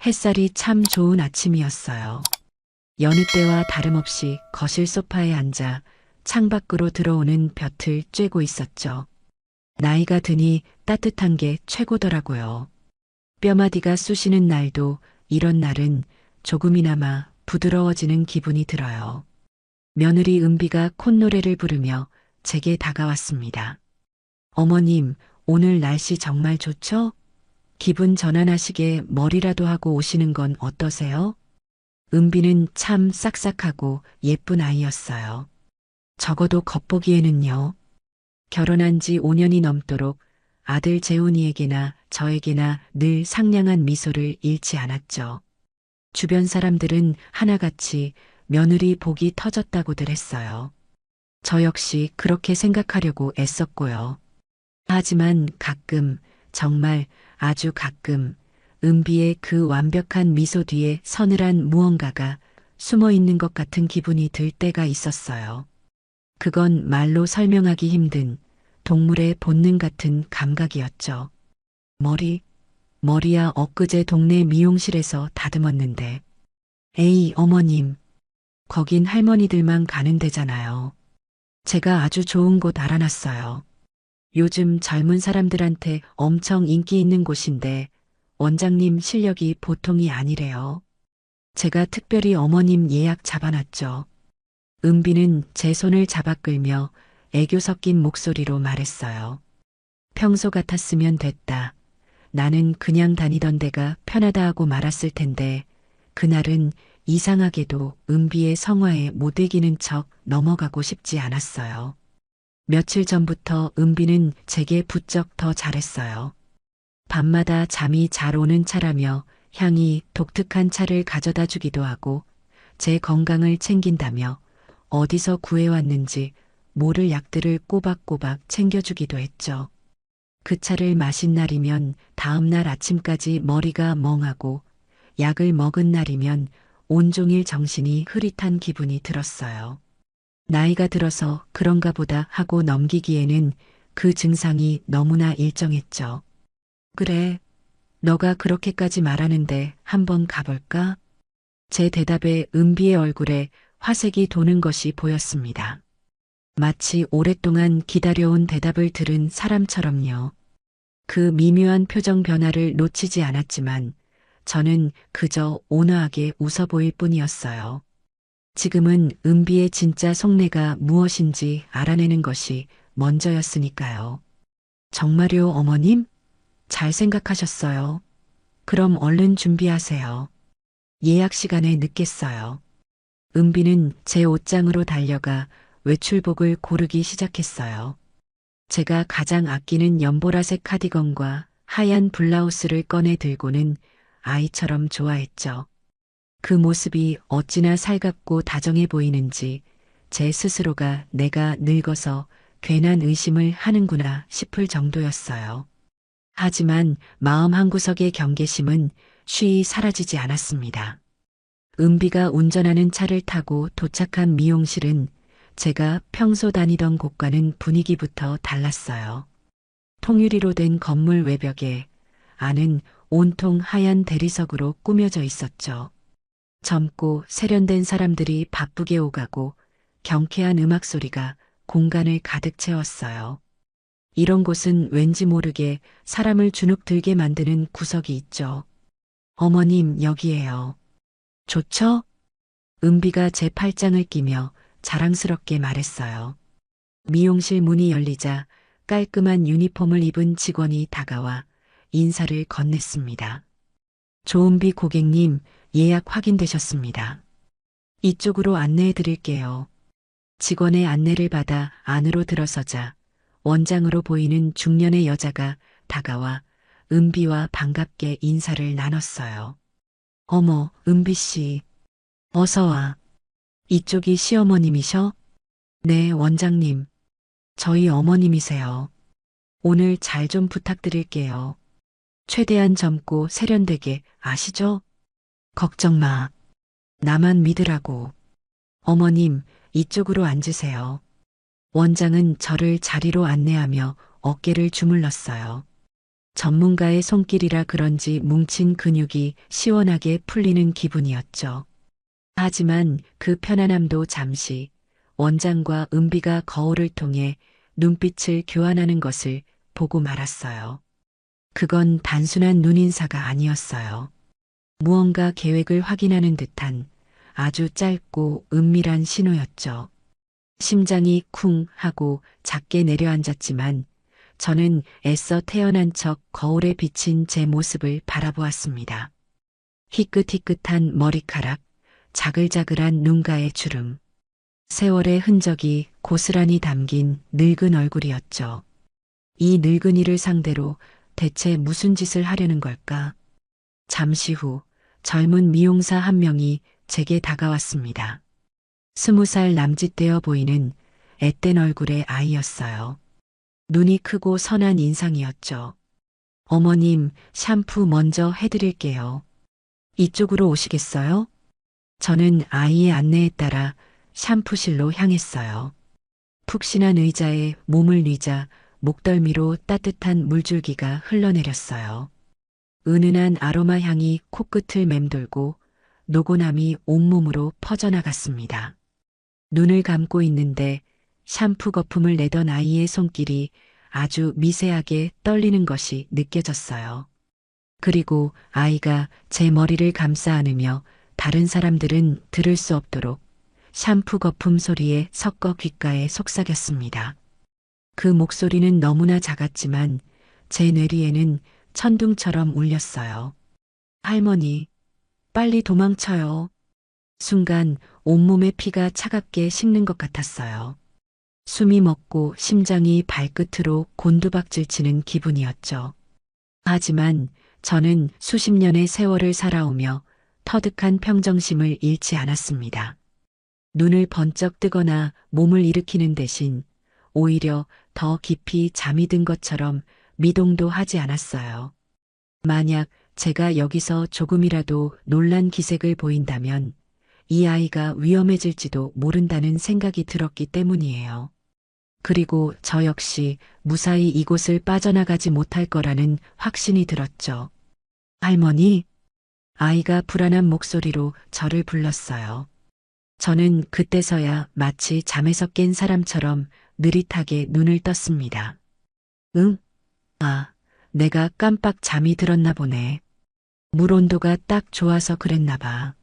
햇살이 참 좋은 아침이었어요. 여느 때와 다름없이 거실 소파에 앉아 창밖으로 들어오는 볕을 쬐고 있었죠. 나이가 드니 따뜻한 게 최고더라고요. 뼈마디가 쑤시는 날도 이런 날은 조금이나마 부드러워지는 기분이 들어요. 며느리 은비가 콧노래를 부르며 제게 다가왔습니다. 어머님, 오늘 날씨 정말 좋죠? 기분 전환하시게 머리라도 하고 오시는 건 어떠세요? 은비는 참 싹싹하고 예쁜 아이였어요. 적어도 겉보기에는요. 결혼한 지 5년이 넘도록 아들 재훈이에게나 저에게나 늘 상냥한 미소를 잃지 않았죠. 주변 사람들은 하나같이 며느리 복이 터졌다고들 했어요. 저 역시 그렇게 생각하려고 애썼고요. 하지만 가끔, 정말 아주 가끔, 은비의 그 완벽한 미소 뒤에 서늘한 무언가가 숨어 있는 것 같은 기분이 들 때가 있었어요. 그건 말로 설명하기 힘든 동물의 본능 같은 감각이었죠. 머리야 엊그제 동네 미용실에서 다듬었는데. 에이, 어머님. 거긴 할머니들만 가는 데잖아요. 제가 아주 좋은 곳 알아놨어요. 요즘 젊은 사람들한테 엄청 인기 있는 곳인데 원장님 실력이 보통이 아니래요. 제가 특별히 어머님 예약 잡아놨죠. 은비는 제 손을 잡아 끌며 애교 섞인 목소리로 말했어요. 평소 같았으면 됐다. 나는 그냥 다니던 데가 편하다 하고 말았을 텐데 그날은 이상하게도 은비의 성화에 못 이기는 척 넘어가고 싶지 않았어요. 며칠 전부터 은비는 제게 부쩍 더 잘했어요. 밤마다 잠이 잘 오는 차라며 향이 독특한 차를 가져다 주기도 하고 제 건강을 챙긴다며 어디서 구해왔는지 모를 약들을 꼬박꼬박 챙겨주기도 했죠. 그 차를 마신 날이면 다음 날 아침까지 머리가 멍하고 약을 먹은 날이면 온종일 정신이 흐릿한 기분이 들었어요. 나이가 들어서 그런가 보다 하고 넘기기에는 그 증상이 너무나 일정했죠. 그래, 너가 그렇게까지 말하는데 한번 가볼까? 제 대답에 은비의 얼굴에 화색이 도는 것이 보였습니다. 마치 오랫동안 기다려온 대답을 들은 사람처럼요. 그 미묘한 표정 변화를 놓치지 않았지만 저는 그저 온화하게 웃어 보일 뿐이었어요. 지금은 은비의 진짜 속내가 무엇인지 알아내는 것이 먼저였으니까요. 정말요, 어머님? 잘 생각하셨어요. 그럼 얼른 준비하세요. 예약 시간에 늦겠어요. 은비는 제 옷장으로 달려가 외출복을 고르기 시작했어요. 제가 가장 아끼는 연보라색 카디건과 하얀 블라우스를 꺼내 들고는 아이처럼 좋아했죠. 그 모습이 어찌나 살갑고 다정해 보이는지 제 스스로가 내가 늙어서 괜한 의심을 하는구나 싶을 정도였어요. 하지만 마음 한구석의 경계심은 쉬이 사라지지 않았습니다. 은비가 운전하는 차를 타고 도착한 미용실은 제가 평소 다니던 곳과는 분위기부터 달랐어요. 통유리로 된 건물 외벽에 안은 온통 하얀 대리석으로 꾸며져 있었죠. 젊고 세련된 사람들이 바쁘게 오가고 경쾌한 음악 소리가 공간을 가득 채웠어요. 이런 곳은 왠지 모르게 사람을 주눅 들게 만드는 구석이 있죠. 어머님, 여기에요. 좋죠? 은비가 제 팔짱을 끼며 자랑스럽게 말했어요. 미용실 문이 열리자 깔끔한 유니폼을 입은 직원이 다가와 인사를 건넸습니다. 조은비 고객님, 예약 확인되셨습니다. 이쪽으로 안내해 드릴게요. 직원의 안내를 받아 안으로 들어서자 원장으로 보이는 중년의 여자가 다가와 은비와 반갑게 인사를 나눴어요. 어머, 은비 씨. 어서 와. 이쪽이 시어머님이셔? 네, 원장님. 저희 어머님이세요. 오늘 잘 좀 부탁드릴게요. 최대한 젊고 세련되게 아시죠? 걱정 마. 나만 믿으라고. 어머님, 이쪽으로 앉으세요. 원장은 저를 자리로 안내하며 어깨를 주물렀어요. 전문가의 손길이라 그런지 뭉친 근육이 시원하게 풀리는 기분이었죠. 하지만 그 편안함도 잠시 원장과 은비가 거울을 통해 눈빛을 교환하는 것을 보고 말았어요. 그건 단순한 눈인사가 아니었어요. 무언가 계획을 확인하는 듯한 아주 짧고 은밀한 신호였죠. 심장이 쿵 하고 작게 내려앉았지만 저는 애써 태어난 척 거울에 비친 제 모습을 바라보았습니다. 희끗희끗한 머리카락, 자글자글한 눈가의 주름, 세월의 흔적이 고스란히 담긴 늙은 얼굴이었죠. 이 늙은이를 상대로 대체 무슨 짓을 하려는 걸까? 잠시 후 젊은 미용사 한 명이 제게 다가왔습니다. 20살 남짓되어 보이는 앳된 얼굴의 아이였어요. 눈이 크고 선한 인상이었죠. 어머님, 샴푸 먼저 해드릴게요. 이쪽으로 오시겠어요? 저는 아이의 안내에 따라 샴푸실로 향했어요. 푹신한 의자에 몸을 뉘자 목덜미로 따뜻한 물줄기가 흘러내렸어요. 은은한 아로마 향이 코끝을 맴돌고 노곤함이 온몸으로 퍼져나갔습니다. 눈을 감고 있는데 샴푸 거품을 내던 아이의 손길이 아주 미세하게 떨리는 것이 느껴졌어요. 그리고 아이가 제 머리를 감싸 안으며 다른 사람들은 들을 수 없도록 샴푸 거품 소리에 섞어 귓가에 속삭였습니다. 그 목소리는 너무나 작았지만 제 뇌리에는 천둥처럼 울렸어요. 할머니, 빨리 도망쳐요. 순간 온몸의 피가 차갑게 식는 것 같았어요. 숨이 멎고 심장이 발끝으로 곤두박질 치는 기분이었죠. 하지만 저는 수십 년의 세월을 살아오며 터득한 평정심을 잃지 않았습니다. 눈을 번쩍 뜨거나 몸을 일으키는 대신 오히려 더 깊이 잠이 든 것처럼 미동도 하지 않았어요. 만약 제가 여기서 조금이라도 놀란 기색을 보인다면 이 아이가 위험해질지도 모른다는 생각이 들었기 때문이에요. 그리고 저 역시 무사히 이곳을 빠져나가지 못할 거라는 확신이 들었죠. 할머니, 아이가 불안한 목소리로 저를 불렀어요. 저는 그때서야 마치 잠에서 깬 사람처럼 느릿하게 눈을 떴습니다. 응? 아, 내가 깜빡 잠이 들었나 보네. 물 온도가 딱 좋아서 그랬나 봐.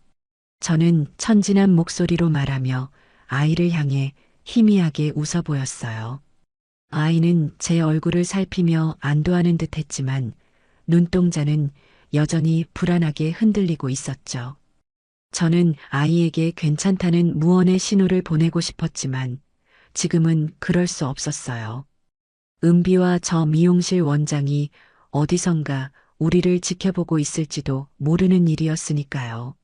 저는 천진한 목소리로 말하며 아이를 향해 희미하게 웃어 보였어요. 아이는 제 얼굴을 살피며 안도하는 듯 했지만 눈동자는 여전히 불안하게 흔들리고 있었죠. 저는 아이에게 괜찮다는 무언의 신호를 보내고 싶었지만 지금은 그럴 수 없었어요. 은비와 저 미용실 원장이 어디선가 우리를 지켜보고 있을지도 모르는 일이었으니까요.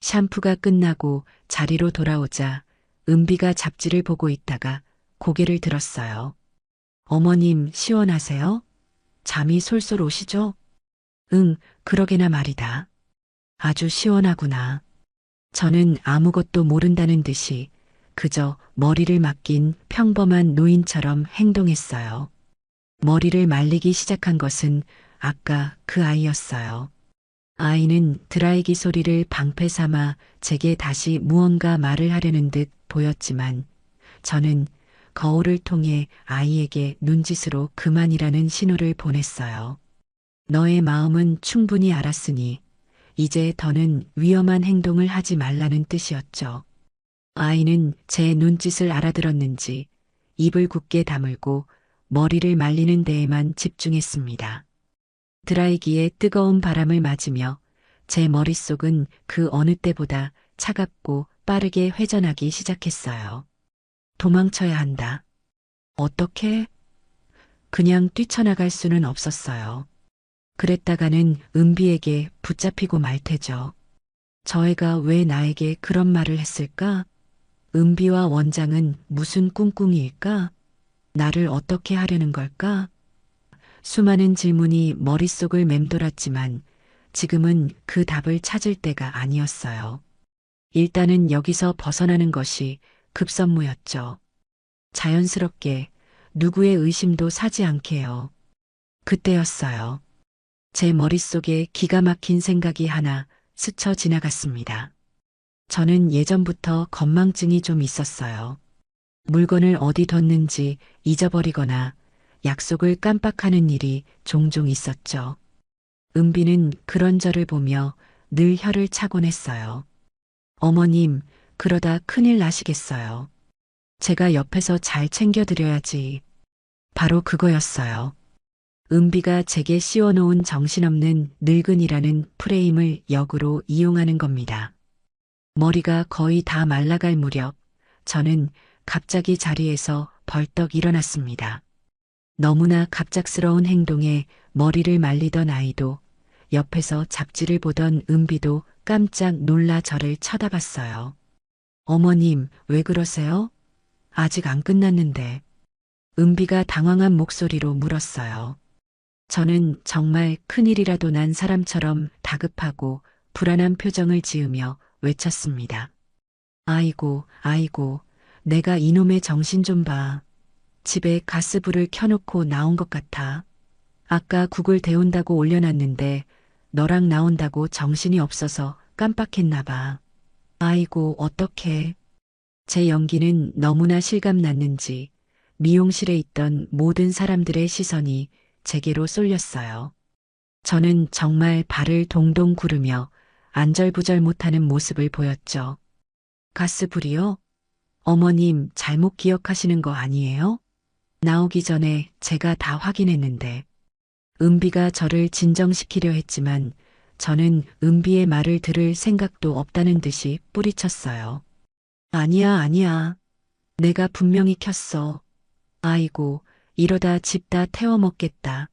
샴푸가 끝나고 자리로 돌아오자 은비가 잡지를 보고 있다가 고개를 들었어요. 어머님, 시원하세요? 잠이 솔솔 오시죠? 응, 그러게나 말이다. 아주 시원하구나. 저는 아무것도 모른다는 듯이 그저 머리를 맡긴 평범한 노인처럼 행동했어요. 머리를 말리기 시작한 것은 아까 그 아이였어요. 아이는 드라이기 소리를 방패 삼아 제게 다시 무언가 말을 하려는 듯 보였지만 저는 거울을 통해 아이에게 눈짓으로 그만이라는 신호를 보냈어요. 너의 마음은 충분히 알았으니 이제 더는 위험한 행동을 하지 말라는 뜻이었죠. 아이는 제 눈짓을 알아들었는지 입을 굳게 다물고 머리를 말리는 데에만 집중했습니다. 드라이기에 뜨거운 바람을 맞으며 제 머릿속은 그 어느 때보다 차갑고 빠르게 회전하기 시작했어요. 도망쳐야 한다. 어떻게? 그냥 뛰쳐나갈 수는 없었어요. 그랬다가는 은비에게 붙잡히고 말 테죠. 저 애가 왜 나에게 그런 말을 했을까? 은비와 원장은 무슨 꿍꿍이일까? 나를 어떻게 하려는 걸까? 수많은 질문이 머릿속을 맴돌았지만 지금은 그 답을 찾을 때가 아니었어요. 일단은 여기서 벗어나는 것이 급선무였죠. 자연스럽게 누구의 의심도 사지 않게요. 그때였어요. 제 머릿속에 기가 막힌 생각이 하나 스쳐 지나갔습니다. 저는 예전부터 건망증이 좀 있었어요. 물건을 어디 뒀는지 잊어버리거나 약속을 깜빡하는 일이 종종 있었죠. 은비는 그런 저를 보며 늘 혀를 차곤 했어요. 어머님, 그러다 큰일 나시겠어요. 제가 옆에서 잘 챙겨드려야지. 바로 그거였어요. 은비가 제게 씌워놓은 정신없는 늙은이라는 프레임을 역으로 이용하는 겁니다. 머리가 거의 다 말라갈 무렵 저는 갑자기 자리에서 벌떡 일어났습니다. 너무나 갑작스러운 행동에 머리를 말리던 아이도 옆에서 잡지를 보던 은비도 깜짝 놀라 저를 쳐다봤어요. 어머님, 왜 그러세요? 아직 안 끝났는데. 은비가 당황한 목소리로 물었어요. 저는 정말 큰일이라도 난 사람처럼 다급하고 불안한 표정을 지으며 외쳤습니다. 아이고, 아이고, 내가 이놈의 정신 좀 봐. 집에 가스불을 켜놓고 나온 것 같아. 아까 국을 데운다고 올려놨는데 너랑 나온다고 정신이 없어서 깜빡했나 봐. 아이고, 어떡해. 제 연기는 너무나 실감났는지 미용실에 있던 모든 사람들의 시선이 제게로 쏠렸어요. 저는 정말 발을 동동 구르며 안절부절 못하는 모습을 보였죠. 가스불이요? 어머님 잘못 기억하시는 거 아니에요? 나오기 전에 제가 다 확인했는데. 은비가 저를 진정시키려 했지만 저는 은비의 말을 들을 생각도 없다는 듯이 뿌리쳤어요. 아니야, 아니야. 내가 분명히 켰어. 아이고, 이러다 집 다 태워먹겠다.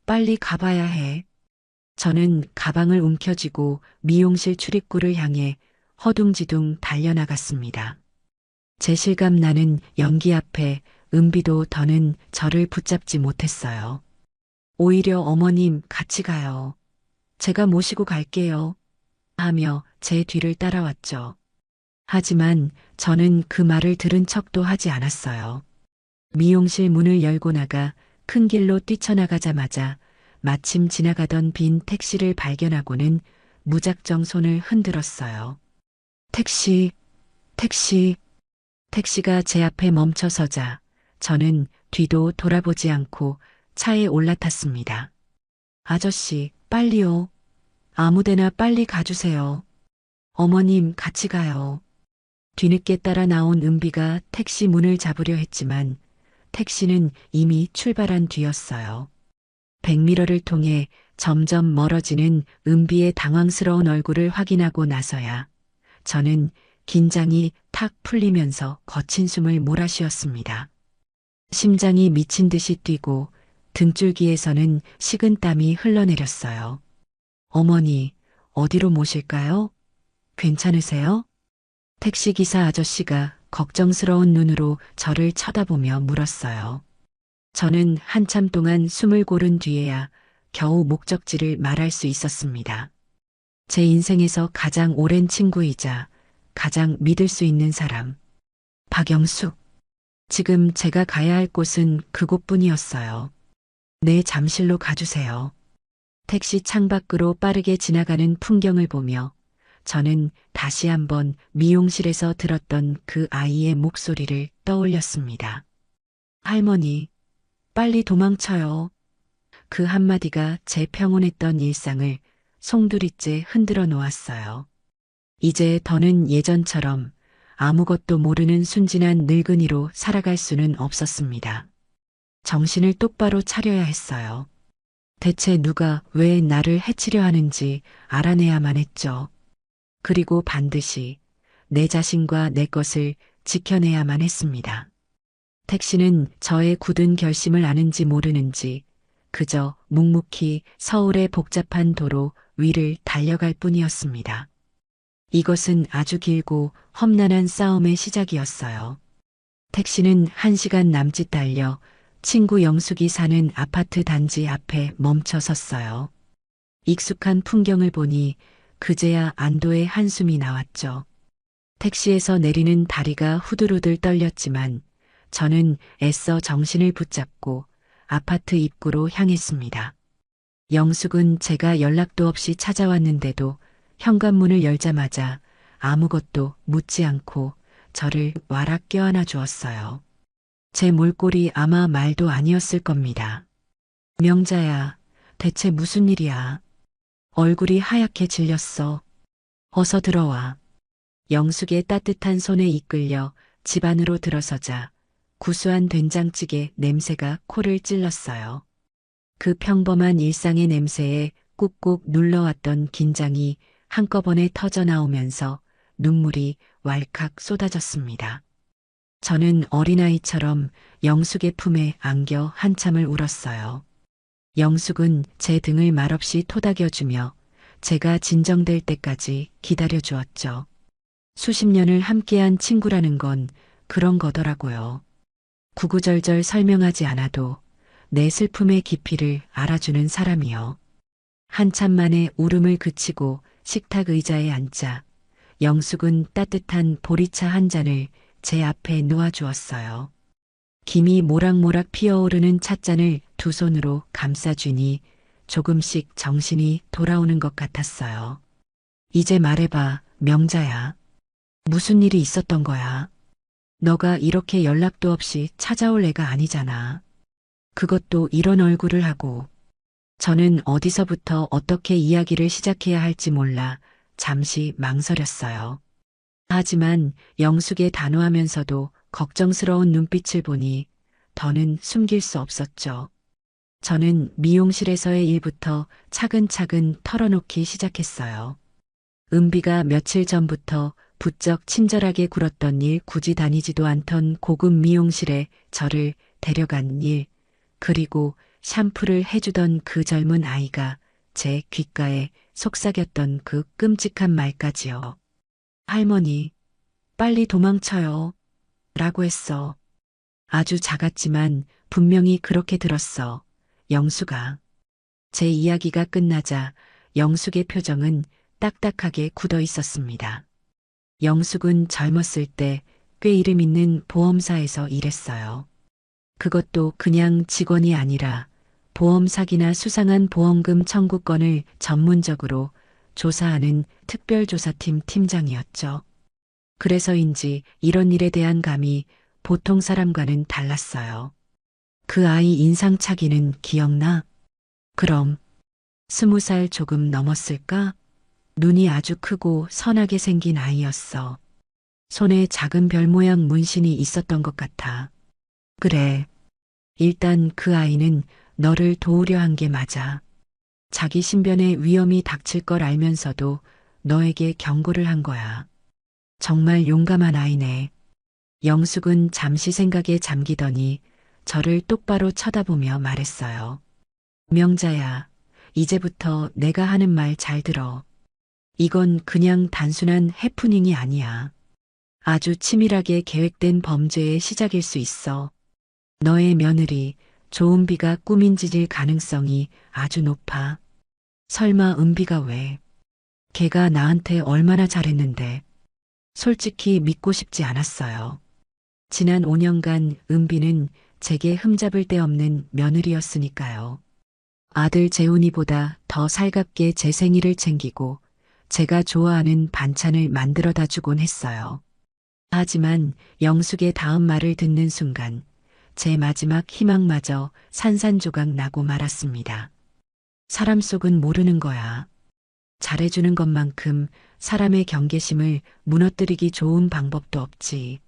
빨리 가봐야 해. 저는 가방을 움켜쥐고 미용실 출입구를 향해 허둥지둥 달려나갔습니다. 제 실감 나는 연기 앞에 은비도 더는 저를 붙잡지 못했어요. 오히려 어머님 같이 가요. 제가 모시고 갈게요. 하며 제 뒤를 따라왔죠. 하지만 저는 그 말을 들은 척도 하지 않았어요. 미용실 문을 열고 나가 큰 길로 뛰쳐나가자마자 마침 지나가던 빈 택시를 발견하고는 무작정 손을 흔들었어요. 택시, 택시. 택시가 제 앞에 멈춰서자 저는 뒤도 돌아보지 않고 차에 올라탔습니다. 아저씨, 빨리요. 아무데나 빨리 가주세요. 어머님, 같이 가요. 뒤늦게 따라 나온 은비가 택시 문을 잡으려 했지만 택시는 이미 출발한 뒤였어요. 백미러를 통해 점점 멀어지는 은비의 당황스러운 얼굴을 확인하고 나서야 저는 긴장이 탁 풀리면서 거친 숨을 몰아쉬었습니다. 심장이 미친 듯이 뛰고 등줄기에서는 식은땀이 흘러내렸어요. 어머니, 어디로 모실까요? 괜찮으세요? 택시기사 아저씨가 걱정스러운 눈으로 저를 쳐다보며 물었어요. 저는 한참 동안 숨을 고른 뒤에야 겨우 목적지를 말할 수 있었습니다. 제 인생에서 가장 오랜 친구이자 가장 믿을 수 있는 사람. 박영숙. 지금 제가 가야 할 곳은 그곳뿐이었어요. 네, 잠실로 가주세요. 택시 창밖으로 빠르게 지나가는 풍경을 보며 저는 다시 한번 미용실에서 들었던 그 아이의 목소리를 떠올렸습니다. 할머니, 빨리 도망쳐요. 그 한마디가 제 평온했던 일상을 송두리째 흔들어 놓았어요. 이제 더는 예전처럼 아무것도 모르는 순진한 늙은이로 살아갈 수는 없었습니다. 정신을 똑바로 차려야 했어요. 대체 누가 왜 나를 해치려 하는지 알아내야만 했죠. 그리고 반드시 내 자신과 내 것을 지켜내야만 했습니다. 택시는 저의 굳은 결심을 아는지 모르는지 그저 묵묵히 서울의 복잡한 도로 위를 달려갈 뿐이었습니다. 이것은 아주 길고 험난한 싸움의 시작이었어요. 택시는 1시간 남짓 달려 친구 영숙이 사는 아파트 단지 앞에 멈춰 섰어요. 익숙한 풍경을 보니 그제야 안도의 한숨이 나왔죠. 택시에서 내리는 다리가 후들후들 떨렸지만 저는 애써 정신을 붙잡고 아파트 입구로 향했습니다. 영숙은 제가 연락도 없이 찾아왔는데도 현관문을 열자마자 아무것도 묻지 않고 저를 와락 껴안아 주었어요. 제 몰골이 아마 말도 아니었을 겁니다. 명자야, 대체 무슨 일이야? 얼굴이 하얗게 질렸어. 어서 들어와. 영숙의 따뜻한 손에 이끌려 집 안으로 들어서자 구수한 된장찌개 냄새가 코를 찔렀어요. 그 평범한 일상의 냄새에 꾹꾹 눌러왔던 긴장이 한꺼번에 터져 나오면서 눈물이 왈칵 쏟아졌습니다. 저는 어린아이처럼 영숙의 품에 안겨 한참을 울었어요. 영숙은 제 등을 말없이 토닥여주며 제가 진정될 때까지 기다려주었죠. 수십 년을 함께한 친구라는 건 그런 거더라고요. 구구절절 설명하지 않아도 내 슬픔의 깊이를 알아주는 사람이요. 한참 만에 울음을 그치고 식탁 의자에 앉자 영숙은 따뜻한 보리차 한 잔을 제 앞에 놓아주었어요. 김이 모락모락 피어오르는 찻잔을 두 손으로 감싸주니 조금씩 정신이 돌아오는 것 같았어요. 이제 말해봐, 명자야. 무슨 일이 있었던 거야? 너가 이렇게 연락도 없이 찾아올 애가 아니잖아. 그것도 이런 얼굴을 하고. 저는 어디서부터 어떻게 이야기를 시작해야 할지 몰라 잠시 망설였어요. 하지만 영숙의 단호하면서도 걱정스러운 눈빛을 보니 더는 숨길 수 없었죠. 저는 미용실에서의 일부터 차근차근 털어놓기 시작했어요. 은비가 며칠 전부터 부쩍 친절하게 굴었던 일, 굳이 다니지도 않던 고급 미용실에 저를 데려간 일, 그리고 샴푸를 해주던 그 젊은 아이가 제 귓가에 속삭였던 그 끔찍한 말까지요. 할머니, 빨리 도망쳐요. 라고 했어. 아주 작았지만 분명히 그렇게 들었어. 영숙아. 제 이야기가 끝나자 영숙의 표정은 딱딱하게 굳어 있었습니다. 영숙은 젊었을 때 꽤 이름 있는 보험사에서 일했어요. 그것도 그냥 직원이 아니라 보험 사기나 수상한 보험금 청구권을 전문적으로 조사하는 특별조사팀 팀장이었죠. 그래서인지 이런 일에 대한 감이 보통 사람과는 달랐어요. 그 아이 인상착의는 기억나? 그럼 20살 조금 넘었을까? 눈이 아주 크고 선하게 생긴 아이였어. 손에 작은 별 모양 문신이 있었던 것 같아. 그래. 일단 그 아이는 너를 도우려 한 게 맞아. 자기 신변에 위험이 닥칠 걸 알면서도 너에게 경고를 한 거야. 정말 용감한 아이네. 영숙은 잠시 생각에 잠기더니 저를 똑바로 쳐다보며 말했어요. 명자야, 이제부터 내가 하는 말 잘 들어. 이건 그냥 단순한 해프닝이 아니야. 아주 치밀하게 계획된 범죄의 시작일 수 있어. 너의 며느리 조은비가 꾸민 짓일 가능성이 아주 높아. 설마 은비가 왜? 걔가 나한테 얼마나 잘했는데. 솔직히 믿고 싶지 않았어요. 지난 5년간 은비는 제게 흠잡을 데 없는 며느리였으니까요. 아들 재훈이보다 더 살갑게 제 생일을 챙기고 제가 좋아하는 반찬을 만들어다 주곤 했어요. 하지만 영숙의 다음 말을 듣는 순간 제 마지막 희망마저 산산조각 나고 말았습니다. 사람 속은 모르는 거야. 잘해주는 것만큼 사람의 경계심을 무너뜨리기 좋은 방법도 없지.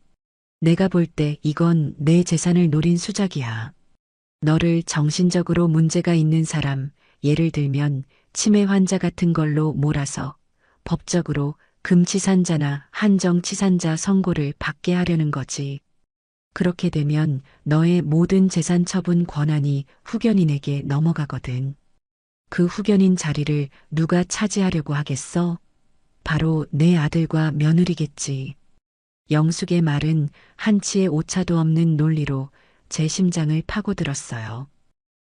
내가 볼 때 이건 내 재산을 노린 수작이야. 너를 정신적으로 문제가 있는 사람, 예를 들면 치매 환자 같은 걸로 몰아서 법적으로 금치산자나 한정치산자 선고를 받게 하려는 거지. 그렇게 되면 너의 모든 재산 처분 권한이 후견인에게 넘어가거든. 그 후견인 자리를 누가 차지하려고 하겠어? 바로 내 아들과 며느리겠지. 영숙의 말은 한치의 오차도 없는 논리로 제 심장을 파고들었어요.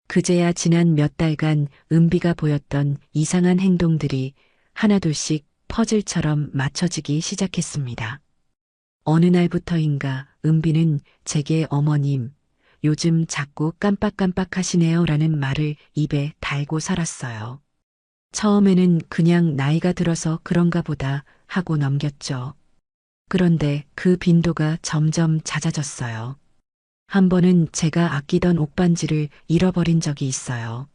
그제야 지난 몇 달간 은비가 보였던 이상한 행동들이 하나둘씩 퍼즐처럼 맞춰지기 시작했습니다. 어느 날부터인가 은비는 제게 어머님, 요즘 자꾸 깜빡깜빡하시네요 라는 말을 입에 달고 살았어요. 처음에는 그냥 나이가 들어서 그런가 보다 하고 넘겼죠. 그런데 그 빈도가 점점 잦아졌어요. 한 번은 제가 아끼던 옷반지를 잃어버린 적이 있어요.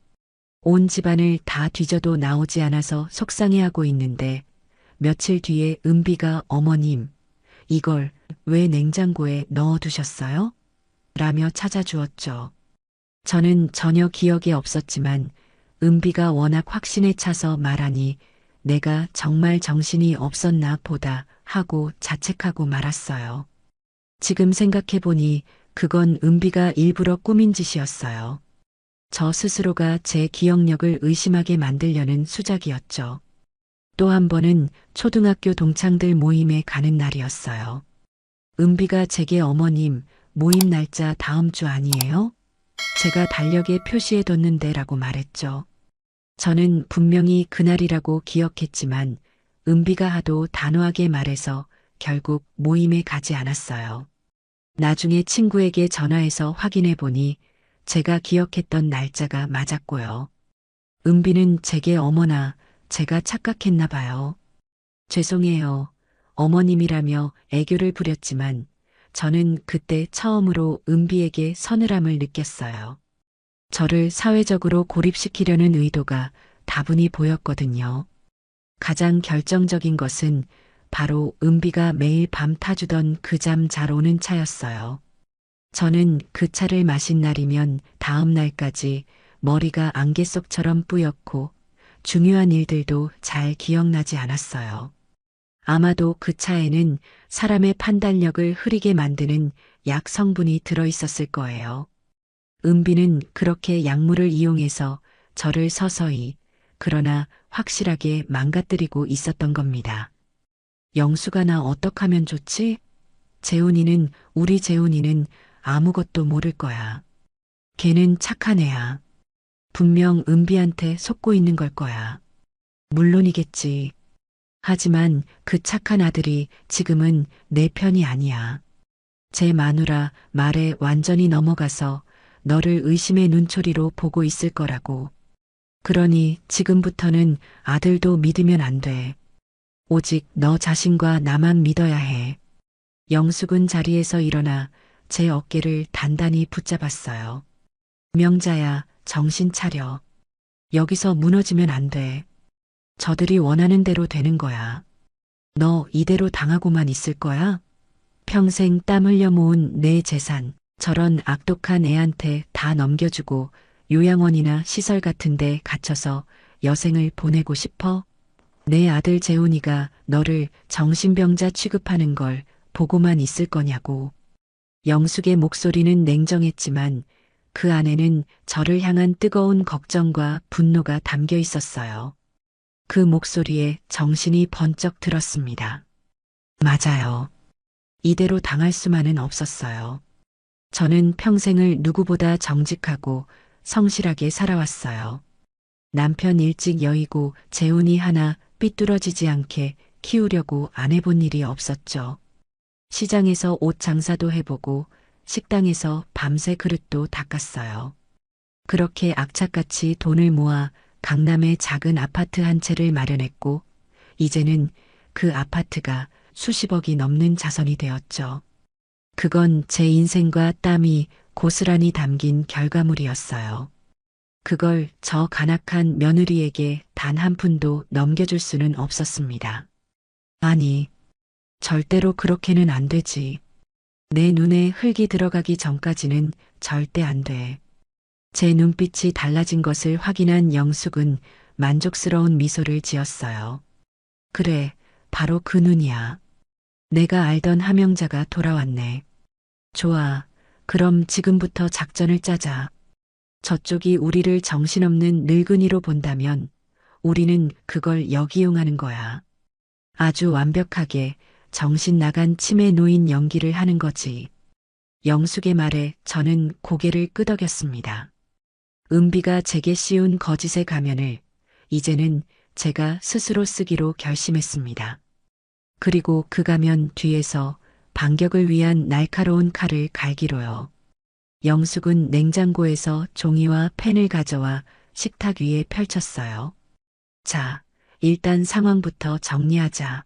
온 집안을 다 뒤져도 나오지 않아서 속상해하고 있는데 며칠 뒤에 은비가 어머님, 이걸 왜 냉장고에 넣어두셨어요? 라며 찾아주었죠. 저는 전혀 기억이 없었지만 은비가 워낙 확신에 차서 말하니 내가 정말 정신이 없었나 보다 하고 자책하고 말았어요. 지금 생각해보니 그건 은비가 일부러 꾸민 짓이었어요. 저 스스로가 제 기억력을 의심하게 만들려는 수작이었죠. 또 한 번은 초등학교 동창들 모임에 가는 날이었어요. 은비가 제게 어머님, 모임 날짜 다음 주 아니에요? 제가 달력에 표시해뒀는데 라고 말했죠. 저는 분명히 그날이라고 기억했지만 은비가 하도 단호하게 말해서 결국 모임에 가지 않았어요. 나중에 친구에게 전화해서 확인해 보니 제가 기억했던 날짜가 맞았고요. 은비는 제게 어머나 제가 착각했나 봐요. 죄송해요. 어머님이라며 애교를 부렸지만 저는 그때 처음으로 은비에게 서늘함을 느꼈어요. 저를 사회적으로 고립시키려는 의도가 다분히 보였거든요. 가장 결정적인 것은 바로 은비가 매일 밤 타주던 그 잠 잘 오는 차였어요. 저는 그 차를 마신 날이면 다음 날까지 머리가 안개 속처럼 뿌옇고 중요한 일들도 잘 기억나지 않았어요. 아마도 그 차에는 사람의 판단력을 흐리게 만드는 약 성분이 들어있었을 거예요. 은비는 그렇게 약물을 이용해서 저를 서서히, 그러나 확실하게 망가뜨리고 있었던 겁니다. 영수가 나 어떡하면 좋지? 우리 재훈이는 아무것도 모를 거야. 걔는 착한 애야. 분명 은비한테 속고 있는 걸 거야. 물론이겠지. 하지만 그 착한 아들이 지금은 내 편이 아니야. 제 마누라 말에 완전히 넘어가서 너를 의심의 눈초리로 보고 있을 거라고. 그러니 지금부터는 아들도 믿으면 안 돼. 오직 너 자신과 나만 믿어야 해. 영숙은 자리에서 일어나 제 어깨를 단단히 붙잡았어요. 명자야, 정신 차려. 여기서 무너지면 안 돼. 저들이 원하는 대로 되는 거야. 너 이대로 당하고만 있을 거야? 평생 땀 흘려 모은 내 재산, 저런 악독한 애한테 다 넘겨주고 요양원이나 시설 같은 데 갇혀서 여생을 보내고 싶어? 내 아들 재훈이가 너를 정신병자 취급하는 걸 보고만 있을 거냐고. 영숙의 목소리는 냉정했지만 그 안에는 저를 향한 뜨거운 걱정과 분노가 담겨 있었어요. 그 목소리에 정신이 번쩍 들었습니다. 맞아요. 이대로 당할 수만은 없었어요. 저는 평생을 누구보다 정직하고 성실하게 살아왔어요. 남편 일찍 여의고 재훈이 하나 삐뚤어지지 않게 키우려고 안 해본 일이 없었죠. 시장에서 옷 장사도 해보고 식당에서 밤새 그릇도 닦았어요. 그렇게 악착같이 돈을 모아 강남에 작은 아파트 한 채를 마련했고 이제는 그 아파트가 수십억이 넘는 자산이 되었죠. 그건 제 인생과 땀이 고스란히 담긴 결과물이었어요. 그걸 저 간악한 며느리에게 단 한 푼도 넘겨줄 수는 없었습니다. 아니, 절대로 그렇게는 안 되지. 내 눈에 흙이 들어가기 전까지는 절대 안 돼. 제 눈빛이 달라진 것을 확인한 영숙은 만족스러운 미소를 지었어요. 그래, 바로 그 눈이야. 내가 알던 함영자가 돌아왔네. 좋아, 그럼 지금부터 작전을 짜자. 저쪽이 우리를 정신없는 늙은이로 본다면 우리는 그걸 역이용하는 거야. 아주 완벽하게 정신 나간 치매 노인 연기를 하는 거지. 영숙의 말에 저는 고개를 끄덕였습니다. 은비가 제게 씌운 거짓의 가면을 이제는 제가 스스로 쓰기로 결심했습니다. 그리고 그 가면 뒤에서 반격을 위한 날카로운 칼을 갈기로요. 영숙은 냉장고에서 종이와 펜을 가져와 식탁 위에 펼쳤어요. 자, 일단 상황부터 정리하자.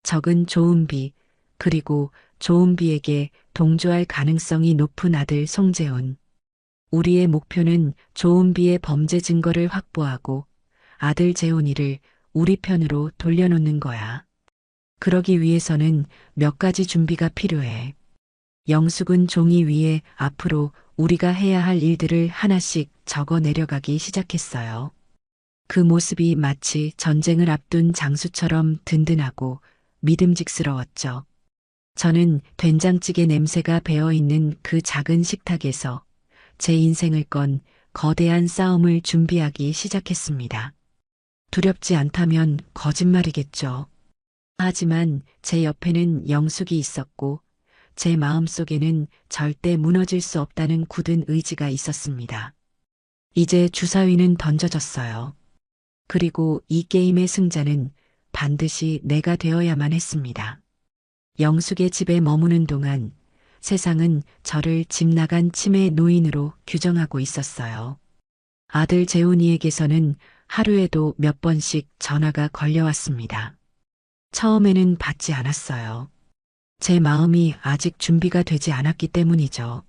적은 조은비, 그리고 조은비에게 동조할 가능성이 높은 아들 송재훈. 우리의 목표는 조은비의 범죄 증거를 확보하고 아들 재훈이를 우리 편으로 돌려놓는 거야. 그러기 위해서는 몇 가지 준비가 필요해. 영숙은 종이 위에 앞으로 우리가 해야 할 일들을 하나씩 적어 내려가기 시작했어요. 그 모습이 마치 전쟁을 앞둔 장수처럼 든든하고 믿음직스러웠죠. 저는 된장찌개 냄새가 배어있는 그 작은 식탁에서 제 인생을 건 거대한 싸움을 준비하기 시작했습니다. 두렵지 않다면 거짓말이겠죠. 하지만 제 옆에는 영숙이 있었고 제 마음속에는 절대 무너질 수 없다는 굳은 의지가 있었습니다. 이제 주사위는 던져졌어요. 그리고 이 게임의 승자는 반드시 내가 되어야만 했습니다. 영숙의 집에 머무는 동안 세상은 저를 집 나간 치매 노인으로 규정하고 있었어요. 아들 재훈이에게서는 하루에도 몇 번씩 전화가 걸려왔습니다. 처음에는 받지 않았어요. 제 마음이 아직 준비가 되지 않았기 때문이죠.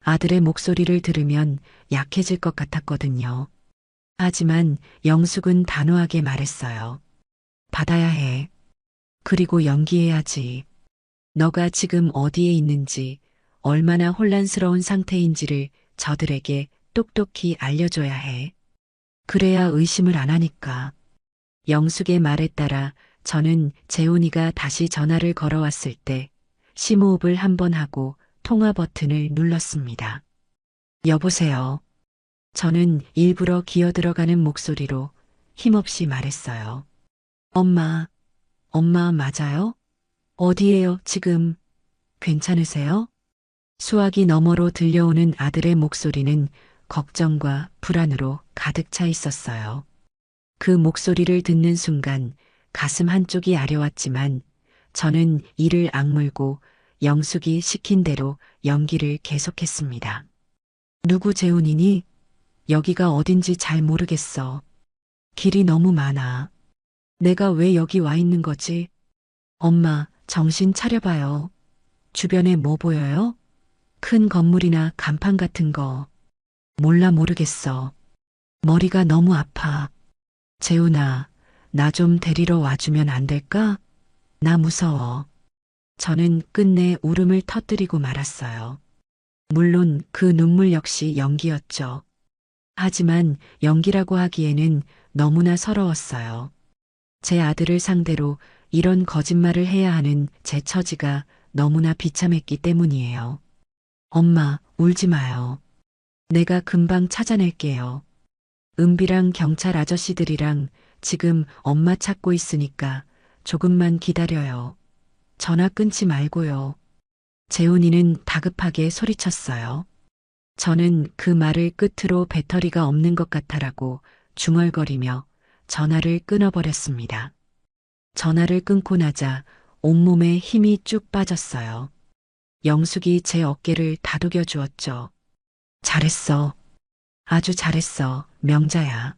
아들의 목소리를 들으면 약해질 것 같았거든요. 하지만 영숙은 단호하게 말했어요. 받아야 해. 그리고 연기해야지. 너가 지금 어디에 있는지, 얼마나 혼란스러운 상태인지를 저들에게 똑똑히 알려줘야 해. 그래야 의심을 안 하니까. 영숙의 말에 따라 저는 재훈이가 다시 전화를 걸어왔을 때 심호흡을 한번 하고 통화 버튼을 눌렀습니다. 여보세요. 저는 일부러 기어들어가는 목소리로 힘없이 말했어요. 엄마, 엄마 맞아요? 어디에요, 지금? 괜찮으세요? 수화기 너머로 들려오는 아들의 목소리는 걱정과 불안으로 가득 차 있었어요. 그 목소리를 듣는 순간 가슴 한쪽이 아려왔지만 저는 이를 악물고 영숙이 시킨 대로 연기를 계속했습니다. 누구 재훈이니? 여기가 어딘지 잘 모르겠어. 길이 너무 많아. 내가 왜 여기 와 있는 거지? 엄마, 정신 차려봐요. 주변에 뭐 보여요? 큰 건물이나 간판 같은 거. 몰라 모르겠어. 머리가 너무 아파. 재훈아, 나 좀 데리러 와주면 안 될까? 나 무서워. 저는 끝내 울음을 터뜨리고 말았어요. 물론 그 눈물 역시 연기였죠. 하지만 연기라고 하기에는 너무나 서러웠어요. 제 아들을 상대로 이런 거짓말을 해야 하는 제 처지가 너무나 비참했기 때문이에요. 엄마, 울지 마요. 내가 금방 찾아낼게요. 은비랑 경찰 아저씨들이랑 지금 엄마 찾고 있으니까 조금만 기다려요. 전화 끊지 말고요. 재훈이는 다급하게 소리쳤어요. 저는 그 말을 끝으로 배터리가 없는 것 같아라고 중얼거리며 전화를 끊어버렸습니다. 전화를 끊고 나자 온몸에 힘이 쭉 빠졌어요. 영숙이 제 어깨를 다독여 주었죠. 잘했어. 아주 잘했어, 명자야.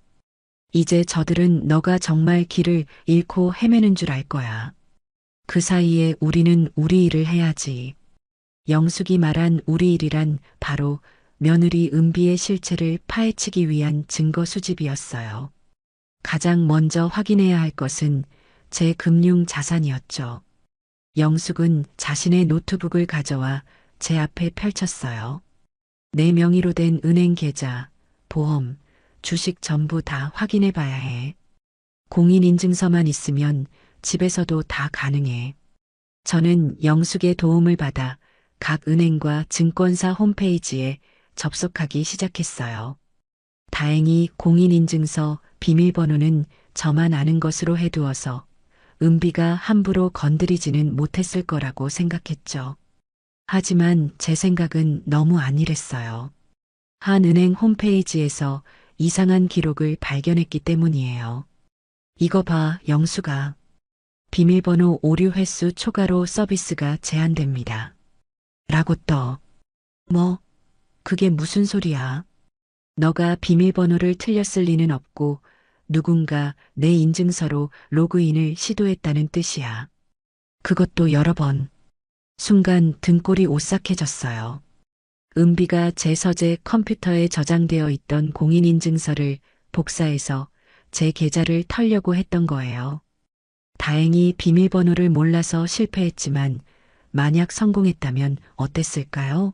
이제 저들은 너가 정말 길을 잃고 헤매는 줄 알 거야. 그 사이에 우리는 우리 일을 해야지. 영숙이 말한 우리 일이란 바로 며느리 은비의 실체를 파헤치기 위한 증거 수집이었어요. 가장 먼저 확인해야 할 것은 제 금융 자산이었죠. 영숙은 자신의 노트북을 가져와 제 앞에 펼쳤어요. 내 명의로 된 은행 계좌, 보험, 주식 전부 다 확인해 봐야 해. 공인인증서만 있으면 집에서도 다 가능해. 저는 영숙의 도움을 받아 각 은행과 증권사 홈페이지에 접속하기 시작했어요. 다행히 공인인증서 비밀번호는 저만 아는 것으로 해두어서 은비가 함부로 건드리지는 못했을 거라고 생각했죠. 하지만 제 생각은 너무 안일했어요. 한 은행 홈페이지에서 이상한 기록을 발견했기 때문이에요. 이거 봐, 영수가. 비밀번호 오류 횟수 초과로 서비스가 제한됩니다. 라고 떠. 뭐? 그게 무슨 소리야? 너가 비밀번호를 틀렸을 리는 없고 누군가 내 인증서로 로그인을 시도했다는 뜻이야. 그것도 여러 번. 순간 등골이 오싹해졌어요. 은비가 제 서재 컴퓨터에 저장되어 있던 공인인증서를 복사해서 제 계좌를 털려고 했던 거예요. 다행히 비밀번호를 몰라서 실패했지만 만약 성공했다면 어땠을까요?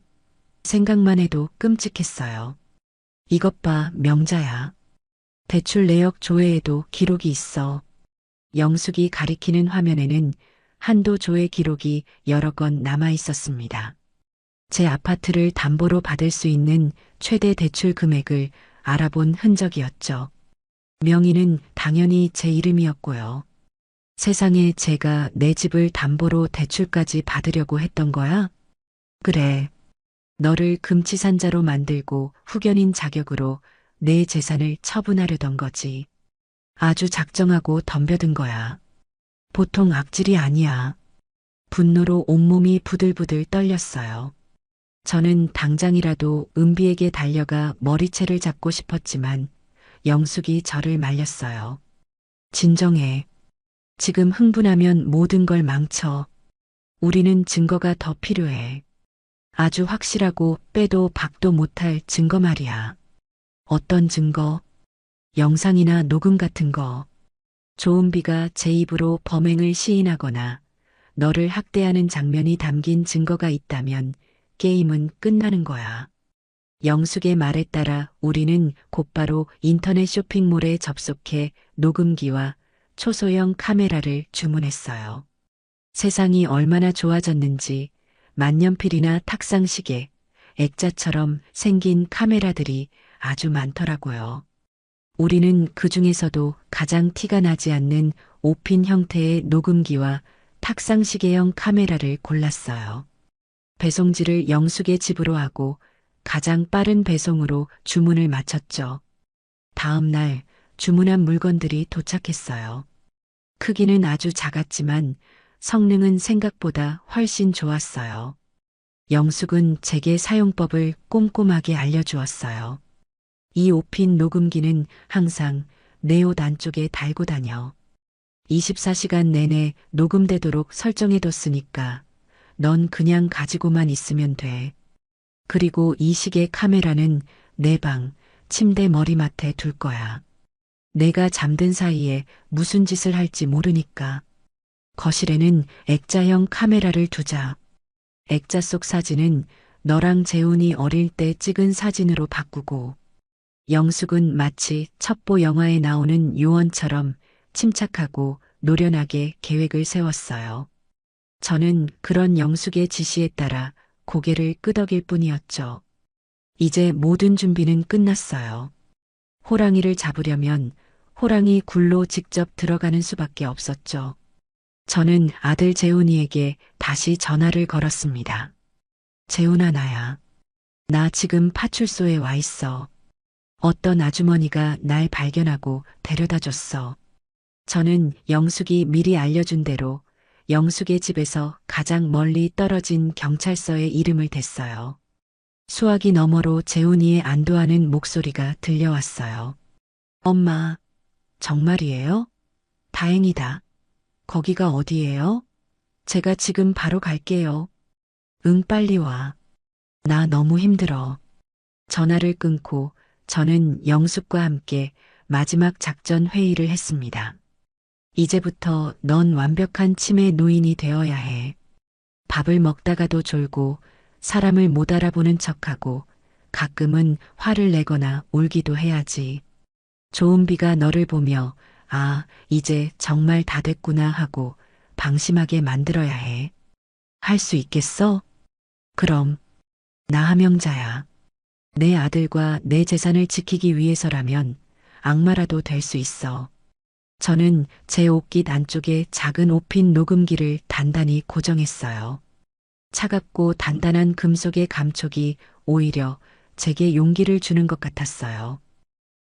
생각만 해도 끔찍했어요. 이것 봐, 명자야. 대출 내역 조회에도 기록이 있어. 영숙이 가리키는 화면에는 한도 조회 기록이 여러 건 남아 있었습니다. 제 아파트를 담보로 받을 수 있는 최대 대출 금액을 알아본 흔적이었죠. 명의는 당연히 제 이름이었고요. 세상에 제가 내 집을 담보로 대출까지 받으려고 했던 거야? 그래. 너를 금치산자로 만들고 후견인 자격으로 내 재산을 처분하려던 거지. 아주 작정하고 덤벼든 거야. 보통 악질이 아니야. 분노로 온몸이 부들부들 떨렸어요. 저는 당장이라도 은비에게 달려가 머리채를 잡고 싶었지만 영숙이 저를 말렸어요. 진정해. 지금 흥분하면 모든 걸 망쳐. 우리는 증거가 더 필요해. 아주 확실하고 빼도 박도 못할 증거 말이야. 어떤 증거? 영상이나 녹음 같은 거. 조은비가 제 입으로 범행을 시인하거나 너를 학대하는 장면이 담긴 증거가 있다면 게임은 끝나는 거야. 영숙의 말에 따라 우리는 곧바로 인터넷 쇼핑몰에 접속해 녹음기와 초소형 카메라를 주문했어요. 세상이 얼마나 좋아졌는지 만년필이나 탁상시계, 액자처럼 생긴 카메라들이 아주 많더라고요. 우리는 그 중에서도 가장 티가 나지 않는 5핀 형태의 녹음기와 탁상시계형 카메라를 골랐어요. 배송지를 영숙의 집으로 하고 가장 빠른 배송으로 주문을 마쳤죠. 다음 날 주문한 물건들이 도착했어요. 크기는 아주 작았지만 성능은 생각보다 훨씬 좋았어요. 영숙은 제게 사용법을 꼼꼼하게 알려주었어요. 이 5핀 녹음기는 항상 내 옷 안쪽에 달고 다녀. 24시간 내내 녹음되도록 설정해뒀으니까 넌 그냥 가지고만 있으면 돼. 그리고 이 시계 카메라는 내 방, 침대 머리맡에 둘 거야. 내가 잠든 사이에 무슨 짓을 할지 모르니까. 거실에는 액자형 카메라를 두자. 액자 속 사진은 너랑 재훈이 어릴 때 찍은 사진으로 바꾸고 영숙은 마치 첩보 영화에 나오는 요원처럼 침착하고 노련하게 계획을 세웠어요. 저는 그런 영숙의 지시에 따라 고개를 끄덕일 뿐이었죠. 이제 모든 준비는 끝났어요. 호랑이를 잡으려면 호랑이 굴로 직접 들어가는 수밖에 없었죠. 저는 아들 재훈이에게 다시 전화를 걸었습니다. 재훈아, 나야. 나 지금 파출소에 와 있어. 어떤 아주머니가 날 발견하고 데려다 줬어. 저는 영숙이 미리 알려준 대로 영숙의 집에서 가장 멀리 떨어진 경찰서에 이름을 댔어요. 수화기 너머로 재훈이의 안도하는 목소리가 들려왔어요. 엄마, 정말이에요? 다행이다. 거기가 어디예요? 제가 지금 바로 갈게요. 응, 빨리 와. 나 너무 힘들어. 전화를 끊고 저는 영숙과 함께 마지막 작전 회의를 했습니다. 이제부터 넌 완벽한 치매 노인이 되어야 해. 밥을 먹다가도 졸고 사람을 못 알아보는 척하고 가끔은 화를 내거나 울기도 해야지. 조은비가 너를 보며 아, 이제 정말 다 됐구나 하고 방심하게 만들어야 해. 할 수 있겠어? 그럼. 나 함영자야. 내 아들과 내 재산을 지키기 위해서라면 악마라도 될 수 있어. 저는 제 옷깃 안쪽에 작은 5핀 녹음기를 단단히 고정했어요. 차갑고 단단한 금속의 감촉이 오히려 제게 용기를 주는 것 같았어요.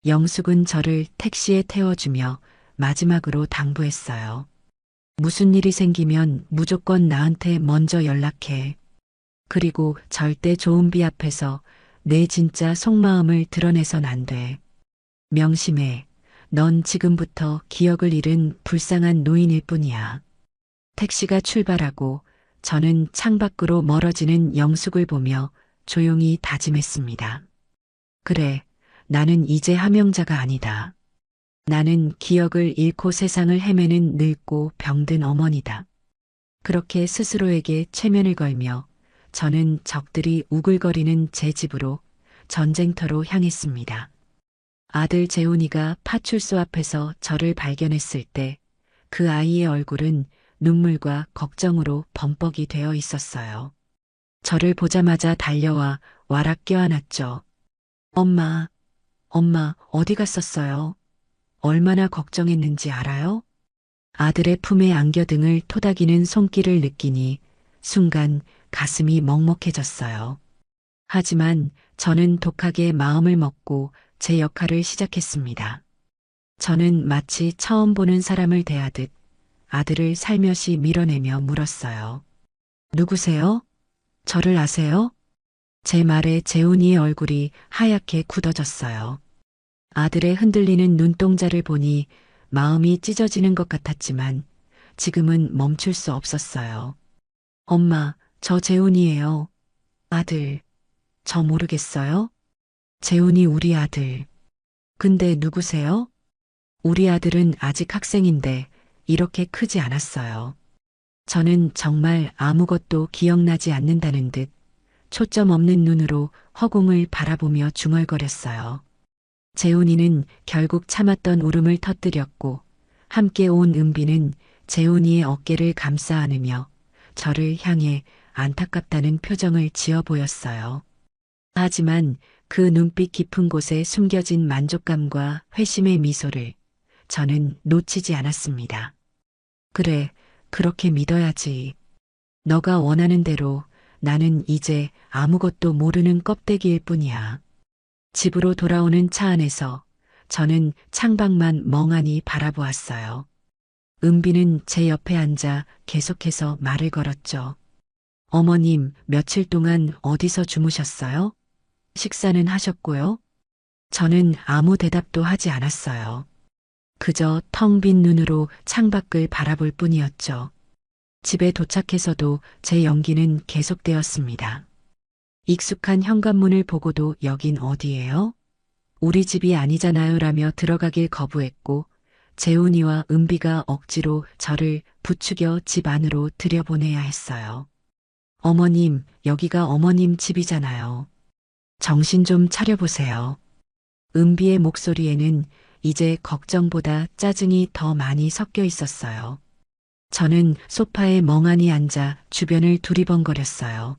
영숙은 저를 택시에 태워주며 마지막으로 당부했어요. 무슨 일이 생기면 무조건 나한테 먼저 연락해. 그리고 절대 조은비 앞에서 내 진짜 속마음을 드러내선 안 돼. 명심해. 넌 지금부터 기억을 잃은 불쌍한 노인일 뿐이야. 택시가 출발하고 저는 창밖으로 멀어지는 영숙을 보며 조용히 다짐했습니다. 그래, 나는 이제 함영자가 아니다. 나는 기억을 잃고 세상을 헤매는 늙고 병든 어머니다. 그렇게 스스로에게 체면을 걸며 저는 적들이 우글거리는 제 집으로 전쟁터로 향했습니다. 아들 재훈이가 파출소 앞에서 저를 발견했을 때 그 아이의 얼굴은 눈물과 걱정으로 범벅이 되어 있었어요. 저를 보자마자 달려와 와락 껴안았죠. 엄마, 엄마, 어디 갔었어요? 얼마나 걱정했는지 알아요? 아들의 품에 안겨 등을 토닥이는 손길을 느끼니 순간 가슴이 먹먹해졌어요. 하지만 저는 독하게 마음을 먹고 제 역할을 시작했습니다. 저는 마치 처음 보는 사람을 대하듯 아들을 살며시 밀어내며 물었어요. 누구세요? 저를 아세요? 제 말에 재훈이의 얼굴이 하얗게 굳어졌어요. 아들의 흔들리는 눈동자를 보니 마음이 찢어지는 것 같았지만 지금은 멈출 수 없었어요. 엄마, 저 재훈이에요. 아들, 저 모르겠어요? 재훈이 우리 아들. 근데 누구세요? 우리 아들은 아직 학생인데 이렇게 크지 않았어요. 저는 정말 아무것도 기억나지 않는다는 듯 초점 없는 눈으로 허공을 바라보며 중얼거렸어요. 재훈이는 결국 참았던 울음을 터뜨렸고 함께 온 은비는 재훈이의 어깨를 감싸 안으며 저를 향해 안타깝다는 표정을 지어 보였어요. 하지만 그 눈빛 깊은 곳에 숨겨진 만족감과 회심의 미소를 저는 놓치지 않았습니다. 그래, 그렇게 믿어야지. 너가 원하는 대로 나는 이제 아무것도 모르는 껍데기일 뿐이야. 집으로 돌아오는 차 안에서 저는 창밖만 멍하니 바라보았어요. 은비는 제 옆에 앉아 계속해서 말을 걸었죠. 어머님, 며칠 동안 어디서 주무셨어요? 식사는 하셨고요? 저는 아무 대답도 하지 않았어요. 그저 텅 빈 눈으로 창밖을 바라볼 뿐이었죠. 집에 도착해서도 제 연기는 계속되었습니다. 익숙한 현관문을 보고도 여긴 어디예요? 우리 집이 아니잖아요 라며 들어가길 거부했고 재훈이와 은비가 억지로 저를 부추겨 집 안으로 들여보내야 했어요. 어머님, 여기가 어머님 집이잖아요. 정신 좀 차려보세요. 은비의 목소리에는 이제 걱정보다 짜증이 더 많이 섞여 있었어요. 저는 소파에 멍하니 앉아 주변을 두리번거렸어요.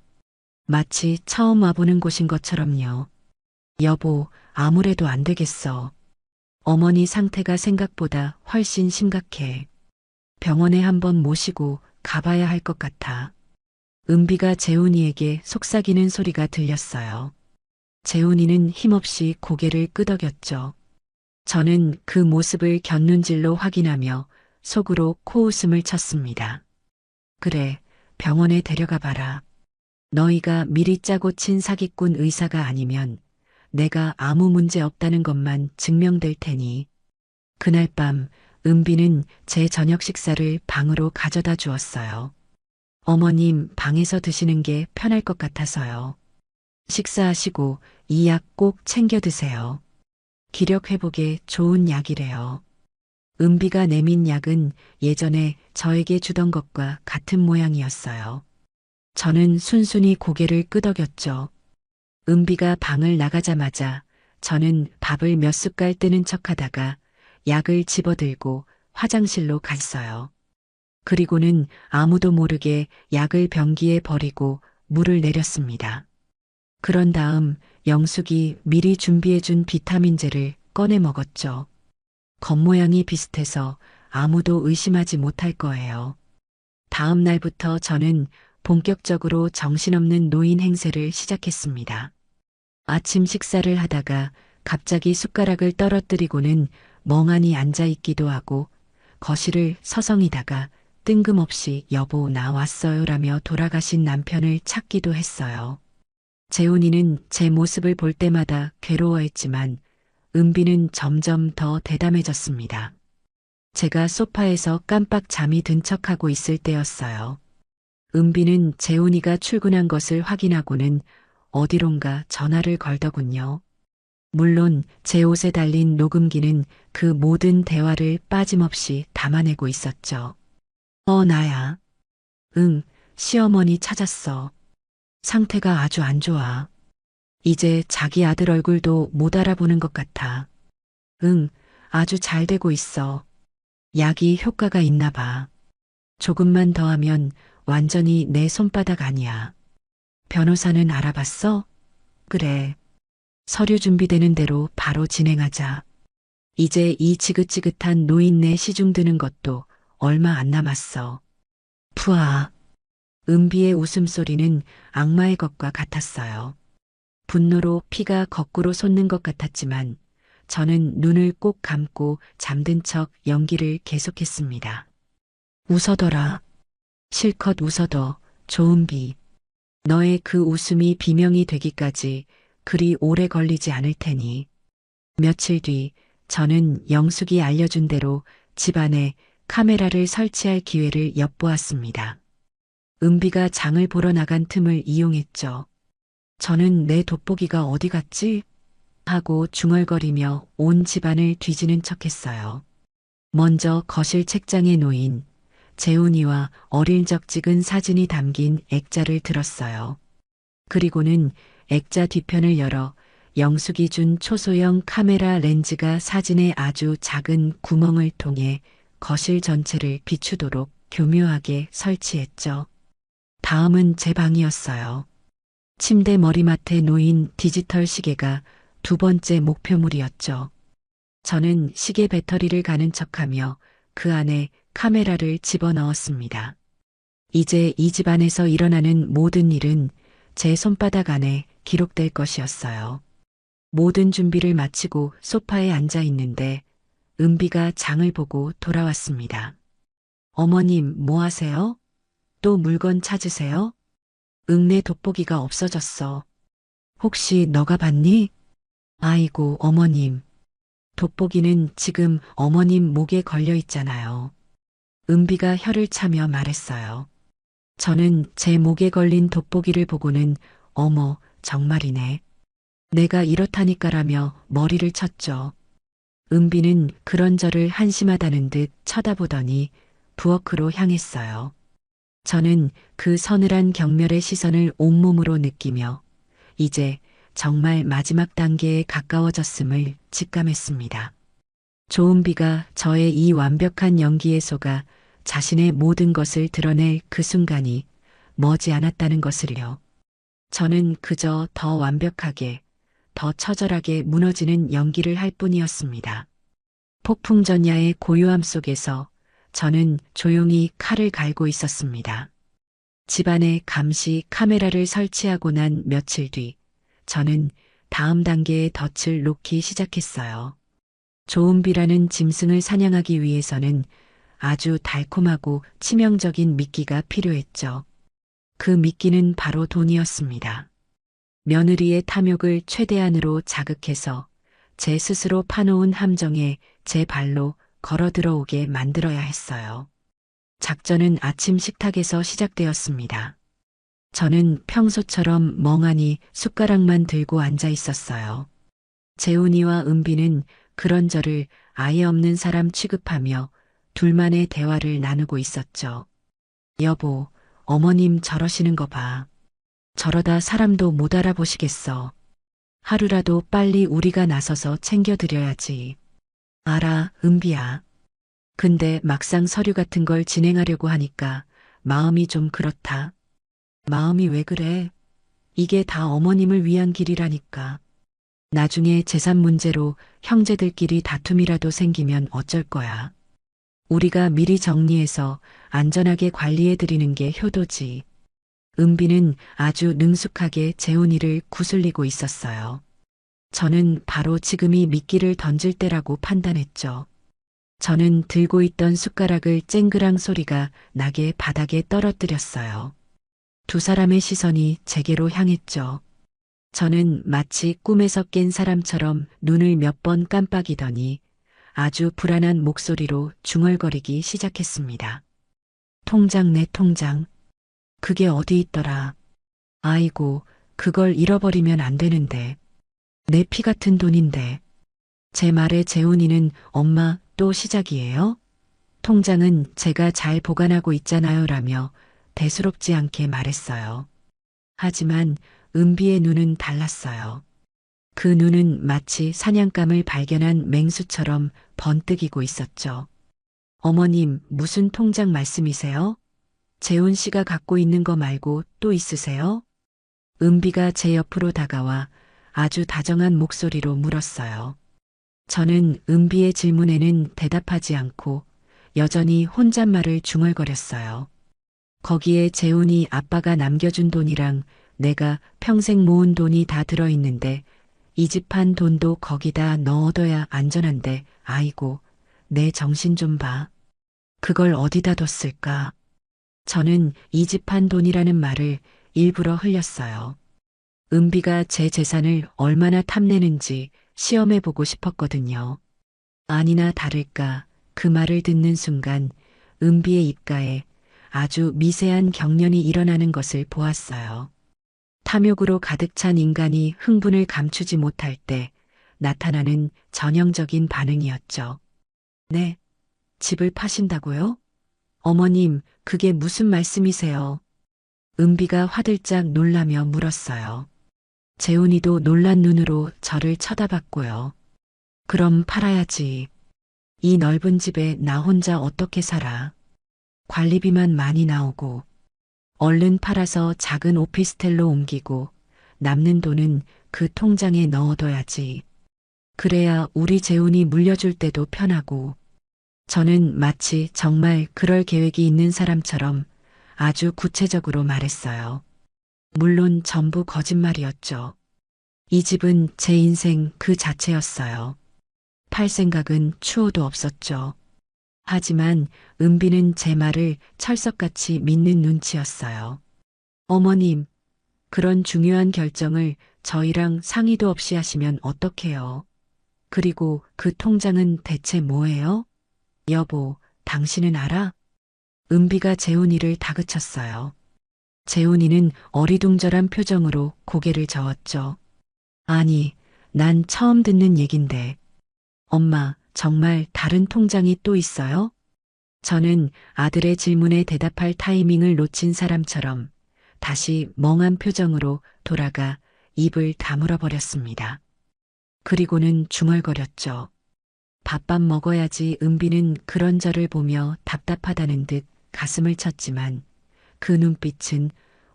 마치 처음 와보는 곳인 것처럼요. 여보, 아무래도 안 되겠어. 어머니 상태가 생각보다 훨씬 심각해. 병원에 한번 모시고 가봐야 할 것 같아. 은비가 재훈이에게 속삭이는 소리가 들렸어요. 재훈이는 힘없이 고개를 끄덕였죠. 저는 그 모습을 곁눈질로 확인하며 속으로 코웃음을 쳤습니다. 그래, 병원에 데려가 봐라. 너희가 미리 짜고 친 사기꾼 의사가 아니면 내가 아무 문제 없다는 것만 증명될 테니. 그날 밤 은비는 제 저녁 식사를 방으로 가져다 주었어요. 어머님 방에서 드시는 게 편할 것 같아서요. 식사하시고 이 약 꼭 챙겨 드세요. 기력 회복에 좋은 약이래요. 은비가 내민 약은 예전에 저에게 주던 것과 같은 모양이었어요. 저는 순순히 고개를 끄덕였죠. 은비가 방을 나가자마자 저는 밥을 몇 숟갈 뜨는 척하다가 약을 집어들고 화장실로 갔어요. 그리고는 아무도 모르게 약을 변기에 버리고 물을 내렸습니다. 그런 다음 영숙이 미리 준비해준 비타민제를 꺼내 먹었죠. 겉모양이 비슷해서 아무도 의심하지 못할 거예요. 다음 날부터 저는 본격적으로 정신없는 노인 행세를 시작했습니다. 아침 식사를 하다가 갑자기 숟가락을 떨어뜨리고는 멍하니 앉아있기도 하고 거실을 서성이다가 뜬금없이 여보 나 왔어요 라며 돌아가신 남편을 찾기도 했어요. 재훈이는 제 모습을 볼 때마다 괴로워했지만 은비는 점점 더 대담해졌습니다. 제가 소파에서 깜빡 잠이 든 척하고 있을 때였어요. 은비는 재훈이가 출근한 것을 확인하고는 어디론가 전화를 걸더군요. 물론 제 옷에 달린 녹음기는 그 모든 대화를 빠짐없이 담아내고 있었죠. 나야. 응, 시어머니 찾았어. 상태가 아주 안 좋아. 이제 자기 아들 얼굴도 못 알아보는 것 같아. 응, 아주 잘 되고 있어. 약이 효과가 있나 봐. 조금만 더 하면 완전히 내 손바닥 아니야. 변호사는 알아봤어? 그래. 서류 준비되는 대로 바로 진행하자. 이제 이 지긋지긋한 노인네 시중 드는 것도 얼마 안 남았어. 푸아. 은비의 웃음소리는 악마의 것과 같았어요. 분노로 피가 거꾸로 솟는 것 같았지만 저는 눈을 꼭 감고 잠든 척 연기를 계속했습니다. 웃어더라. 실컷 웃어더, 조은비. 너의 그 웃음이 비명이 되기까지 그리 오래 걸리지 않을 테니. 며칠 뒤 저는 영숙이 알려준 대로 집안에 카메라를 설치할 기회를 엿보았습니다. 은비가 장을 보러 나간 틈을 이용했죠. 저는 내 돋보기가 어디 갔지? 하고 중얼거리며 온 집안을 뒤지는 척했어요. 먼저 거실 책장에 놓인 재훈이와 어릴 적 찍은 사진이 담긴 액자를 들었어요. 그리고는 액자 뒤편을 열어 영숙이 준 초소형 카메라 렌즈가 사진의 아주 작은 구멍을 통해 거실 전체를 비추도록 교묘하게 설치했죠. 다음은 제 방이었어요. 침대 머리맡에 놓인 디지털 시계가 두 번째 목표물이었죠. 저는 시계 배터리를 가는 척하며 그 안에 카메라를 집어넣었습니다. 이제 이 집안에서 일어나는 모든 일은 제 손바닥 안에 기록될 것이었어요. 모든 준비를 마치고 소파에 앉아 있는데 은비가 장을 보고 돌아왔습니다. 어머님, 뭐 하세요? 또 물건 찾으세요? 내 돋보기가 없어졌어. 혹시 너가 봤니? 아이고, 어머님. 돋보기는 지금 어머님 목에 걸려 있잖아요. 은비가 혀를 차며 말했어요. 저는 제 목에 걸린 돋보기를 보고는 어머, 정말이네. 내가 이렇다니까라며 머리를 쳤죠. 은비는 그런 저를 한심하다는 듯 쳐다보더니 부엌으로 향했어요. 저는 그 서늘한 경멸의 시선을 온몸으로 느끼며 이제 정말 마지막 단계에 가까워졌음을 직감했습니다. 조은비가 저의 이 완벽한 연기에 속아 자신의 모든 것을 드러낼 그 순간이 머지않았다는 것을요. 저는 그저 더 완벽하게, 더 처절하게 무너지는 연기를 할 뿐이었습니다. 폭풍전야의 고요함 속에서 저는 조용히 칼을 갈고 있었습니다. 집안에 감시 카메라를 설치하고 난 며칠 뒤 저는 다음 단계의 덫을 놓기 시작했어요. 조은비라는 짐승을 사냥하기 위해서는 아주 달콤하고 치명적인 미끼가 필요했죠. 그 미끼는 바로 돈이었습니다. 며느리의 탐욕을 최대한으로 자극해서 제 스스로 파놓은 함정에 제 발로 걸어 들어오게 만들어야 했어요. 작전은 아침 식탁에서 시작되었습니다. 저는 평소처럼 멍하니 숟가락만 들고 앉아 있었어요. 재훈이와 은비는 그런 저를 아예 없는 사람 취급하며 둘만의 대화를 나누고 있었죠. 여보, 어머님 저러시는 거 봐. 저러다 사람도 못 알아보시겠어. 하루라도 빨리 우리가 나서서 챙겨드려야지. 알아, 은비야. 근데 막상 서류 같은 걸 진행하려고 하니까 마음이 좀 그렇다. 마음이 왜 그래? 이게 다 어머님을 위한 길이라니까. 나중에 재산 문제로 형제들끼리 다툼이라도 생기면 어쩔 거야. 우리가 미리 정리해서 안전하게 관리해드리는 게 효도지. 은비는 아주 능숙하게 재훈이를 구슬리고 있었어요. 저는 바로 지금이 미끼를 던질 때라고 판단했죠. 저는 들고 있던 숟가락을 쨍그랑 소리가 나게 바닥에 떨어뜨렸어요. 두 사람의 시선이 제게로 향했죠. 저는 마치 꿈에서 깬 사람처럼 눈을 몇 번 깜빡이더니 아주 불안한 목소리로 중얼거리기 시작했습니다. 통장 내 통장. 그게 어디 있더라. 아이고, 그걸 잃어버리면 안 되는데. 내 피 같은 돈인데. 제 말에 재훈이는 엄마 또 시작이에요? 통장은 제가 잘 보관하고 있잖아요 라며 대수롭지 않게 말했어요. 하지만 은비의 눈은 달랐어요. 그 눈은 마치 사냥감을 발견한 맹수처럼 번뜩이고 있었죠. 어머님, 무슨 통장 말씀이세요? 재훈 씨가 갖고 있는 거 말고 또 있으세요? 은비가 제 옆으로 다가와 아주 다정한 목소리로 물었어요. 저는 은비의 질문에는 대답하지 않고 여전히 혼잣말을 중얼거렸어요. 거기에 재훈이 아빠가 남겨준 돈이랑 내가 평생 모은 돈이 다 들어있는데 이 집 한 돈도 거기다 넣어둬야 안전한데 아이고 내 정신 좀 봐. 그걸 어디다 뒀을까? 저는 이 집 한 돈이라는 말을 일부러 흘렸어요. 은비가 제 재산을 얼마나 탐내는지 시험해보고 싶었거든요. 아니나 다를까 그 말을 듣는 순간 은비의 입가에 아주 미세한 경련이 일어나는 것을 보았어요. 탐욕으로 가득 찬 인간이 흥분을 감추지 못할 때 나타나는 전형적인 반응이었죠. 네, 집을 파신다고요? 어머님, 그게 무슨 말씀이세요? 은비가 화들짝 놀라며 물었어요. 재훈이도 놀란 눈으로 저를 쳐다봤고요. 그럼 팔아야지. 이 넓은 집에 나 혼자 어떻게 살아? 관리비만 많이 나오고. 얼른 팔아서 작은 오피스텔로 옮기고 남는 돈은 그 통장에 넣어둬야지. 그래야 우리 재훈이 물려줄 때도 편하고. 저는 마치 정말 그럴 계획이 있는 사람처럼 아주 구체적으로 말했어요. 물론 전부 거짓말이었죠. 이 집은 제 인생 그 자체였어요. 팔 생각은 추호도 없었죠. 하지만 은비는 제 말을 철석같이 믿는 눈치였어요. 어머님, 그런 중요한 결정을 저희랑 상의도 없이 하시면 어떡해요? 그리고 그 통장은 대체 뭐예요? 여보, 당신은 알아? 은비가 재훈이를 다그쳤어요. 재훈이는 어리둥절한 표정으로 고개를 저었죠. 아니, 난 처음 듣는 얘긴데. 엄마, 정말 다른 통장이 또 있어요? 저는 아들의 질문에 대답할 타이밍을 놓친 사람처럼 다시 멍한 표정으로 돌아가 입을 다물어 버렸습니다. 그리고는 중얼거렸죠. 밥밥 먹어야지. 은비는 그런 저를 보며 답답하다는 듯 가슴을 쳤지만 그 눈빛은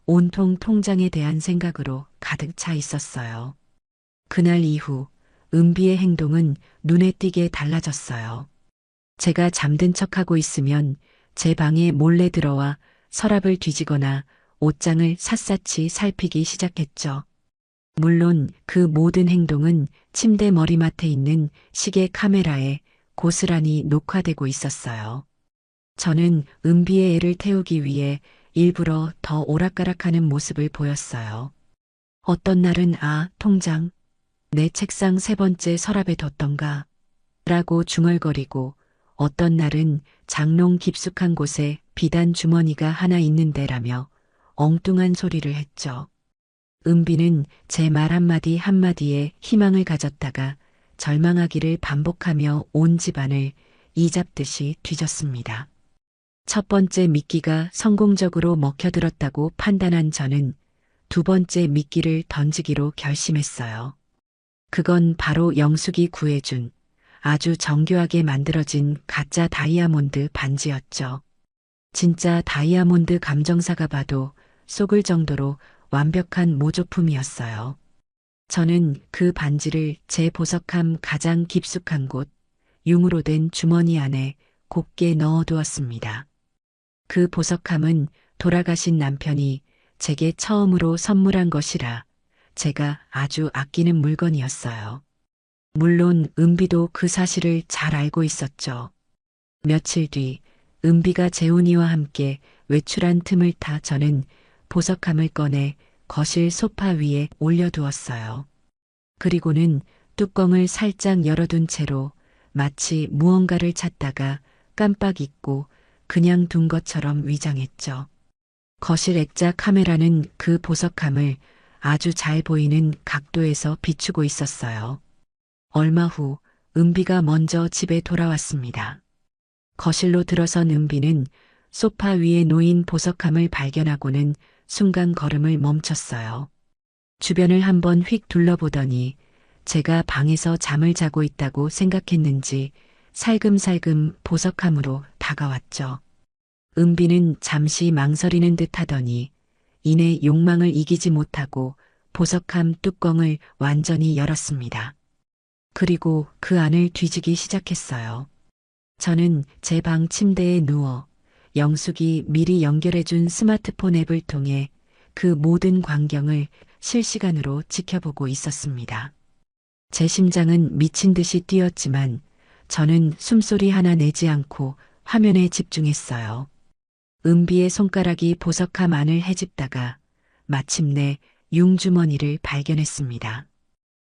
온통 통장에 대한 생각으로 가득 차 있었어요. 그날 이후 은비의 행동은 눈에 띄게 달라졌어요. 제가 잠든 척하고 있으면 제 방에 몰래 들어와 서랍을 뒤지거나 옷장을 샅샅이 살피기 시작했죠. 물론 그 모든 행동은 침대 머리맡에 있는 시계 카메라에 고스란히 녹화되고 있었어요. 저는 은비의 애를 태우기 위해 일부러 더 오락가락하는 모습을 보였어요. 어떤 날은 통장, 내 책상 세 번째 서랍에 뒀던가 라고 중얼거리고 어떤 날은 장롱 깊숙한 곳에 비단 주머니가 하나 있는데라며 엉뚱한 소리를 했죠. 은비는 제 말 한마디 한마디에 희망을 가졌다가 절망하기를 반복하며 온 집안을 이잡듯이 뒤졌습니다. 첫 번째 미끼가 성공적으로 먹혀들었다고 판단한 저는 두 번째 미끼를 던지기로 결심했어요. 그건 바로 영숙이 구해준 아주 정교하게 만들어진 가짜 다이아몬드 반지였죠. 진짜 다이아몬드 감정사가 봐도 속을 정도로 완벽한 모조품이었어요. 저는 그 반지를 제 보석함 가장 깊숙한 곳, 융으로 된 주머니 안에 곱게 넣어두었습니다. 그 보석함은 돌아가신 남편이 제게 처음으로 선물한 것이라 제가 아주 아끼는 물건이었어요. 물론 은비도 그 사실을 잘 알고 있었죠. 며칠 뒤 은비가 재훈이와 함께 외출한 틈을 타 저는 보석함을 꺼내 거실 소파 위에 올려두었어요. 그리고는 뚜껑을 살짝 열어둔 채로 마치 무언가를 찾다가 깜빡 잊고 그냥 둔 것처럼 위장했죠. 거실 액자 카메라는 그 보석함을 아주 잘 보이는 각도에서 비추고 있었어요. 얼마 후 은비가 먼저 집에 돌아왔습니다. 거실로 들어선 은비는 소파 위에 놓인 보석함을 발견하고는 순간 걸음을 멈췄어요. 주변을 한번 휙 둘러보더니 제가 방에서 잠을 자고 있다고 생각했는지 살금살금 보석함으로 다가왔죠. 은비는 잠시 망설이는 듯 하더니 이내 욕망을 이기지 못하고 보석함 뚜껑을 완전히 열었습니다. 그리고 그 안을 뒤지기 시작했어요. 저는 제 방 침대에 누워 영숙이 미리 연결해준 스마트폰 앱을 통해 그 모든 광경을 실시간으로 지켜보고 있었습니다. 제 심장은 미친 듯이 뛰었지만 저는 숨소리 하나 내지 않고 화면에 집중했어요. 은비의 손가락이 보석함 안을 헤집다가 마침내 융주머니를 발견했습니다.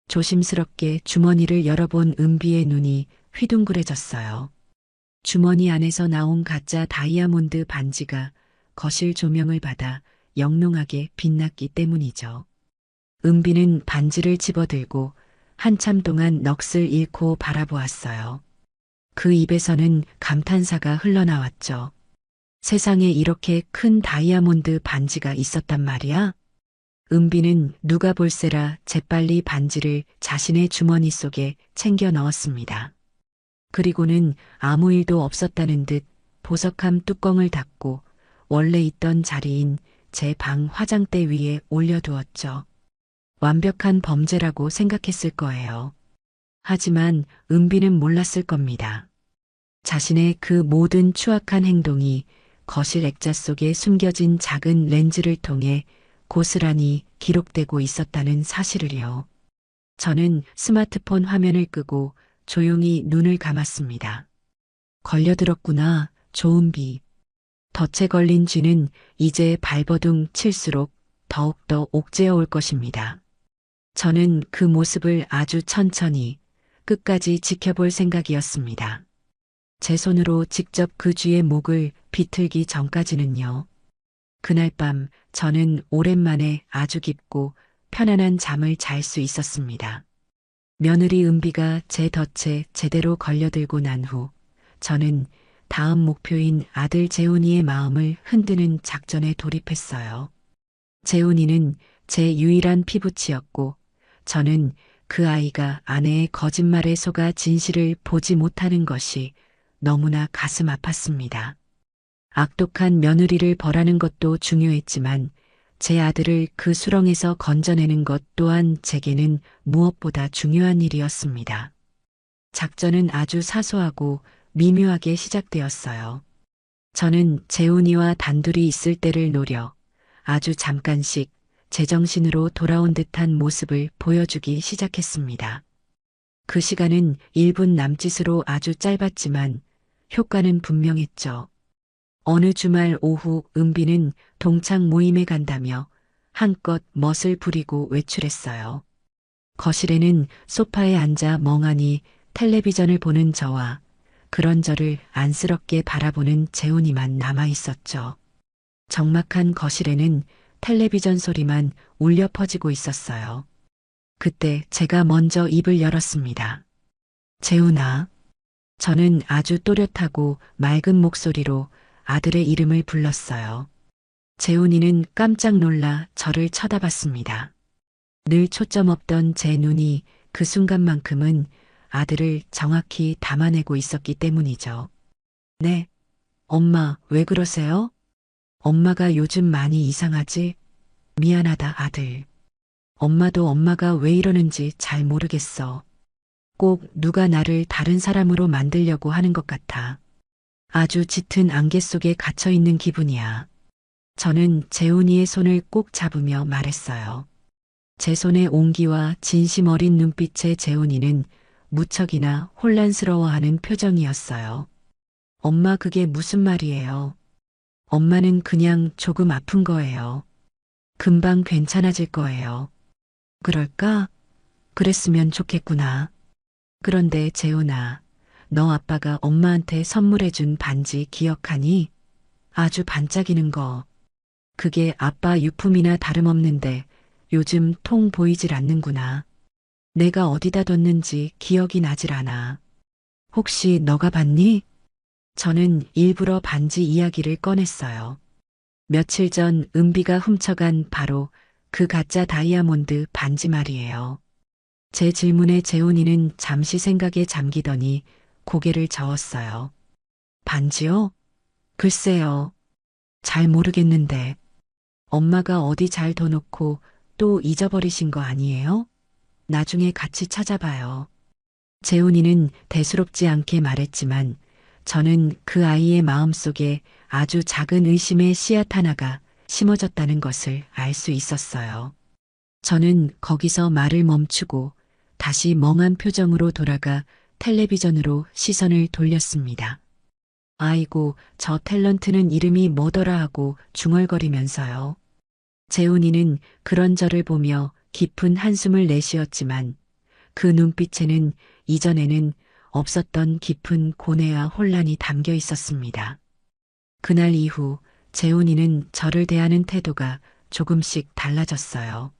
조심스럽게 주머니를 열어본 은비의 눈이 휘둥그레졌어요. 주머니 안에서 나온 가짜 다이아몬드 반지가 거실 조명을 받아 영롱하게 빛났기 때문이죠. 은비는 반지를 집어들고 한참 동안 넋을 잃고 바라보았어요. 그 입에서는 감탄사가 흘러나왔죠. 세상에 이렇게 큰 다이아몬드 반지가 있었단 말이야? 은비는 누가 볼세라 재빨리 반지를 자신의 주머니 속에 챙겨 넣었습니다. 그리고는 아무 일도 없었다는 듯 보석함 뚜껑을 닫고 원래 있던 자리인 제 방 화장대 위에 올려두었죠. 완벽한 범죄라고 생각했을 거예요. 하지만 은비는 몰랐을 겁니다. 자신의 그 모든 추악한 행동이 거실 액자 속에 숨겨진 작은 렌즈를 통해 고스란히 기록되고 있었다는 사실을요. 저는 스마트폰 화면을 끄고 조용히 눈을 감았습니다. 걸려들었구나, 조은비. 덫에 걸린 쥐는 이제 발버둥 칠수록 더욱더 옥죄어 올 것입니다. 저는 그 모습을 아주 천천히 끝까지 지켜볼 생각이었습니다. 제 손으로 직접 그 쥐의 목을 비틀기 전까지는요. 그날 밤 저는 오랜만에 아주 깊고 편안한 잠을 잘 수 있었습니다. 며느리 은비가 제 덫에 제대로 걸려들고 난 후 저는 다음 목표인 아들 재훈이의 마음을 흔드는 작전에 돌입했어요. 재훈이는 제 유일한 피부치였고 저는 그 아이가 아내의 거짓말에 속아 진실을 보지 못하는 것이 너무나 가슴 아팠습니다. 악독한 며느리를 벌하는 것도 중요했지만 제 아들을 그 수렁에서 건져내는 것 또한 제게는 무엇보다 중요한 일이었습니다. 작전은 아주 사소하고 미묘하게 시작되었어요. 저는 재훈이와 단둘이 있을 때를 노려 아주 잠깐씩 제정신으로 돌아온 듯한 모습을 보여주기 시작했습니다. 그 시간은 1분 남짓으로 아주 짧았지만 효과는 분명했죠. 어느 주말 오후 은비는 동창 모임에 간다며 한껏 멋을 부리고 외출했어요. 거실에는 소파에 앉아 멍하니 텔레비전을 보는 저와 그런 저를 안쓰럽게 바라보는 재훈이만 남아 있었죠. 적막한 거실에는 텔레비전 소리만 울려 퍼지고 있었어요. 그때 제가 먼저 입을 열었습니다. 재훈아. 저는 아주 또렷하고 맑은 목소리로 아들의 이름을 불렀어요. 재훈이는 깜짝 놀라 저를 쳐다봤습니다. 늘 초점 없던 제 눈이 그 순간만큼은 아들을 정확히 담아내고 있었기 때문이죠. 네. 엄마, 왜 그러세요? 엄마가 요즘 많이 이상하지? 미안하다, 아들. 엄마도 엄마가 왜 이러는지 잘 모르겠어. 꼭 누가 나를 다른 사람으로 만들려고 하는 것 같아. 아주 짙은 안개 속에 갇혀 있는 기분이야. 저는 재훈이의 손을 꼭 잡으며 말했어요. 제 손의 온기와 진심 어린 눈빛의 재훈이는 무척이나 혼란스러워하는 표정이었어요. 엄마, 그게 무슨 말이에요? 엄마는 그냥 조금 아픈 거예요. 금방 괜찮아질 거예요. 그럴까? 그랬으면 좋겠구나. 그런데 재훈아, 너 아빠가 엄마한테 선물해준 반지 기억하니? 아주 반짝이는 거. 그게 아빠 유품이나 다름없는데 요즘 통 보이질 않는구나. 내가 어디다 뒀는지 기억이 나질 않아. 혹시 너가 봤니? 저는 일부러 반지 이야기를 꺼냈어요. 며칠 전 은비가 훔쳐간 바로 그 가짜 다이아몬드 반지 말이에요. 제 질문에 재훈이는 잠시 생각에 잠기더니 고개를 저었어요. 반지요? 글쎄요. 잘 모르겠는데. 엄마가 어디 잘 둬놓고 또 잊어버리신 거 아니에요? 나중에 같이 찾아봐요. 재훈이는 대수롭지 않게 말했지만 저는 그 아이의 마음속에 아주 작은 의심의 씨앗 하나가 심어졌다는 것을 알 수 있었어요. 저는 거기서 말을 멈추고 다시 멍한 표정으로 돌아가 텔레비전으로 시선을 돌렸습니다. 아이고, 저 탤런트는 이름이 뭐더라 하고 중얼거리면서요. 재훈이는 그런 저를 보며 깊은 한숨을 내쉬었지만 그 눈빛에는 이전에는 없었던 깊은 고뇌와 혼란이 담겨 있었습니다. 그날 이후 재훈이는 저를 대하는 태도가 조금씩 달라졌어요.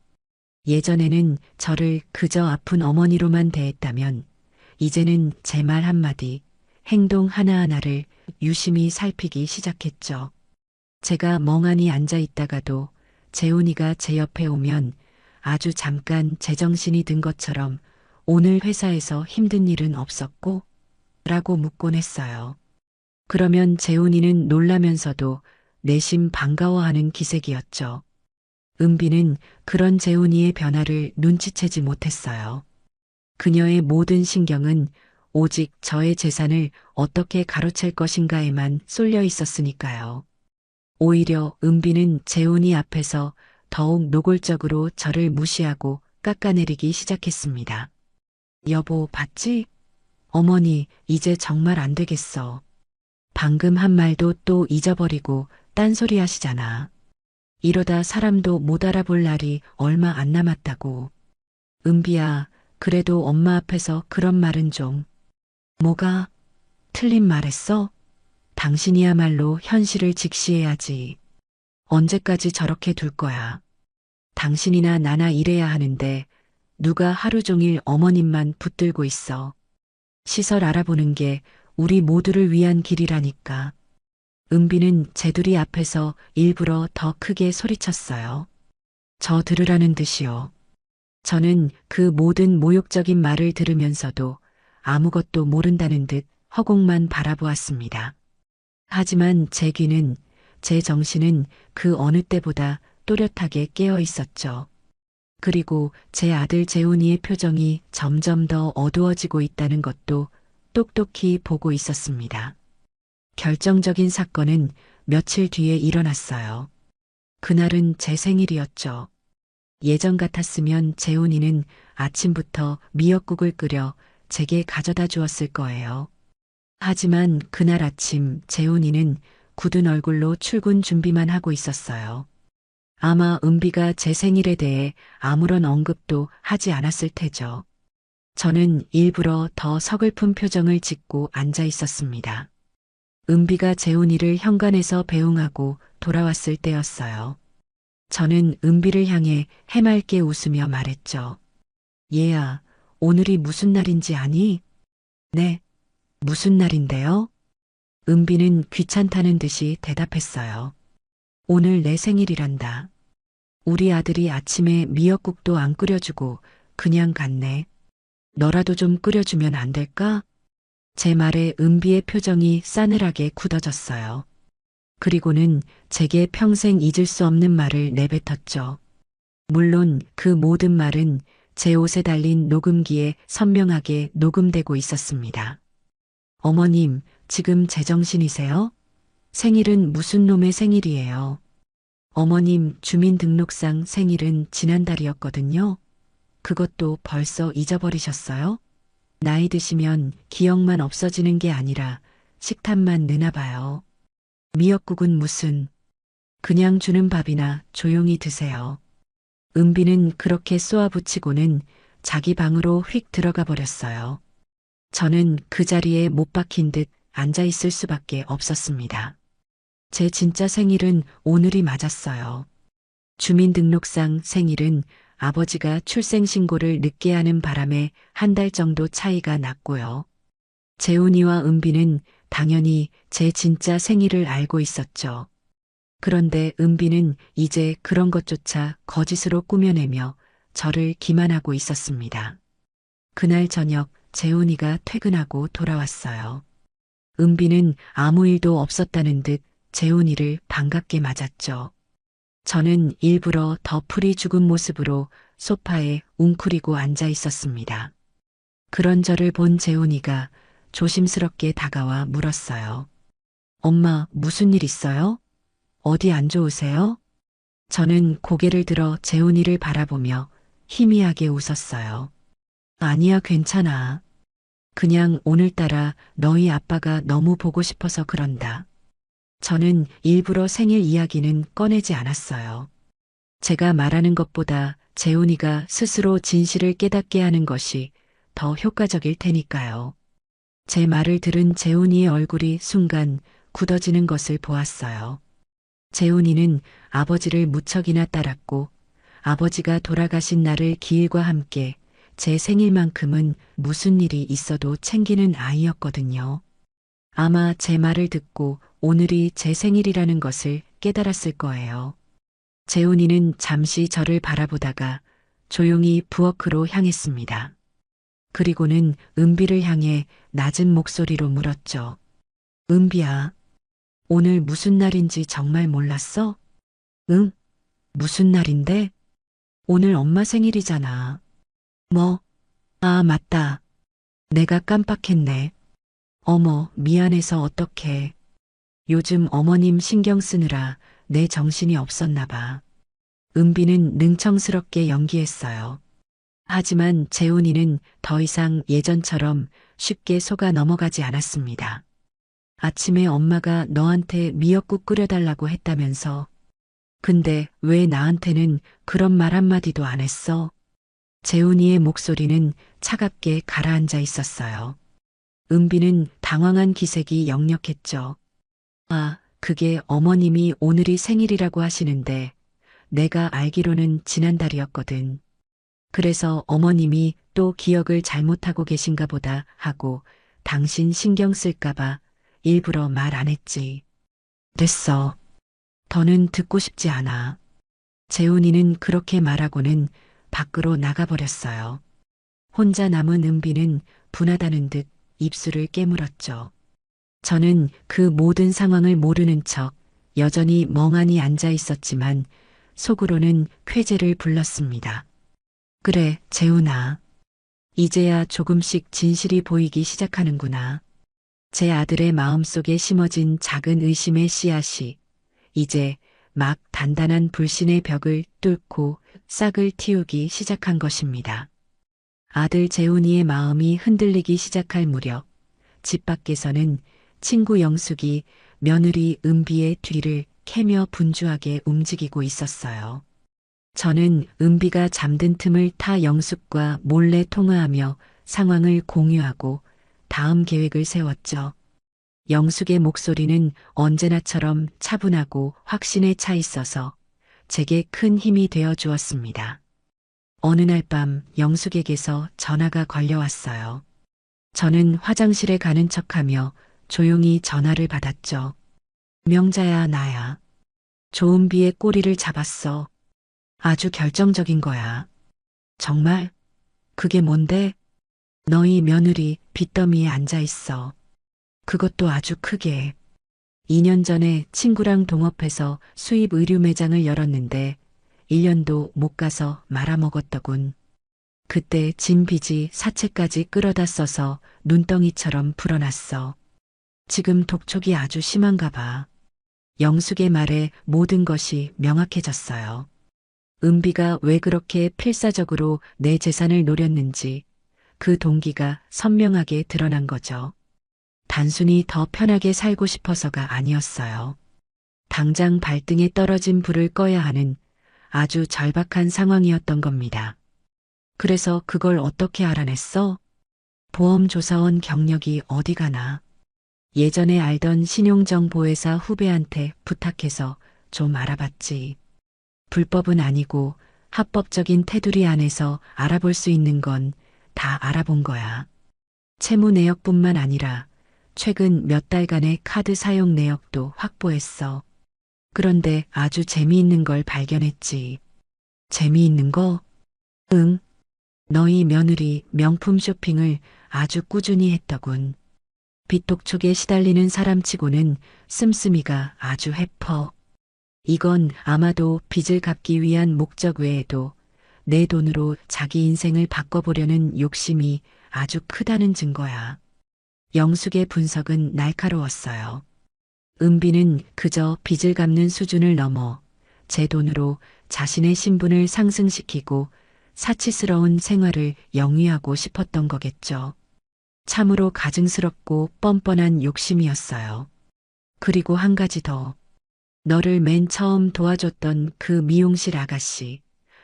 예전에는 저를 그저 아픈 어머니로만 대했다면 이제는 제 말 한마디, 행동 하나하나를 유심히 살피기 시작했죠. 제가 멍하니 앉아 있다가도 재훈이가 제 옆에 오면 아주 잠깐 제정신이 든 것처럼 오늘 회사에서 힘든 일은 없었고? 라고 묻곤 했어요. 그러면 재훈이는 놀라면서도 내심 반가워하는 기색이었죠. 은비는 그런 재훈이의 변화를 눈치채지 못했어요. 그녀의 모든 신경은 오직 저의 재산을 어떻게 가로챌 것인가에만 쏠려 있었으니까요. 오히려 은비는 재훈이 앞에서 더욱 노골적으로 저를 무시하고 깎아내리기 시작했습니다. 여보, 봤지? 어머니, 이제 정말 안 되겠어. 방금 한 말도 또 잊어버리고 딴소리 하시잖아. 이러다 사람도 못 알아볼 날이 얼마 안 남았다고. 은비야, 그래도 엄마 앞에서 그런 말은 좀. 뭐가? 틀린 말했어? 당신이야말로 현실을 직시해야지. 언제까지 저렇게 둘 거야? 당신이나 나나 일해야 하는데 누가 하루 종일 어머님만 붙들고 있어. 시설 알아보는 게 우리 모두를 위한 길이라니까. 은비는 제두리 앞에서 일부러 더 크게 소리쳤어요. 저 들으라는 듯이요. 저는 그 모든 모욕적인 말을 들으면서도 아무것도 모른다는 듯 허공만 바라보았습니다. 하지만 제 귀는, 제 정신은 그 어느 때보다 또렷하게 깨어 있었죠. 그리고 제 아들 재훈이의 표정이 점점 더 어두워지고 있다는 것도 똑똑히 보고 있었습니다. 결정적인 사건은 며칠 뒤에 일어났어요. 그날은 제 생일이었죠. 예전 같았으면 재훈이는 아침부터 미역국을 끓여 제게 가져다 주었을 거예요. 하지만 그날 아침 재훈이는 굳은 얼굴로 출근 준비만 하고 있었어요. 아마 은비가 제 생일에 대해 아무런 언급도 하지 않았을 테죠. 저는 일부러 더 서글픈 표정을 짓고 앉아 있었습니다. 은비가 재훈이를 현관에서 배웅하고 돌아왔을 때였어요. 저는 은비를 향해 해맑게 웃으며 말했죠. 얘야, 오늘이 무슨 날인지 아니? 네, 무슨 날인데요? 은비는 귀찮다는 듯이 대답했어요. 오늘 내 생일이란다. 우리 아들이 아침에 미역국도 안 끓여주고 그냥 갔네. 너라도 좀 끓여주면 안 될까? 제 말에 은비의 표정이 싸늘하게 굳어졌어요. 그리고는 제게 평생 잊을 수 없는 말을 내뱉었죠. 물론 그 모든 말은 제 옷에 달린 녹음기에 선명하게 녹음되고 있었습니다. 어머님, 지금 제정신이세요? 생일은 무슨 놈의 생일이에요? 어머님 주민등록상 생일은 지난달이었거든요. 그것도 벌써 잊어버리셨어요? 나이 드시면 기억만 없어지는 게 아니라 식탐만 느나 봐요. 미역국은 무슨 그냥 주는 밥이나 조용히 드세요. 은비는 그렇게 쏘아붙이고는 자기 방으로 휙 들어가 버렸어요. 저는 그 자리에 못 박힌 듯 앉아 있을 수밖에 없었습니다. 제 진짜 생일은 오늘이 맞았어요. 주민등록상 생일은 아버지가 출생신고를 늦게 하는 바람에 한 달 정도 차이가 났고요. 재훈이와 은비는 당연히 제 진짜 생일을 알고 있었죠. 그런데 은비는 이제 그런 것조차 거짓으로 꾸며내며 저를 기만하고 있었습니다. 그날 저녁 재훈이가 퇴근하고 돌아왔어요. 은비는 아무 일도 없었다는 듯 재훈이를 반갑게 맞았죠. 저는 일부러 더 풀이 죽은 모습으로 소파에 웅크리고 앉아 있었습니다. 그런 저를 본 재훈이가 조심스럽게 다가와 물었어요. 엄마, 무슨 일 있어요? 어디 안 좋으세요? 저는 고개를 들어 재훈이를 바라보며 희미하게 웃었어요. 아니야, 괜찮아. 그냥 오늘따라 너희 아빠가 너무 보고 싶어서 그런다. 저는 일부러 생일 이야기는 꺼내지 않았어요. 제가 말하는 것보다 재훈이가 스스로 진실을 깨닫게 하는 것이 더 효과적일 테니까요. 제 말을 들은 재훈이의 얼굴이 순간 굳어지는 것을 보았어요. 재훈이는 아버지를 무척이나 따랐고 아버지가 돌아가신 날을 기일과 함께 제 생일만큼은 무슨 일이 있어도 챙기는 아이였거든요. 아마 제 말을 듣고 오늘이 제 생일이라는 것을 깨달았을 거예요. 재훈이는 잠시 저를 바라보다가 조용히 부엌으로 향했습니다. 그리고는 은비를 향해 낮은 목소리로 물었죠. 은비야, 오늘 무슨 날인지 정말 몰랐어? 응? 무슨 날인데? 오늘 엄마 생일이잖아. 뭐? 아, 맞다. 내가 깜빡했네. 어머, 미안해서 어떡해. 요즘 어머님 신경 쓰느라 내 정신이 없었나 봐. 은비는 능청스럽게 연기했어요. 하지만 재훈이는 더 이상 예전처럼 쉽게 속아 넘어가지 않았습니다. 아침에 엄마가 너한테 미역국 끓여달라고 했다면서. 근데 왜 나한테는 그런 말 한마디도 안 했어? 재훈이의 목소리는 차갑게 가라앉아 있었어요. 은비는 당황한 기색이 역력했죠. 아, 그게 어머님이 오늘이 생일이라고 하시는데 내가 알기로는 지난달이었거든. 그래서 어머님이 또 기억을 잘못하고 계신가 보다 하고 당신 신경 쓸까봐 일부러 말 안 했지. 됐어. 더는 듣고 싶지 않아. 재훈이는 그렇게 말하고는 밖으로 나가버렸어요. 혼자 남은 은비는 분하다는 듯 입술을 깨물었죠. 저는 그 모든 상황을 모르는 척 여전히 멍하니 앉아 있었지만 속으로는 쾌재를 불렀습니다. 그래, 재훈아. 이제야 조금씩 진실이 보이기 시작하는구나. 제 아들의 마음속에 심어진 작은 의심의 씨앗이 이제 막 단단한 불신의 벽을 뚫고 싹을 틔우기 시작한 것입니다. 아들 재훈이의 마음이 흔들리기 시작할 무렵 집 밖에서는 친구 영숙이 며느리 은비의 뒤를 캐며 분주하게 움직이고 있었어요. 저는 은비가 잠든 틈을 타 영숙과 몰래 통화하며 상황을 공유하고 다음 계획을 세웠죠. 영숙의 목소리는 언제나처럼 차분하고 확신에 차 있어서 제게 큰 힘이 되어 주었습니다. 어느 날 밤 영숙에게서 전화가 걸려왔어요. 저는 화장실에 가는 척하며 조용히 전화를 받았죠. 명자야, 나야. 조은비의 꼬리를 잡았어. 아주 결정적인 거야. 정말? 그게 뭔데? 너희 며느리 빚더미에 앉아 있어. 그것도 아주 크게. 2년 전에 친구랑 동업해서 수입 의류 매장을 열었는데 1년도 못 가서 말아먹었더군. 그때 진 빚이 사채까지 끌어다 써서 눈덩이처럼 불어났어. 지금 독촉이 아주 심한가 봐. 영숙의 말에 모든 것이 명확해졌어요. 은비가 왜 그렇게 필사적으로 내 재산을 노렸는지 그 동기가 선명하게 드러난 거죠. 단순히 더 편하게 살고 싶어서가 아니었어요. 당장 발등에 떨어진 불을 꺼야 하는 아주 절박한 상황이었던 겁니다. 그래서 그걸 어떻게 알아냈어? 보험조사원 경력이 어디 가나. 예전에 알던 신용정보회사 후배한테 부탁해서 좀 알아봤지. 불법은 아니고 합법적인 테두리 안에서 알아볼 수 있는 건 다 알아본 거야. 채무 내역뿐만 아니라 최근 몇 달간의 카드 사용 내역도 확보했어. 그런데 아주 재미있는 걸 발견했지. 재미있는 거? 응. 너희 며느리 명품 쇼핑을 아주 꾸준히 했더군. 빚독촉에 시달리는 사람치고는 씀씀이가 아주 해퍼. 이건 아마도 빚을 갚기 위한 목적 외에도 내 돈으로 자기 인생을 바꿔보려는 욕심이 아주 크다는 증거야. 영숙의 분석은 날카로웠어요. 은비는 그저 빚을 갚는 수준을 넘어 제 돈으로 자신의 신분을 상승시키고 사치스러운 생활을 영위하고 싶었던 거겠죠. 참으로 가증스럽고 뻔뻔한 욕심이었어요. 그리고 한 가지 더. 너를 맨 처음 도와줬던 그 미용실 아가씨,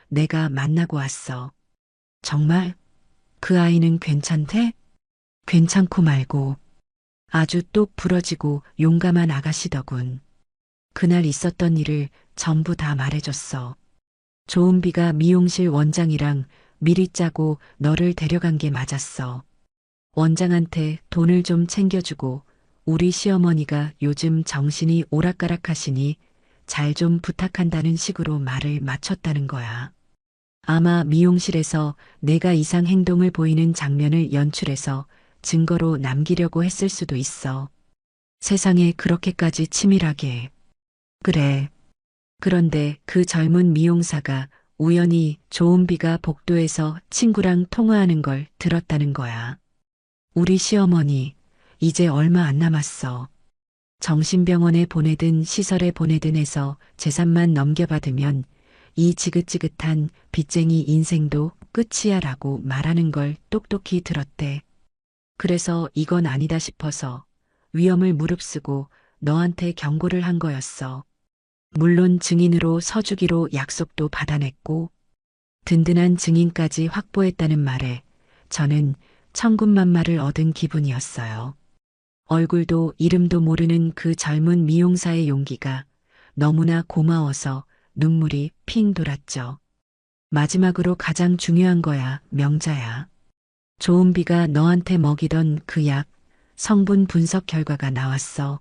내가 만나고 왔어. 정말? 그 아이는 괜찮대? 괜찮고 말고. 아주 똑 부러지고 용감한 아가씨더군. 그날 있었던 일을 전부 다 말해줬어. 조은비가 미용실 원장이랑 미리 짜고 너를 데려간 게 맞았어. 원장한테 돈을 좀 챙겨주고 우리 시어머니가 요즘 정신이 오락가락하시니 잘 좀 부탁한다는 식으로 말을 맞췄다는 거야. 아마 미용실에서 내가 이상 행동을 보이는 장면을 연출해서 증거로 남기려고 했을 수도 있어. 세상에 그렇게까지 치밀하게. 그래. 그런데 그 젊은 미용사가 우연히 조은비가 복도에서 친구랑 통화하는 걸 들었다는 거야. 우리 시어머니, 이제 얼마 안 남았어. 정신병원에 보내든 시설에 보내든 해서 재산만 넘겨받으면 이 지긋지긋한 빚쟁이 인생도 끝이야 라고 말하는 걸 똑똑히 들었대. 그래서 이건 아니다 싶어서 위험을 무릅쓰고 너한테 경고를 한 거였어. 물론 증인으로 서주기로 약속도 받아냈고 든든한 증인까지 확보했다는 말에 저는 천군만마를 얻은 기분이었어요. 얼굴도 이름도 모르는 그 젊은 미용사의 용기가 너무나 고마워서 눈물이 핑 돌았죠. 마지막으로 가장 중요한 거야, 명자야. 조은비가 너한테 먹이던 그 약, 성분 분석 결과가 나왔어.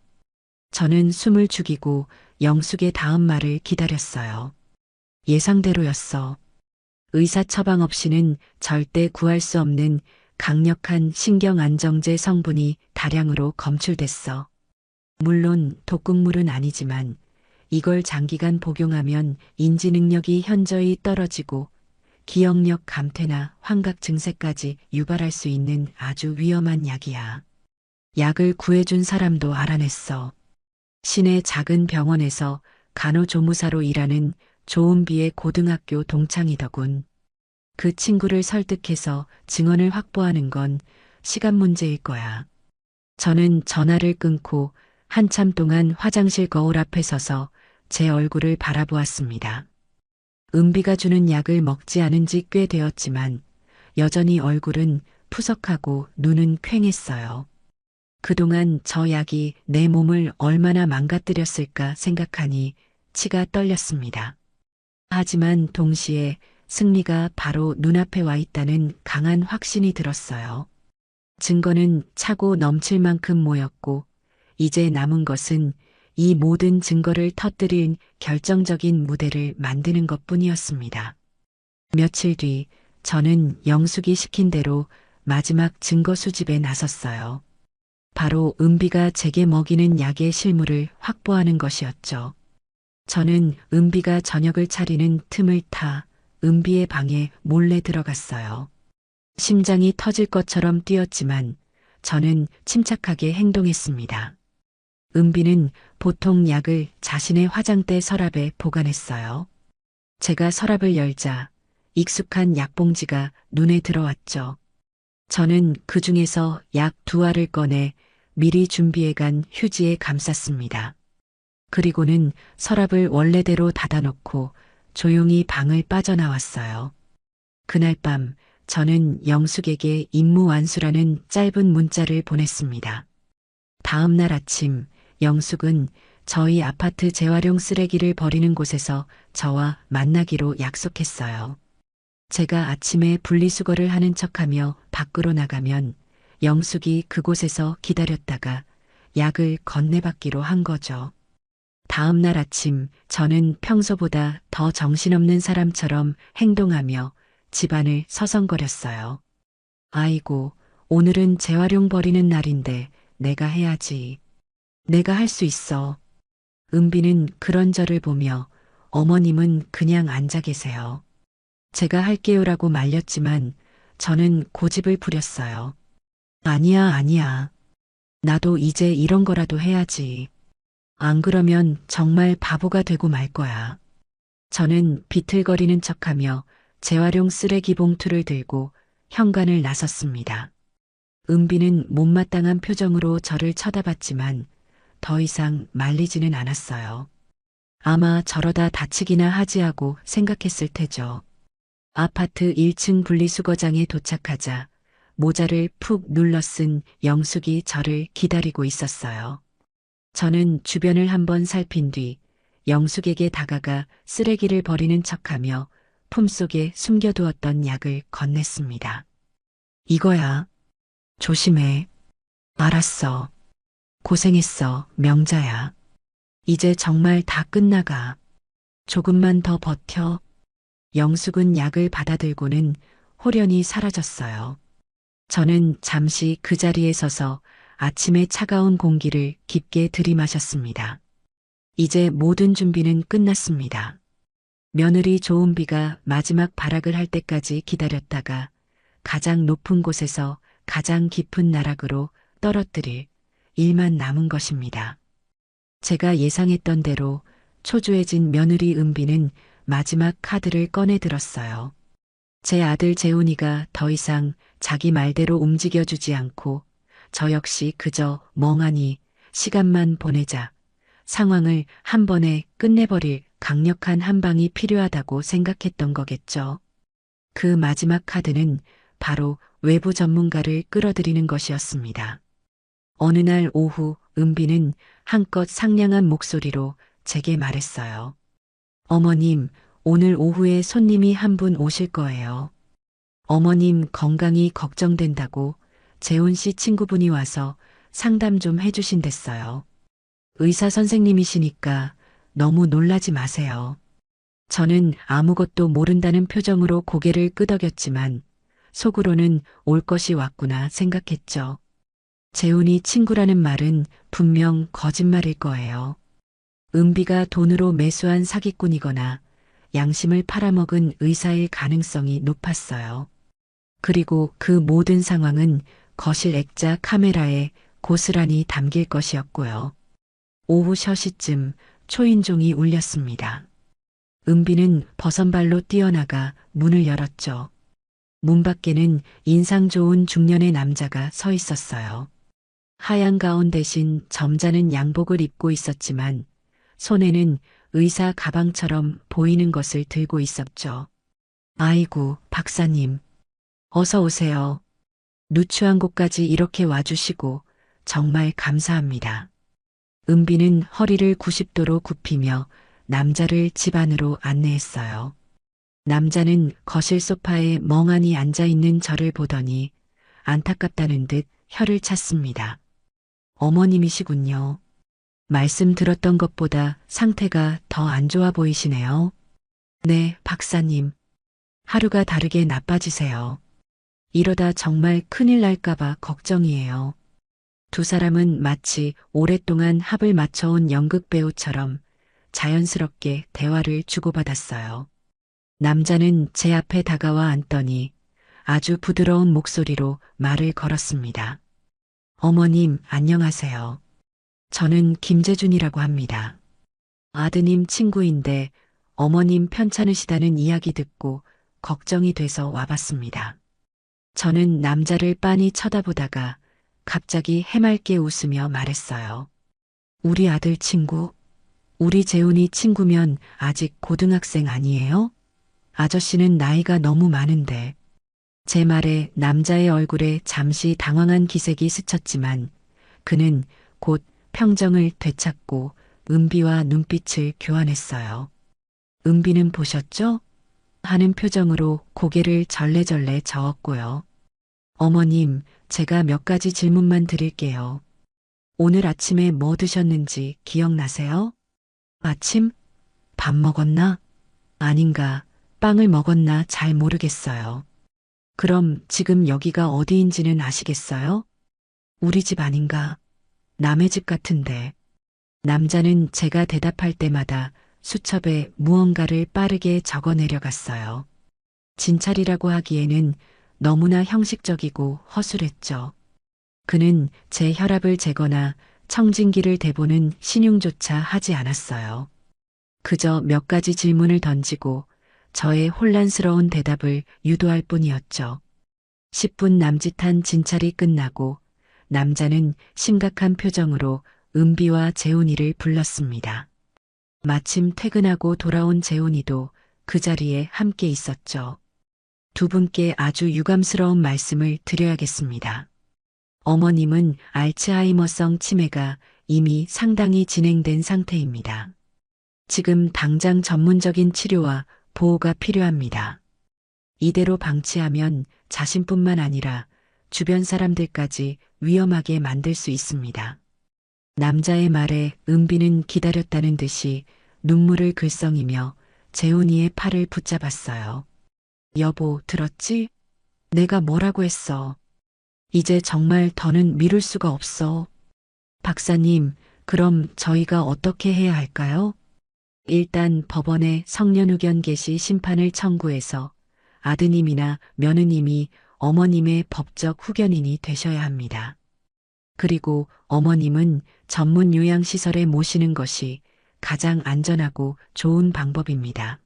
저는 숨을 죽이고 영숙의 다음 말을 기다렸어요. 예상대로였어. 의사 처방 없이는 절대 구할 수 없는 강력한 신경안정제 성분이 다량으로 검출됐어. 물론 독극물은 아니지만 이걸 장기간 복용하면 인지 능력이 현저히 떨어지고 기억력 감퇴나 환각 증세까지 유발할 수 있는 아주 위험한 약이야. 약을 구해준 사람도 알아냈어. 시내 작은 병원에서 간호조무사로 일하는 조은비의 고등학교 동창이더군. 그 친구를 설득해서 증언을 확보하는 건 시간 문제일 거야. 저는 전화를 끊고 한참 동안 화장실 거울 앞에 서서 제 얼굴을 바라보았습니다. 은비가 주는 약을 먹지 않은 지 꽤 되었지만 여전히 얼굴은 푸석하고 눈은 퀭했어요. 그동안 저 약이 내 몸을 얼마나 망가뜨렸을까 생각하니 치가 떨렸습니다. 하지만 동시에 승리가 바로 눈앞에 와 있다는 강한 확신이 들었어요. 증거는 차고 넘칠 만큼 모였고 이제 남은 것은 이 모든 증거를 터뜨린 결정적인 무대를 만드는 것뿐이었습니다. 며칠 뒤 저는 영숙이 시킨 대로 마지막 증거 수집에 나섰어요. 바로 은비가 제게 먹이는 약의 실물을 확보하는 것이었죠. 저는 은비가 저녁을 차리는 틈을 타 은비의 방에 몰래 들어갔어요. 심장이 터질 것처럼 뛰었지만 저는 침착하게 행동했습니다. 은비는 보통 약을 자신의 화장대 서랍에 보관했어요. 제가 서랍을 열자 익숙한 약봉지가 눈에 들어왔죠. 저는 그 중에서 약 2알을 꺼내 미리 준비해간 휴지에 감쌌습니다. 그리고는 서랍을 원래대로 닫아놓고 조용히 방을 빠져나왔어요. 그날 밤 저는 영숙에게 임무 완수라는 짧은 문자를 보냈습니다. 다음 날 아침 영숙은 저희 아파트 재활용 쓰레기를 버리는 곳에서 저와 만나기로 약속했어요. 제가 아침에 분리수거를 하는 척하며 밖으로 나가면 영숙이 그곳에서 기다렸다가 약을 건네받기로 한 거죠. 다음 날 아침 저는 평소보다 더 정신없는 사람처럼 행동하며 집안을 서성거렸어요. 아이고, 오늘은 재활용 버리는 날인데 내가 해야지. 내가 할 수 있어. 은비는 그런 저를 보며 어머님은 그냥 앉아 계세요. 제가 할게요라고 말렸지만 저는 고집을 부렸어요. 아니야, 아니야. 나도 이제 이런 거라도 해야지. 안 그러면 정말 바보가 되고 말 거야. 저는 비틀거리는 척하며 재활용 쓰레기 봉투를 들고 현관을 나섰습니다. 은비는 못마땅한 표정으로 저를 쳐다봤지만 더 이상 말리지는 않았어요. 아마 저러다 다치기나 하지 하고 생각했을 테죠. 아파트 1층 분리수거장에 도착하자 모자를 푹 눌러 쓴 영숙이 저를 기다리고 있었어요. 저는 주변을 한번 살핀 뒤 영숙에게 다가가 쓰레기를 버리는 척하며 품속에 숨겨두었던 약을 건넸습니다. 이거야. 조심해. 알았어. 고생했어, 명자야. 이제 정말 다 끝나가. 조금만 더 버텨. 영숙은 약을 받아들고는 호련히 사라졌어요. 저는 잠시 그 자리에 서서 아침의 차가운 공기를 깊게 들이마셨습니다. 이제 모든 준비는 끝났습니다. 며느리 조은비가 마지막 발악을 할 때까지 기다렸다가 가장 높은 곳에서 가장 깊은 나락으로 떨어뜨릴 일만 남은 것입니다. 제가 예상했던 대로 초조해진 며느리 은비는 마지막 카드를 꺼내 들었어요. 제 아들 재훈이가 더 이상 자기 말대로 움직여주지 않고 저 역시 그저 멍하니 시간만 보내자 상황을 한 번에 끝내버릴 강력한 한 방이 필요하다고 생각했던 거겠죠. 그 마지막 카드는 바로 외부 전문가를 끌어들이는 것이었습니다. 어느 날 오후 은비는 한껏 상냥한 목소리로 제게 말했어요. 어머님, 오늘 오후에 손님이 한 분 오실 거예요. 어머님 건강이 걱정된다고 재훈 씨 친구분이 와서 상담 좀 해주신댔어요. 의사 선생님이시니까 너무 놀라지 마세요. 저는 아무것도 모른다는 표정으로 고개를 끄덕였지만 속으로는 올 것이 왔구나 생각했죠. 재훈이 친구라는 말은 분명 거짓말일 거예요. 은비가 돈으로 매수한 사기꾼이거나 양심을 팔아먹은 의사일 가능성이 높았어요. 그리고 그 모든 상황은 거실 액자 카메라에 고스란히 담길 것이었고요. 오후 서시쯤 초인종이 울렸습니다. 은비는 버선발로 뛰어나가 문을 열었죠. 문 밖에는 인상 좋은 중년의 남자가 서 있었어요. 하얀 가운 대신 점잖은 양복을 입고 있었지만 손에는 의사 가방처럼 보이는 것을 들고 있었죠. 아이고, 박사님. 어서 오세요. 누추한 곳까지 이렇게 와주시고 정말 감사합니다. 은비는 허리를 90도로 굽히며 남자를 집 안으로 안내했어요. 남자는 거실 소파에 멍하니 앉아있는 저를 보더니 안타깝다는 듯 혀를 찼습니다. 어머님이시군요. 말씀 들었던 것보다 상태가 더 안 좋아 보이시네요. 네, 박사님. 하루가 다르게 나빠지세요. 이러다 정말 큰일 날까봐 걱정이에요. 두 사람은 마치 오랫동안 합을 맞춰온 연극 배우처럼 자연스럽게 대화를 주고받았어요. 남자는 제 앞에 다가와 앉더니 아주 부드러운 목소리로 말을 걸었습니다. 어머님, 안녕하세요. 저는 김재준이라고 합니다. 아드님 친구인데 어머님 편찮으시다는 이야기 듣고 걱정이 돼서 와봤습니다. 저는 남자를 빤히 쳐다보다가 갑자기 해맑게 웃으며 말했어요. 우리 아들 친구? 우리 재훈이 친구면 아직 고등학생 아니에요? 아저씨는 나이가 너무 많은데. 제 말에 남자의 얼굴에 잠시 당황한 기색이 스쳤지만 그는 곧 평정을 되찾고 은비와 눈빛을 교환했어요. 은비는 보셨죠? 하는 표정으로 고개를 절레절레 저었고요. 어머님, 제가 몇 가지 질문만 드릴게요. 오늘 아침에 뭐 드셨는지 기억나세요? 아침? 밥 먹었나? 아닌가, 빵을 먹었나 잘 모르겠어요. 그럼 지금 여기가 어디인지는 아시겠어요? 우리 집 아닌가? 남의 집 같은데. 남자는 제가 대답할 때마다 수첩에 무언가를 빠르게 적어 내려갔어요. 진찰이라고 하기에는 너무나 형식적이고 허술했죠. 그는 제 혈압을 재거나 청진기를 대보는 신용조차 하지 않았어요. 그저 몇 가지 질문을 던지고 저의 혼란스러운 대답을 유도할 뿐이었죠. 10분 남짓한 진찰이 끝나고 남자는 심각한 표정으로 은비와 재훈이를 불렀습니다. 마침 퇴근하고 돌아온 재훈이도 그 자리에 함께 있었죠. 두 분께 아주 유감스러운 말씀을 드려야겠습니다. 어머님은 알츠하이머성 치매가 이미 상당히 진행된 상태입니다. 지금 당장 전문적인 치료와 보호가 필요합니다. 이대로 방치하면 자신뿐만 아니라 주변 사람들까지 위험하게 만들 수 있습니다. 남자의 말에 은비는 기다렸다는 듯이 눈물을 글썽이며 재훈이의 팔을 붙잡았어요. 여보, 들었지? 내가 뭐라고 했어. 이제 정말 더는 미룰 수가 없어. 박사님, 그럼 저희가 어떻게 해야 할까요? 일단 법원에 성년후견 개시 심판을 청구해서 아드님이나 며느님이 어머님의 법적 후견인이 되셔야 합니다. 그리고 어머님은 전문 요양시설에 모시는 것이 가장 안전하고 좋은 방법입니다.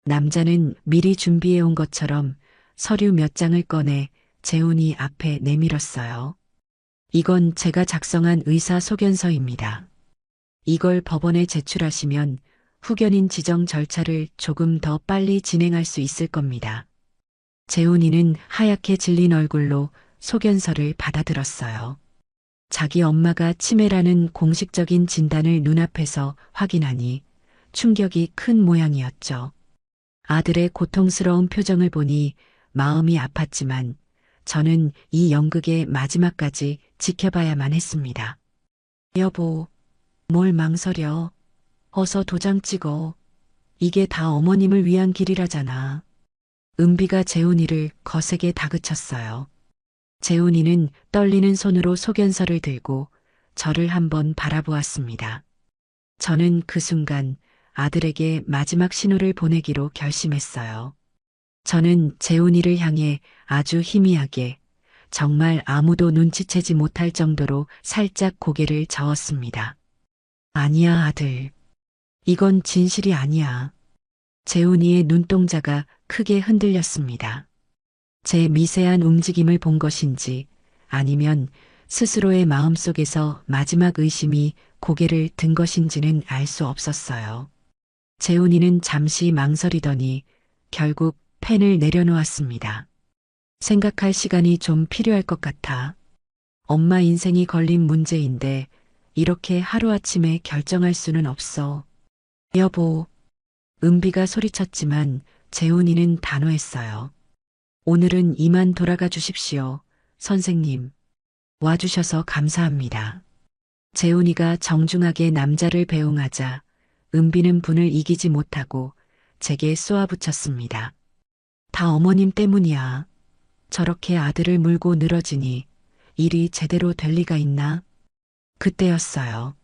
남자는 미리 준비해 온 것처럼 서류 몇 장을 꺼내 재훈이 앞에 내밀었어요. 이건 제가 작성한 의사소견서입니다. 이걸 법원에 제출하시면 후견인 지정 절차를 조금 더 빨리 진행할 수 있을 겁니다. 재훈이는 하얗게 질린 얼굴로 소견서를 받아들었어요. 자기 엄마가 치매라는 공식적인 진단을 눈앞에서 확인하니 충격이 큰 모양이었죠. 아들의 고통스러운 표정을 보니 마음이 아팠지만 저는 이 연극의 마지막까지 지켜봐야만 했습니다. 여보, 뭘 망설여. 어서 도장 찍어. 이게 다 어머님을 위한 길이라잖아. 은비가 재훈이를 거세게 다그쳤어요. 재훈이는 떨리는 손으로 소견서를 들고 저를 한번 바라보았습니다. 저는 그 순간 아들에게 마지막 신호를 보내기로 결심했어요. 저는 재훈이를 향해 아주 희미하게, 정말 아무도 눈치채지 못할 정도로 살짝 고개를 저었습니다. 아니야, 아들. 이건 진실이 아니야. 재훈이의 눈동자가 크게 흔들렸습니다. 제 미세한 움직임을 본 것인지 아니면 스스로의 마음속에서 마지막 의심이 고개를 든 것인지는 알 수 없었어요. 재훈이는 잠시 망설이더니 결국 펜을 내려놓았습니다. 생각할 시간이 좀 필요할 것 같아. 엄마 인생이 걸린 문제인데 이렇게 하루아침에 결정할 수는 없어. 여보. 은비가 소리쳤지만 재훈이는 단호했어요. 오늘은 이만 돌아가 주십시오, 선생님. 와주셔서 감사합니다. 재훈이가 정중하게 남자를 배웅하자 은비는 분을 이기지 못하고 제게 쏘아붙였습니다. 다 어머님 때문이야. 저렇게 아들을 물고 늘어지니 일이 제대로 될 리가 있나? 그때였어요.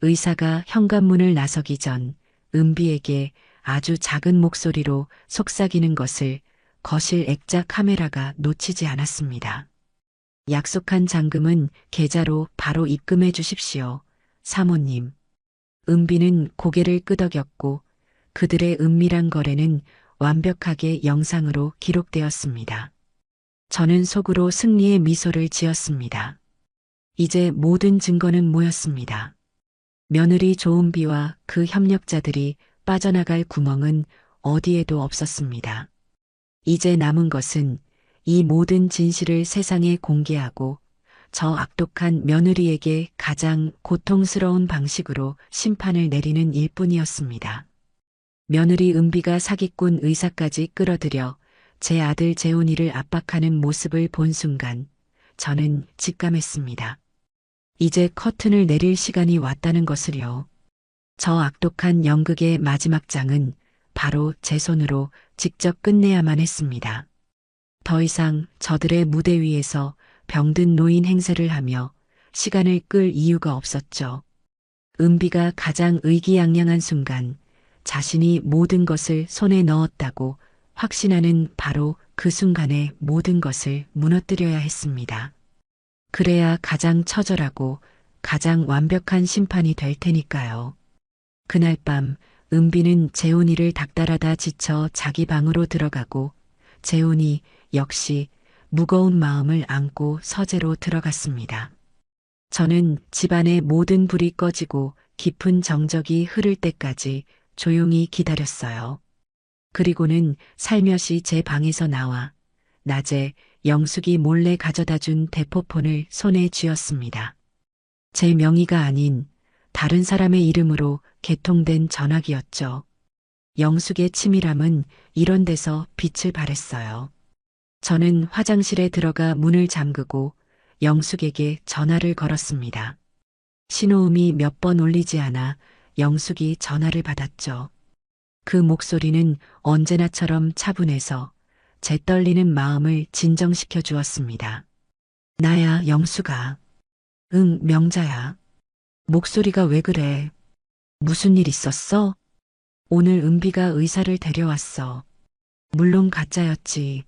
의사가 현관문을 나서기 전 은비에게 아주 작은 목소리로 속삭이는 것을 거실 액자 카메라가 놓치지 않았습니다. 약속한 잔금은 계좌로 바로 입금해 주십시오, 사모님. 은비는 고개를 끄덕였고 그들의 은밀한 거래는 완벽하게 영상으로 기록되었습니다. 저는 속으로 승리의 미소를 지었습니다. 이제 모든 증거는 모였습니다. 며느리 조은비와 그 협력자들이 빠져나갈 구멍은 어디에도 없었습니다. 이제 남은 것은 이 모든 진실을 세상에 공개하고 저 악독한 며느리에게 가장 고통스러운 방식으로 심판을 내리는 일뿐이었습니다. 며느리 은비가 사기꾼 의사까지 끌어들여 제 아들 재훈이를 압박하는 모습을 본 순간 저는 직감했습니다. 이제 커튼을 내릴 시간이 왔다는 것을요. 저 악독한 연극의 마지막 장은 바로 제 손으로 직접 끝내야만 했습니다. 더 이상 저들의 무대 위에서 병든 노인 행세를 하며 시간을 끌 이유가 없었죠. 은비가 가장 의기양양한 순간 자신이 모든 것을 손에 넣었다고 확신하는 바로 그 순간에 모든 것을 무너뜨려야 했습니다. 그래야 가장 처절하고 가장 완벽한 심판이 될 테니까요. 그날 밤 은비는 재훈이를 닥달하다 지쳐 자기 방으로 들어가고 재훈이 역시 무거운 마음을 안고 서재로 들어갔습니다. 저는 집안의 모든 불이 꺼지고 깊은 정적이 흐를 때까지 조용히 기다렸어요. 그리고는 살며시 제 방에서 나와 낮에 영숙이 몰래 가져다 준 대포폰을 손에 쥐었습니다. 제 명의가 아닌 다른 사람의 이름으로 개통된 전화기였죠. 영숙의 치밀함은 이런 데서 빛을 발했어요. 저는 화장실에 들어가 문을 잠그고 영숙에게 전화를 걸었습니다. 신호음이 몇 번 울리지 않아 영숙이 전화를 받았죠. 그 목소리는 언제나처럼 차분해서 제 떨리는 마음을 진정시켜 주었습니다. 나야, 영숙아. 응, 명자야. 목소리가 왜 그래? 무슨 일 있었어? 오늘 은비가 의사를 데려왔어. 물론 가짜였지.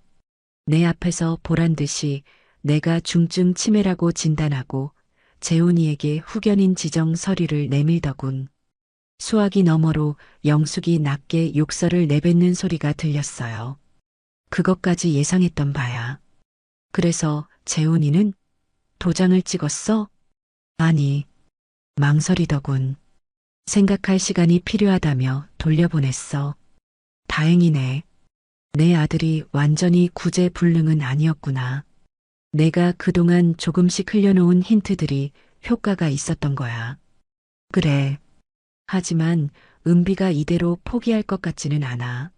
내 앞에서 보란 듯이 내가 중증 치매라고 진단하고 재훈이에게 후견인 지정 서류를 내밀더군. 수화기 너머로 영숙이 낮게 욕설을 내뱉는 소리가 들렸어요. 그것까지 예상했던 바야. 그래서 재훈이는 도장을 찍었어? 아니, 망설이더군. 생각할 시간이 필요하다며 돌려보냈어. 다행이네. 내 아들이 완전히 구제불능은 아니었구나. 내가 그동안 조금씩 흘려놓은 힌트들이 효과가 있었던 거야. 그래. 하지만 은비가 이대로 포기할 것 같지는 않아.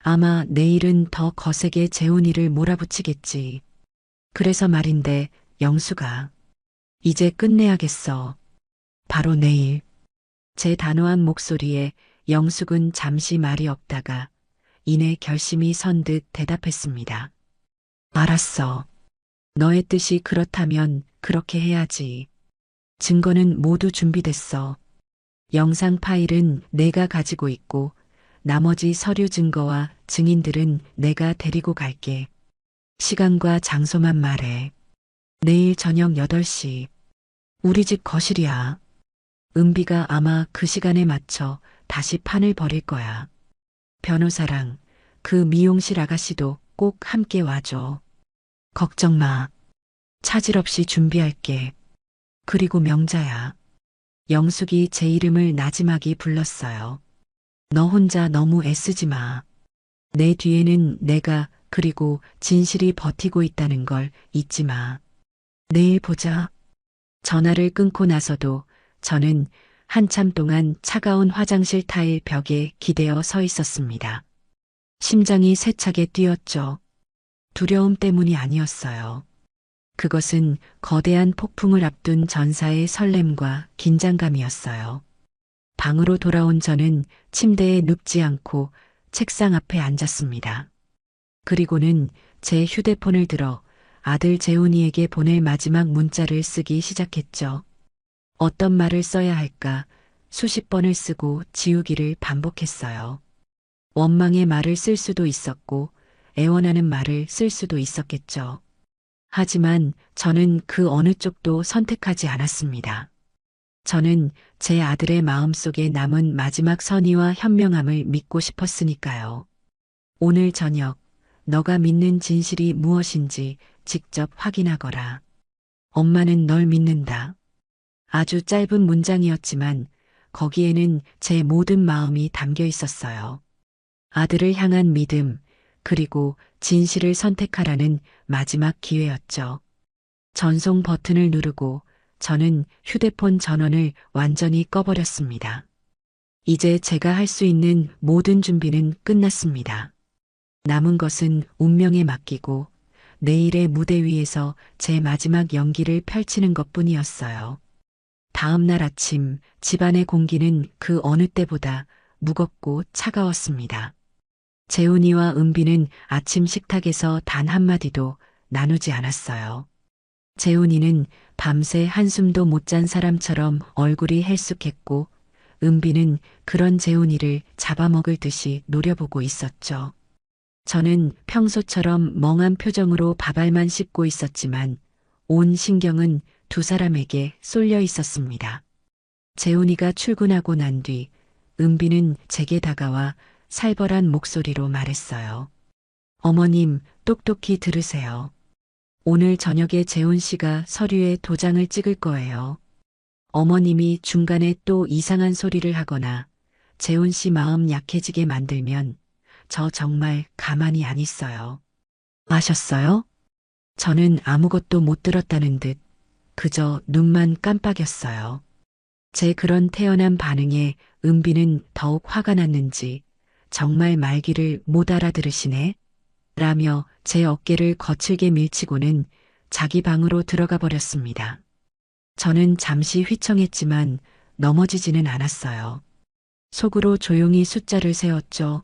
아마 내일은 더 거세게 재훈이를 몰아붙이겠지. 그래서 말인데, 영숙아. 이제 끝내야겠어. 바로 내일. 제 단호한 목소리에 영숙은 잠시 말이 없다가 이내 결심이 선 듯 대답했습니다. 알았어. 너의 뜻이 그렇다면 그렇게 해야지. 증거는 모두 준비됐어. 영상 파일은 내가 가지고 있고 나머지 서류 증거와 증인들은 내가 데리고 갈게. 시간과 장소만 말해. 내일 저녁 8시. 우리 집 거실이야. 은비가 아마 그 시간에 맞춰 다시 판을 벌일 거야. 변호사랑 그 미용실 아가씨도 꼭 함께 와줘. 걱정 마. 차질 없이 준비할게. 그리고 명자야. 영숙이 제 이름을 나지막이 불렀어요. 너 혼자 너무 애쓰지 마. 내 뒤에는 내가 그리고 진실이 버티고 있다는 걸 잊지 마. 내일 보자. 전화를 끊고 나서도 저는 한참 동안 차가운 화장실 타일 벽에 기대어 서 있었습니다. 심장이 세차게 뛰었죠. 두려움 때문이 아니었어요. 그것은 거대한 폭풍을 앞둔 전사의 설렘과 긴장감이었어요. 방으로 돌아온 저는 침대에 눕지 않고 책상 앞에 앉았습니다. 그리고는 제 휴대폰을 들어 아들 재훈이에게 보낼 마지막 문자를 쓰기 시작했죠. 어떤 말을 써야 할까 수십 번을 쓰고 지우기를 반복했어요. 원망의 말을 쓸 수도 있었고 애원하는 말을 쓸 수도 있었겠죠. 하지만 저는 그 어느 쪽도 선택하지 않았습니다. 저는 제 아들의 마음속에 남은 마지막 선의와 현명함을 믿고 싶었으니까요. 오늘 저녁 너가 믿는 진실이 무엇인지 직접 확인하거라. 엄마는 널 믿는다. 아주 짧은 문장이었지만 거기에는 제 모든 마음이 담겨 있었어요. 아들을 향한 믿음, 그리고 진실을 선택하라는 마지막 기회였죠. 전송 버튼을 누르고 저는 휴대폰 전원을 완전히 꺼버렸습니다. 이제 제가 할 수 있는 모든 준비는 끝났습니다. 남은 것은 운명에 맡기고 내일의 무대 위에서 제 마지막 연기를 펼치는 것뿐이었어요. 다음 날 아침 집안의 공기는 그 어느 때보다 무겁고 차가웠습니다. 재훈이와 은비는 아침 식탁에서 단 한마디도 나누지 않았어요. 재훈이는 밤새 한숨도 못 잔 사람처럼 얼굴이 헬쑥했고 은비는 그런 재훈이를 잡아먹을 듯이 노려보고 있었죠. 저는 평소처럼 멍한 표정으로 밥알만 씹고 있었지만 온 신경은 두 사람에게 쏠려 있었습니다. 재훈이가 출근하고 난 뒤 은비는 제게 다가와 살벌한 목소리로 말했어요. 어머님, 똑똑히 들으세요. 오늘 저녁에 재훈 씨가 서류에 도장을 찍을 거예요. 어머님이 중간에 또 이상한 소리를 하거나 재훈 씨 마음 약해지게 만들면 저 정말 가만히 안 있어요. 아셨어요? 저는 아무것도 못 들었다는 듯 그저 눈만 깜빡였어요. 제 그런 태연한 반응에 은비는 더욱 화가 났는지 정말 말귀를 못 알아들으시네? 라며 제 어깨를 거칠게 밀치고는 자기 방으로 들어가 버렸습니다. 저는 잠시 휘청했지만 넘어지지는 않았어요. 속으로 조용히 숫자를 세웠죠.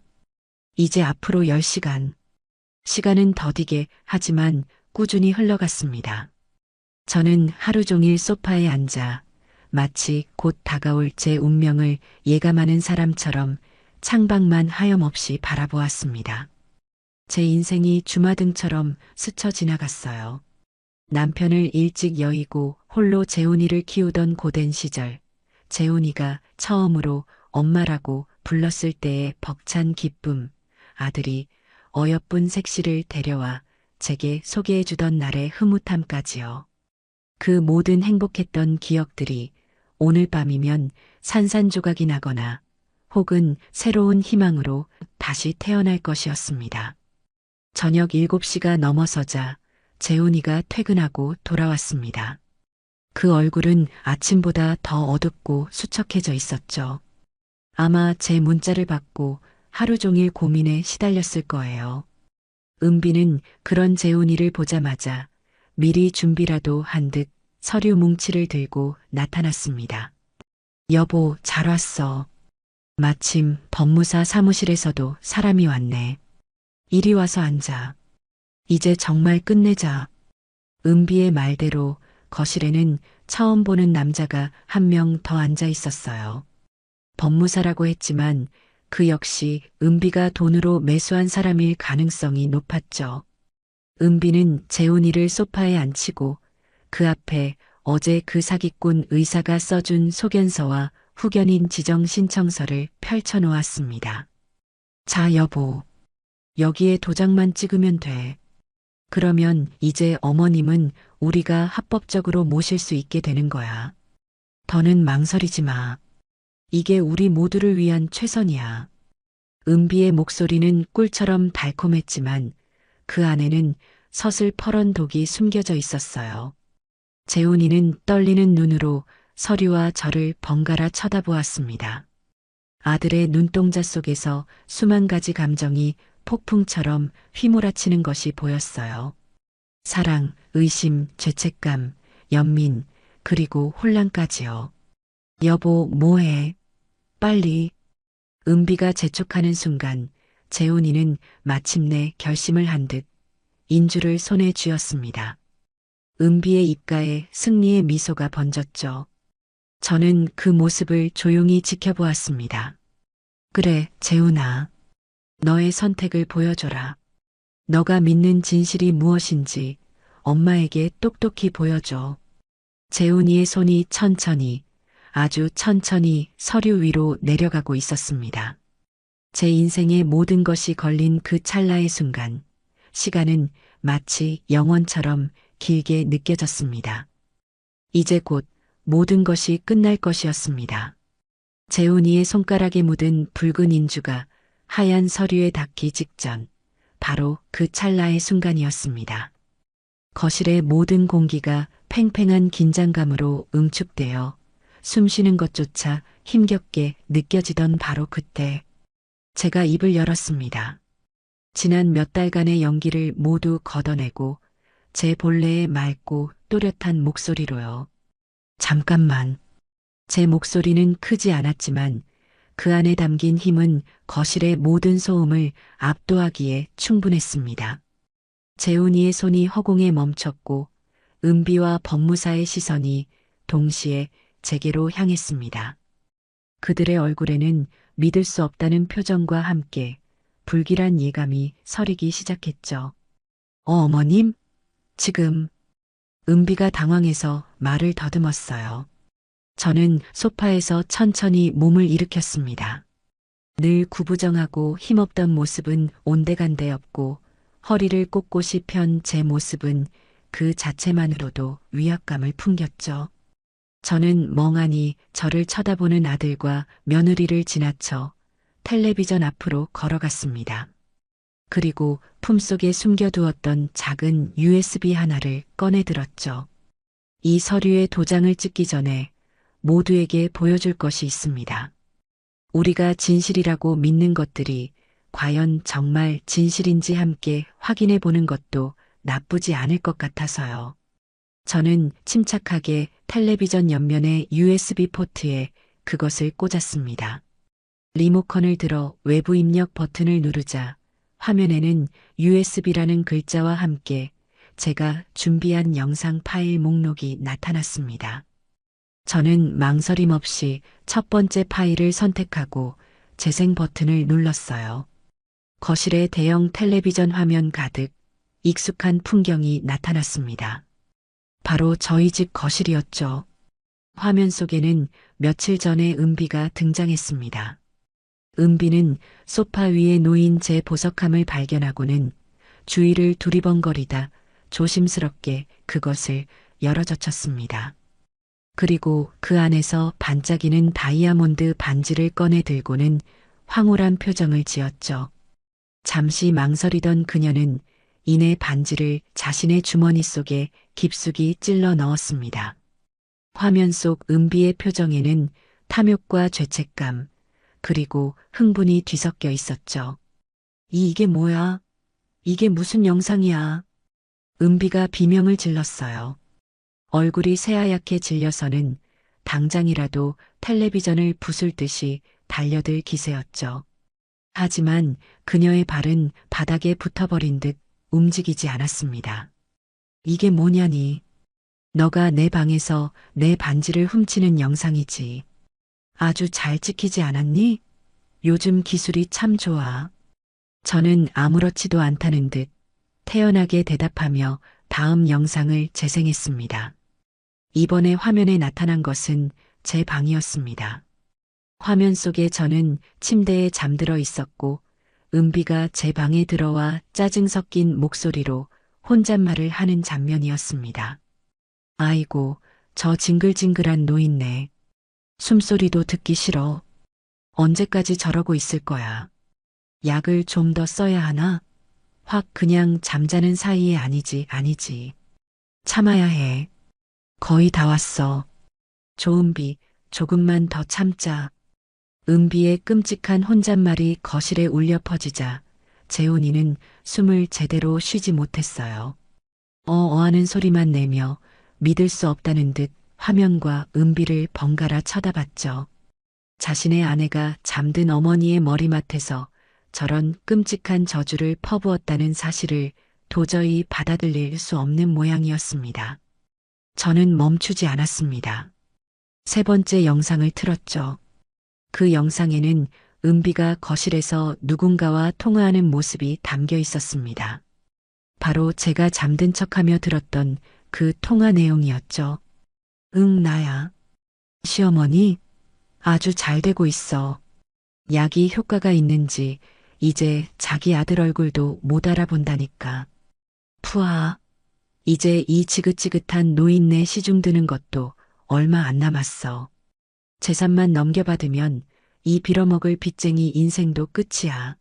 이제 앞으로 10시간. 시간은 더디게 하지만 꾸준히 흘러갔습니다. 저는 하루 종일 소파에 앉아 마치 곧 다가올 제 운명을 예감하는 사람처럼 창밖만 하염없이 바라보았습니다. 제 인생이 주마등처럼 스쳐 지나갔어요. 남편을 일찍 여의고 홀로 재훈이를 키우던 고된 시절, 재훈이가 처음으로 엄마라고 불렀을 때의 벅찬 기쁨, 아들이 어여쁜 색시를 데려와 제게 소개해주던 날의 흐뭇함까지요. 그 모든 행복했던 기억들이 오늘 밤이면 산산조각이 나거나 혹은 새로운 희망으로 다시 태어날 것이었습니다. 저녁 7시가 넘어서자 재훈이가 퇴근하고 돌아왔습니다. 그 얼굴은 아침보다 더 어둡고 수척해져 있었죠. 아마 제 문자를 받고 하루 종일 고민에 시달렸을 거예요. 은비는 그런 재훈이를 보자마자 미리 준비라도 한 듯 서류 뭉치를 들고 나타났습니다. 여보, 잘 왔어. 마침 법무사 사무실에서도 사람이 왔네. 이리 와서 앉아. 이제 정말 끝내자. 은비의 말대로 거실에는 처음 보는 남자가 한 명 더 앉아 있었어요. 법무사라고 했지만 그 역시 은비가 돈으로 매수한 사람일 가능성이 높았죠. 은비는 재훈이를 소파에 앉히고 그 앞에 어제 그 사기꾼 의사가 써준 소견서와 후견인 지정 신청서를 펼쳐놓았습니다. 자, 여보. 여기에 도장만 찍으면 돼. 그러면 이제 어머님은 우리가 합법적으로 모실 수 있게 되는 거야. 더는 망설이지 마. 이게 우리 모두를 위한 최선이야. 은비의 목소리는 꿀처럼 달콤했지만 그 안에는 서슬퍼런 독이 숨겨져 있었어요. 재훈이는 떨리는 눈으로 서류와 저를 번갈아 쳐다보았습니다. 아들의 눈동자 속에서 수만 가지 감정이 폭풍처럼 휘몰아치는 것이 보였어요. 사랑, 의심, 죄책감, 연민, 그리고 혼란까지요. 여보, 뭐해? 빨리. 은비가 재촉하는 순간 재훈이는 마침내 결심을 한 듯 인주를 손에 쥐었습니다. 은비의 입가에 승리의 미소가 번졌죠. 저는 그 모습을 조용히 지켜보았습니다. 그래, 재훈아. 너의 선택을 보여줘라. 너가 믿는 진실이 무엇인지 엄마에게 똑똑히 보여줘. 재훈이의 손이 천천히, 아주 천천히 서류 위로 내려가고 있었습니다. 제 인생의 모든 것이 걸린 그 찰나의 순간, 시간은 마치 영원처럼 길게 느껴졌습니다. 이제 곧 모든 것이 끝날 것이었습니다. 재훈이의 손가락에 묻은 붉은 인주가 하얀 서류에 닿기 직전, 바로 그 찰나의 순간이었습니다. 거실의 모든 공기가 팽팽한 긴장감으로 응축되어 숨쉬는 것조차 힘겹게 느껴지던 바로 그때, 제가 입을 열었습니다. 지난 몇 달간의 연기를 모두 걷어내고 제 본래의 맑고 또렷한 목소리로요. 잠깐만. 제 목소리는 크지 않았지만 그 안에 담긴 힘은 거실의 모든 소음을 압도하기에 충분했습니다. 재훈이의 손이 허공에 멈췄고 은비와 법무사의 시선이 동시에 제게로 향했습니다. 그들의 얼굴에는 믿을 수 없다는 표정과 함께 불길한 예감이 서리기 시작했죠. 어머님? 지금 은비가 당황해서 말을 더듬었어요. 저는 소파에서 천천히 몸을 일으켰습니다. 늘 구부정하고 힘없던 모습은 온데간데 없고 허리를 꼿꼿이 편 제 모습은 그 자체만으로도 위압감을 풍겼죠. 저는 멍하니 저를 쳐다보는 아들과 며느리를 지나쳐 텔레비전 앞으로 걸어갔습니다. 그리고 품속에 숨겨두었던 작은 USB 하나를 꺼내 들었죠. 이 서류에 도장을 찍기 전에 모두에게 보여줄 것이 있습니다. 우리가 진실이라고 믿는 것들이 과연 정말 진실인지 함께 확인해 보는 것도 나쁘지 않을 것 같아서요. 저는 침착하게 텔레비전 옆면의 USB 포트에 그것을 꽂았습니다. 리모컨을 들어 외부 입력 버튼을 누르자 화면에는 USB라는 글자와 함께 제가 준비한 영상 파일 목록이 나타났습니다. 저는 망설임 없이 첫 번째 파일을 선택하고 재생 버튼을 눌렀어요. 거실의 대형 텔레비전 화면 가득 익숙한 풍경이 나타났습니다. 바로 저희 집 거실이었죠. 화면 속에는 며칠 전에 은비가 등장했습니다. 은비는 소파 위에 놓인 제 보석함을 발견하고는 주위를 두리번거리다 조심스럽게 그것을 열어젖혔습니다. 그리고 그 안에서 반짝이는 다이아몬드 반지를 꺼내 들고는 황홀한 표정을 지었죠. 잠시 망설이던 그녀는 이내 반지를 자신의 주머니 속에 깊숙이 찔러 넣었습니다. 화면 속 은비의 표정에는 탐욕과 죄책감, 그리고 흥분이 뒤섞여 있었죠. 이게 뭐야? 이게 무슨 영상이야? 은비가 비명을 질렀어요. 얼굴이 새하얗게 질려서는 당장이라도 텔레비전을 부술 듯이 달려들 기세였죠. 하지만 그녀의 발은 바닥에 붙어버린 듯 움직이지 않았습니다. 이게 뭐냐니? 너가 내 방에서 내 반지를 훔치는 영상이지. 아주 잘 찍히지 않았니? 요즘 기술이 참 좋아. 저는 아무렇지도 않다는 듯 태연하게 대답하며 다음 영상을 재생했습니다. 이번에 화면에 나타난 것은 제 방이었습니다. 화면 속에 저는 침대에 잠들어 있었고 은비가 제 방에 들어와 짜증 섞인 목소리로 혼잣말을 하는 장면이었습니다. 아이고, 저 징글징글한 노인네. 숨소리도 듣기 싫어. 언제까지 저러고 있을 거야. 약을 좀 더 써야 하나? 확 그냥 잠자는 사이에 아니지. 참아야 해. 거의 다 왔어. 조은비, 조금만 더 참자. 은비의 끔찍한 혼잣말이 거실에 울려 퍼지자 재훈이는 숨을 제대로 쉬지 못했어요. 하는 소리만 내며 믿을 수 없다는 듯 화면과 은비를 번갈아 쳐다봤죠. 자신의 아내가 잠든 어머니의 머리맡에서 저런 끔찍한 저주를 퍼부었다는 사실을 도저히 받아들일 수 없는 모양이었습니다. 저는 멈추지 않았습니다. 세 번째 영상을 틀었죠. 그 영상에는 은비가 거실에서 누군가와 통화하는 모습이 담겨 있었습니다. 바로 제가 잠든 척하며 들었던 그 통화 내용이었죠. 응, 나야. 시어머니, 아주 잘 되고 있어. 약이 효과가 있는지 이제 자기 아들 얼굴도 못 알아본다니까. 푸아, 이제 이 지긋지긋한 노인네 시중 드는 것도 얼마 안 남았어. 재산만 넘겨받으면 이 빌어먹을 빚쟁이 인생도 끝이야.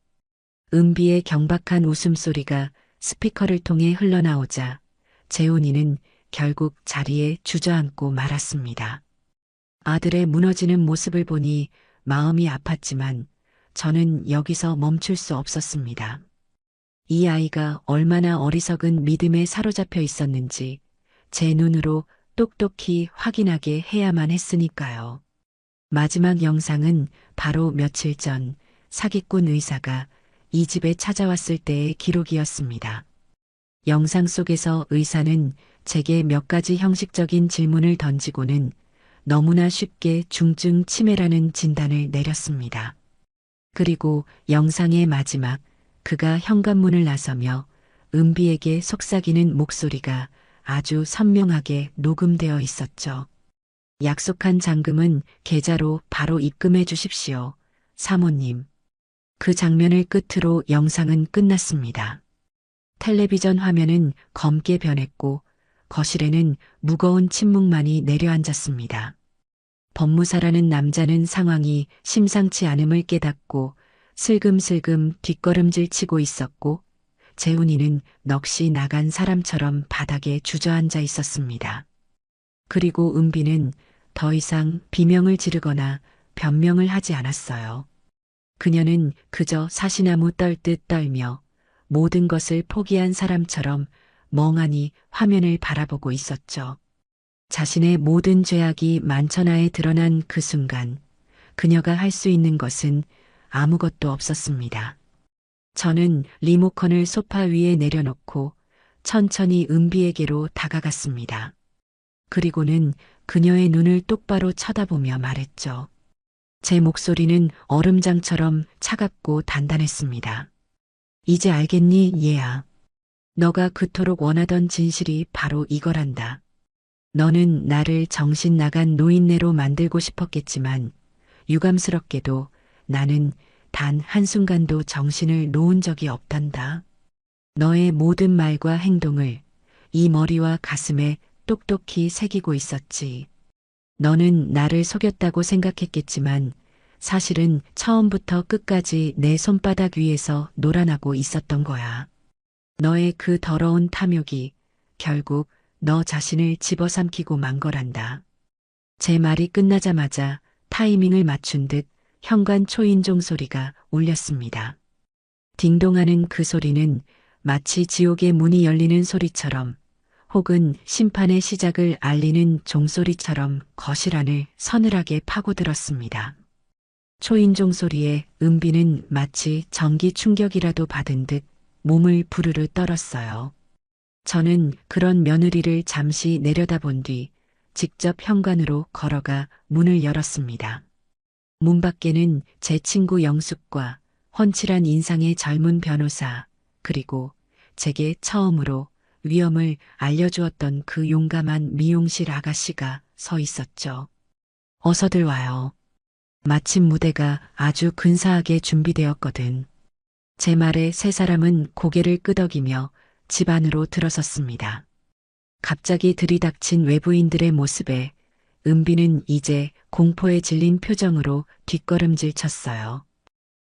은비의 경박한 웃음소리가 스피커를 통해 흘러나오자 재훈이는 결국 자리에 주저앉고 말았습니다. 아들의 무너지는 모습을 보니 마음이 아팠지만 저는 여기서 멈출 수 없었습니다. 이 아이가 얼마나 어리석은 믿음에 사로잡혀 있었는지 제 눈으로 똑똑히 확인하게 해야만 했으니까요. 마지막 영상은 바로 며칠 전 사기꾼 의사가 이 집에 찾아왔을 때의 기록이었습니다. 영상 속에서 의사는 제게 몇 가지 형식적인 질문을 던지고는 너무나 쉽게 중증 치매라는 진단을 내렸습니다. 그리고 영상의 마지막 그가 현관문을 나서며 은비에게 속삭이는 목소리가 아주 선명하게 녹음되어 있었죠. 약속한 잔금은 계좌로 바로 입금해 주십시오. 사모님. 그 장면을 끝으로 영상은 끝났습니다. 텔레비전 화면은 검게 변했고 거실에는 무거운 침묵만이 내려앉았습니다. 법무사라는 남자는 상황이 심상치 않음을 깨닫고 슬금슬금 뒷걸음질 치고 있었고 재훈이는 넋이 나간 사람처럼 바닥에 주저앉아 있었습니다. 그리고 은비는 더 이상 비명을 지르거나 변명을 하지 않았어요. 그녀는 그저 사시나무 떨듯 떨며 모든 것을 포기한 사람처럼 멍하니 화면을 바라보고 있었죠. 자신의 모든 죄악이 만천하에 드러난 그 순간 그녀가 할 수 있는 것은 아무것도 없었습니다. 저는 리모컨을 소파 위에 내려놓고 천천히 은비에게로 다가갔습니다. 그리고는 그녀의 눈을 똑바로 쳐다보며 말했죠. 제 목소리는 얼음장처럼 차갑고 단단했습니다. 이제 알겠니, 얘야. 너가 그토록 원하던 진실이 바로 이거란다. 너는 나를 정신 나간 노인네로 만들고 싶었겠지만 유감스럽게도 나는 단 한순간도 정신을 놓은 적이 없단다. 너의 모든 말과 행동을 이 머리와 가슴에 똑똑히 새기고 있었지. 너는 나를 속였다고 생각했겠지만 사실은 처음부터 끝까지 내 손바닥 위에서 놀아나고 있었던 거야. 너의 그 더러운 탐욕이 결국 너 자신을 집어삼키고 만 거란다. 제 말이 끝나자마자 타이밍을 맞춘 듯 현관 초인종 소리가 울렸습니다. 딩동하는 그 소리는 마치 지옥의 문이 열리는 소리처럼 혹은 심판의 시작을 알리는 종소리처럼 거실 안을 서늘하게 파고들었습니다. 초인종 소리에 은비는 마치 전기 충격이라도 받은 듯 몸을 부르르 떨었어요. 저는 그런 며느리를 잠시 내려다본 뒤 직접 현관으로 걸어가 문을 열었습니다. 문 밖에는 제 친구 영숙과 훤칠한 인상의 젊은 변호사, 그리고 제게 처음으로 위험을 알려주었던 그 용감한 미용실 아가씨가 서 있었죠. 어서들 와요. 마침 무대가 아주 근사하게 준비되었거든. 제 말에 세 사람은 고개를 끄덕이며 집 안으로 들어섰습니다. 갑자기 들이닥친 외부인들의 모습에 은비는 이제 공포에 질린 표정으로 뒷걸음질 쳤어요.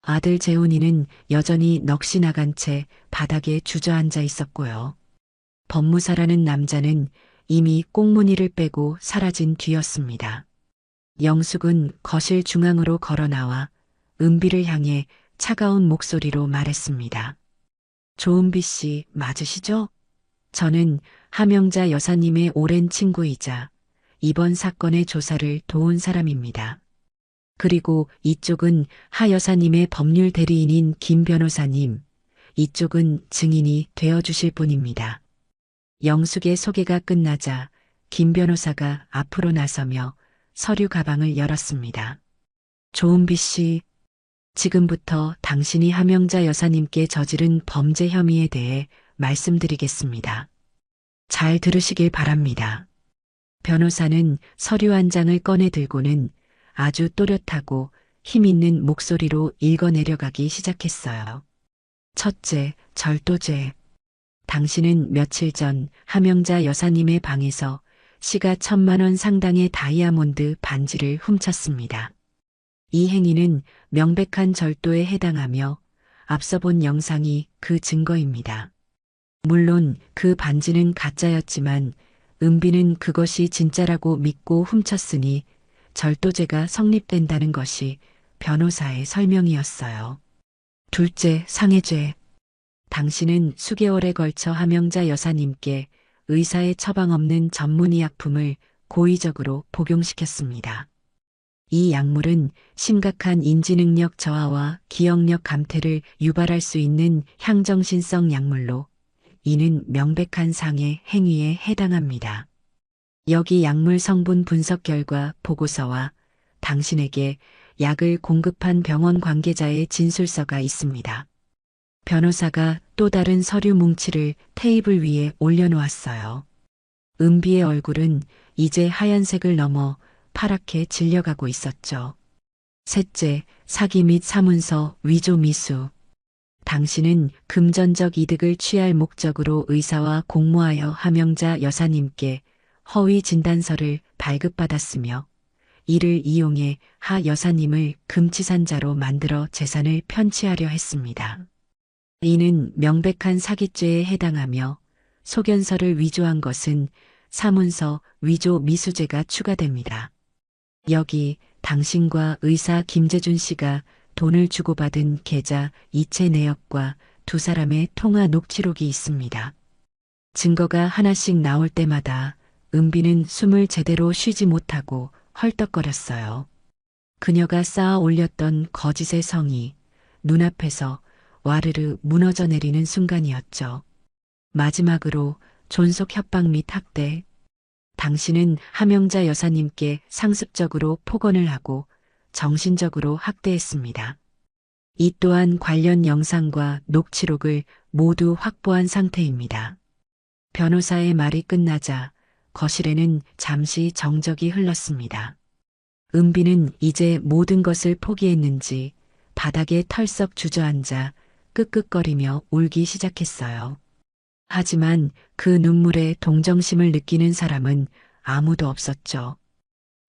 아들 재훈이는 여전히 넋이 나간 채 바닥에 주저앉아 있었고요. 법무사라는 남자는 이미 꽁무니를 빼고 사라진 뒤였습니다. 영숙은 거실 중앙으로 걸어 나와 은비를 향해 차가운 목소리로 말했습니다. 조은비 씨 맞으시죠? 저는 하명자 여사님의 오랜 친구이자 이번 사건의 조사를 도운 사람입니다. 그리고 이쪽은 하 여사님의 법률 대리인인 김 변호사님, 이쪽은 증인이 되어주실 분입니다. 영숙의 소개가 끝나자 김 변호사가 앞으로 나서며 서류 가방을 열었습니다. 조은비 씨, 지금부터 당신이 하명자 여사님께 저지른 범죄 혐의에 대해 말씀드리겠습니다. 잘 들으시길 바랍니다. 변호사는 서류 한 장을 꺼내 들고는 아주 또렷하고 힘있는 목소리로 읽어내려가기 시작했어요. 첫째, 절도죄. 당신은 며칠 전 하명자 여사님의 방에서 시가 1,000만 원 상당의 다이아몬드 반지를 훔쳤습니다. 이 행위는 명백한 절도에 해당하며 앞서 본 영상이 그 증거입니다. 물론 그 반지는 가짜였지만 은비는 그것이 진짜라고 믿고 훔쳤으니 절도죄가 성립된다는 것이 변호사의 설명이었어요. 둘째, 상해죄. 당신은 수개월에 걸쳐 함영자 여사님께 의사의 처방 없는 전문의약품을 고의적으로 복용시켰습니다. 이 약물은 심각한 인지능력 저하와 기억력 감퇴를 유발할 수 있는 향정신성 약물로 이는 명백한 상해 행위에 해당합니다. 여기 약물 성분 분석 결과 보고서와 당신에게 약을 공급한 병원 관계자의 진술서가 있습니다. 변호사가 또 다른 서류 뭉치를 테이블 위에 올려놓았어요. 은비의 얼굴은 이제 하얀색을 넘어 파랗게 질려가고 있었죠. 셋째, 사기 및 사문서 위조 미수. 당신은 금전적 이득을 취할 목적으로 의사와 공모하여 함영자 여사님께 허위 진단서를 발급받았으며 이를 이용해 하 여사님을 금치산자로 만들어 재산을 편취하려 했습니다. 이는 명백한 사기죄에 해당하며 소견서를 위조한 것은 사문서 위조 미수죄가 추가됩니다. 여기 당신과 의사 김재준 씨가 돈을 주고받은 계좌 이체 내역과 두 사람의 통화 녹취록이 있습니다. 증거가 하나씩 나올 때마다 은비는 숨을 제대로 쉬지 못하고 헐떡거렸어요. 그녀가 쌓아 올렸던 거짓의 성이 눈앞에서 와르르 무너져 내리는 순간이었죠. 마지막으로 존속 협박 및 학대. 당신은 함영자 여사님께 상습적으로 폭언을 하고 정신적으로 학대했습니다. 이 또한 관련 영상과 녹취록을 모두 확보한 상태입니다. 변호사의 말이 끝나자 거실에는 잠시 정적이 흘렀습니다. 은비는 이제 모든 것을 포기했는지 바닥에 털썩 주저앉아 끄끄거리며 울기 시작했어요. 하지만 그 눈물에 동정심을 느끼는 사람은 아무도 없었죠.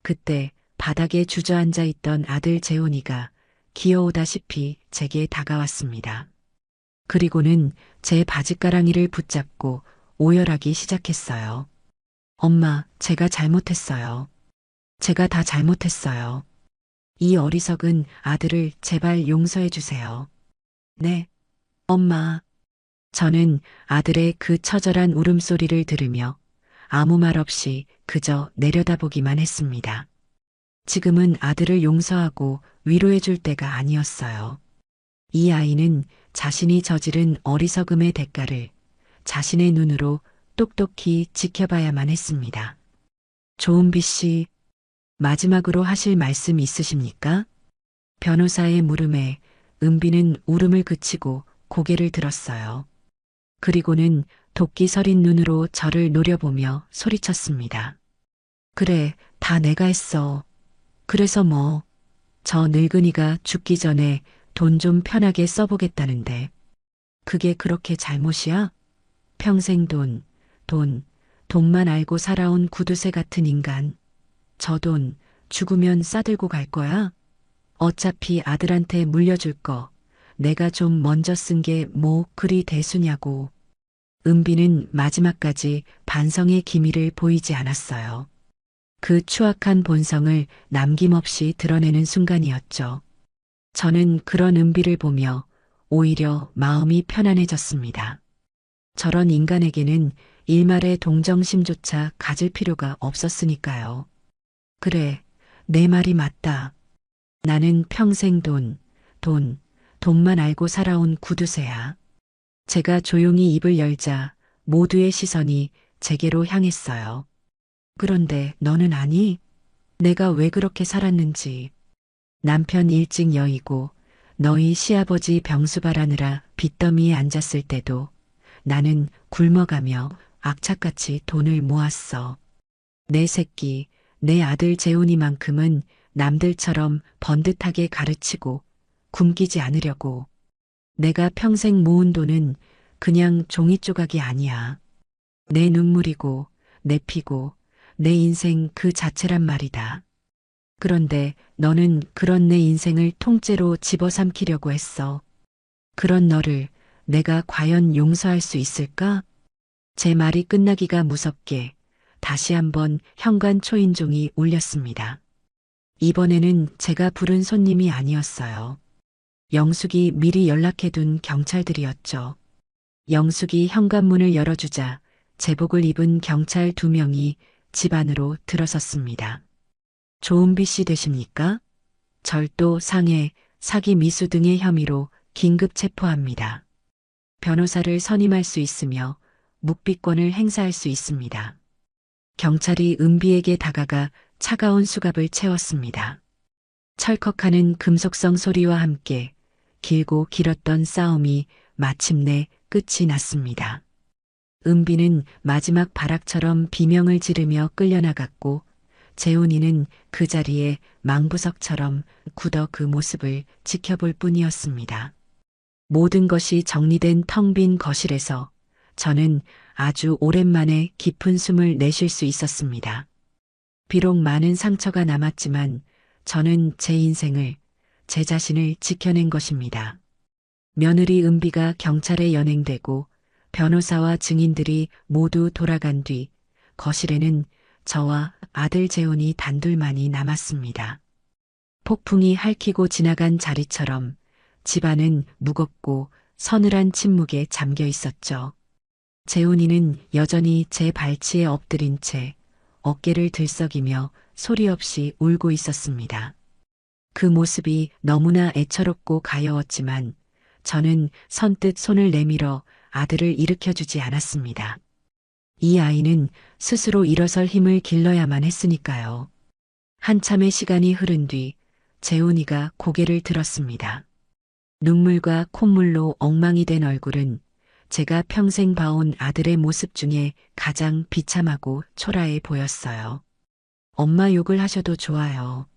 그때 바닥에 주저앉아 있던 아들 재훈이가 기어오다시피 제게 다가왔습니다. 그리고는 제 바짓가랑이를 붙잡고 오열하기 시작했어요. 엄마, 제가 잘못했어요. 제가 다 잘못했어요. 이 어리석은 아들을 제발 용서해 주세요. 네, 엄마. 저는 아들의 그 처절한 울음소리를 들으며 아무 말 없이 그저 내려다보기만 했습니다. 지금은 아들을 용서하고 위로해 줄 때가 아니었어요. 이 아이는 자신이 저지른 어리석음의 대가를 자신의 눈으로 똑똑히 지켜봐야만 했습니다. 조은비 씨, 마지막으로 하실 말씀 있으십니까? 변호사의 물음에 은비는 울음을 그치고 고개를 들었어요. 그리고는 도끼 서린 눈으로 저를 노려보며 소리쳤습니다. 그래, 다 내가 했어. 그래서 뭐, 저 늙은이가 죽기 전에 돈 좀 편하게 써보겠다는데. 그게 그렇게 잘못이야? 평생 돈만 알고 살아온 구두쇠 같은 인간. 저 돈 죽으면 싸들고 갈 거야? 어차피 아들한테 물려줄 거. 내가 좀 먼저 쓴 게 뭐 그리 대수냐고. 은비는 마지막까지 반성의 기미를 보이지 않았어요. 그 추악한 본성을 남김없이 드러내는 순간이었죠. 저는 그런 은비를 보며 오히려 마음이 편안해졌습니다. 저런 인간에게는 일말의 동정심조차 가질 필요가 없었으니까요. 그래, 내 말이 맞다. 나는 평생 돈만 알고 살아온 구두쇠야. 제가 조용히 입을 열자 모두의 시선이 제게로 향했어요. 그런데 너는 아니? 내가 왜 그렇게 살았는지. 남편 일찍 여의고 너희 시아버지 병수 바라느라 빚더미에 앉았을 때도 나는 굶어가며 악착같이 돈을 모았어. 내 새끼, 내 아들 재훈이만큼은 남들처럼 번듯하게 가르치고 굶기지 않으려고. 내가 평생 모은 돈은 그냥 종이 조각이 아니야. 내 눈물이고 내 피고 내 인생 그 자체란 말이다. 그런데 너는 그런 내 인생을 통째로 집어삼키려고 했어. 그런 너를 내가 과연 용서할 수 있을까? 제 말이 끝나기가 무섭게 다시 한번 현관 초인종이 울렸습니다. 이번에는 제가 부른 손님이 아니었어요. 영숙이 미리 연락해둔 경찰들이었죠. 영숙이 현관문을 열어주자 제복을 입은 경찰 2명이 집 안으로 들어섰습니다. 조은비 씨 되십니까? 절도, 상해, 사기, 미수 등의 혐의로 긴급 체포합니다. 변호사를 선임할 수 있으며 묵비권을 행사할 수 있습니다. 경찰이 은비에게 다가가 차가운 수갑을 채웠습니다. 철컥하는 금속성 소리와 함께 길고 길었던 싸움이 마침내 끝이 났습니다. 은비는 마지막 발악처럼 비명을 지르며 끌려나갔고 재훈이는 그 자리에 망부석처럼 굳어 그 모습을 지켜볼 뿐이었습니다. 모든 것이 정리된 텅 빈 거실에서 저는 아주 오랜만에 깊은 숨을 내쉴 수 있었습니다. 비록 많은 상처가 남았지만 저는 제 인생을, 제 자신을 지켜낸 것입니다. 며느리 은비가 경찰에 연행되고 변호사와 증인들이 모두 돌아간 뒤 거실에는 저와 아들 재훈이 단둘만이 남았습니다. 폭풍이 핥히고 지나간 자리처럼 집안은 무겁고 서늘한 침묵에 잠겨 있었죠. 재훈이는 여전히 제 발치에 엎드린 채 어깨를 들썩이며 소리 없이 울고 있었습니다. 그 모습이 너무나 애처롭고 가여웠지만 저는 선뜻 손을 내밀어 아들을 일으켜주지 않았습니다. 이 아이는 스스로 일어설 힘을 길러야만 했으니까요. 한참의 시간이 흐른 뒤 재훈이가 고개를 들었습니다. 눈물과 콧물로 엉망이 된 얼굴은 제가 평생 봐온 아들의 모습 중에 가장 비참하고 초라해 보였어요. 엄마 욕을 하셔도 좋아요.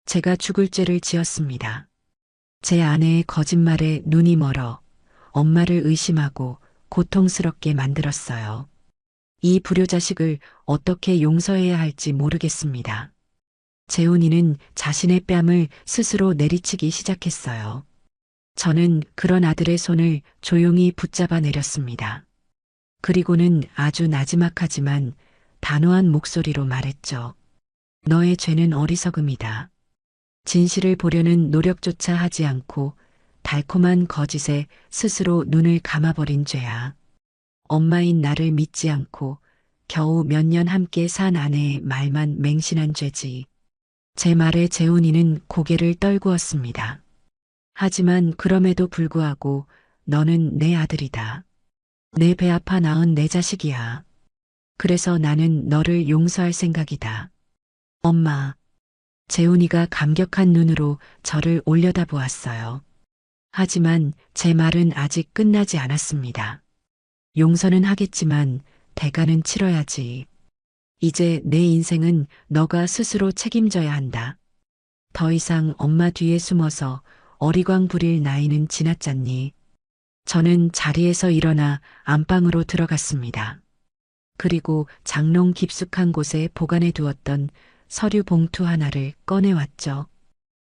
제가 죽을 죄를 지었습니다. 제 아내의 거짓말에 눈이 멀어 엄마를 의심하고 고통스럽게 만들었어요. 이 불효자식을 어떻게 용서해야 할지 모르겠습니다. 재훈이는 자신의 뺨을 스스로 내리치기 시작했어요. 저는 그런 아들의 손을 조용히 붙잡아 내렸습니다. 그리고는 아주 나지막하지만 단호한 목소리로 말했죠. 너의 죄는 어리석음이다. 진실을 보려는 노력조차 하지 않고 달콤한 거짓에 스스로 눈을 감아버린 죄야. 엄마인 나를 믿지 않고 겨우 몇 년 함께 산 아내의 말만 맹신한 죄지. 제 말에 재훈이는 고개를 떨구었습니다. 하지만 그럼에도 불구하고 너는 내 아들이다. 내 배 아파 낳은 내 자식이야. 그래서 나는 너를 용서할 생각이다. 엄마. 재훈이가 감격한 눈으로 저를 올려다보았어요. 하지만 제 말은 아직 끝나지 않았습니다. 용서는 하겠지만 대가는 치러야지. 이제 내 인생은 너가 스스로 책임져야 한다. 더 이상 엄마 뒤에 숨어서 어리광 부릴 나이는 지났잖니. 저는 자리에서 일어나 안방으로 들어갔습니다. 그리고 장롱 깊숙한 곳에 보관해 두었던 서류 봉투 하나를 꺼내왔죠.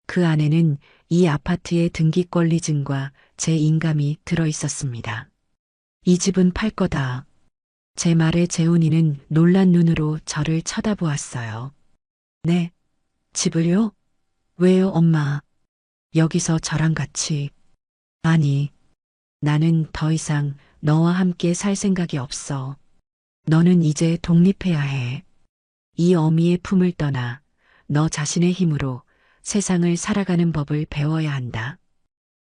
그 안에는 이 아파트의 등기권리증과 제 인감이 들어 있었습니다. 이 집은 팔 거다. 제 말에 재훈이는 놀란 눈으로 저를 쳐다보았어요. 네, 집을요? 왜요, 엄마? 여기서 저랑 같이. 아니, 나는 더 이상 너와 함께 살 생각이 없어. 너는 이제 독립해야 해. 이 어미의 품을 떠나 너 자신의 힘으로 세상을 살아가는 법을 배워야 한다.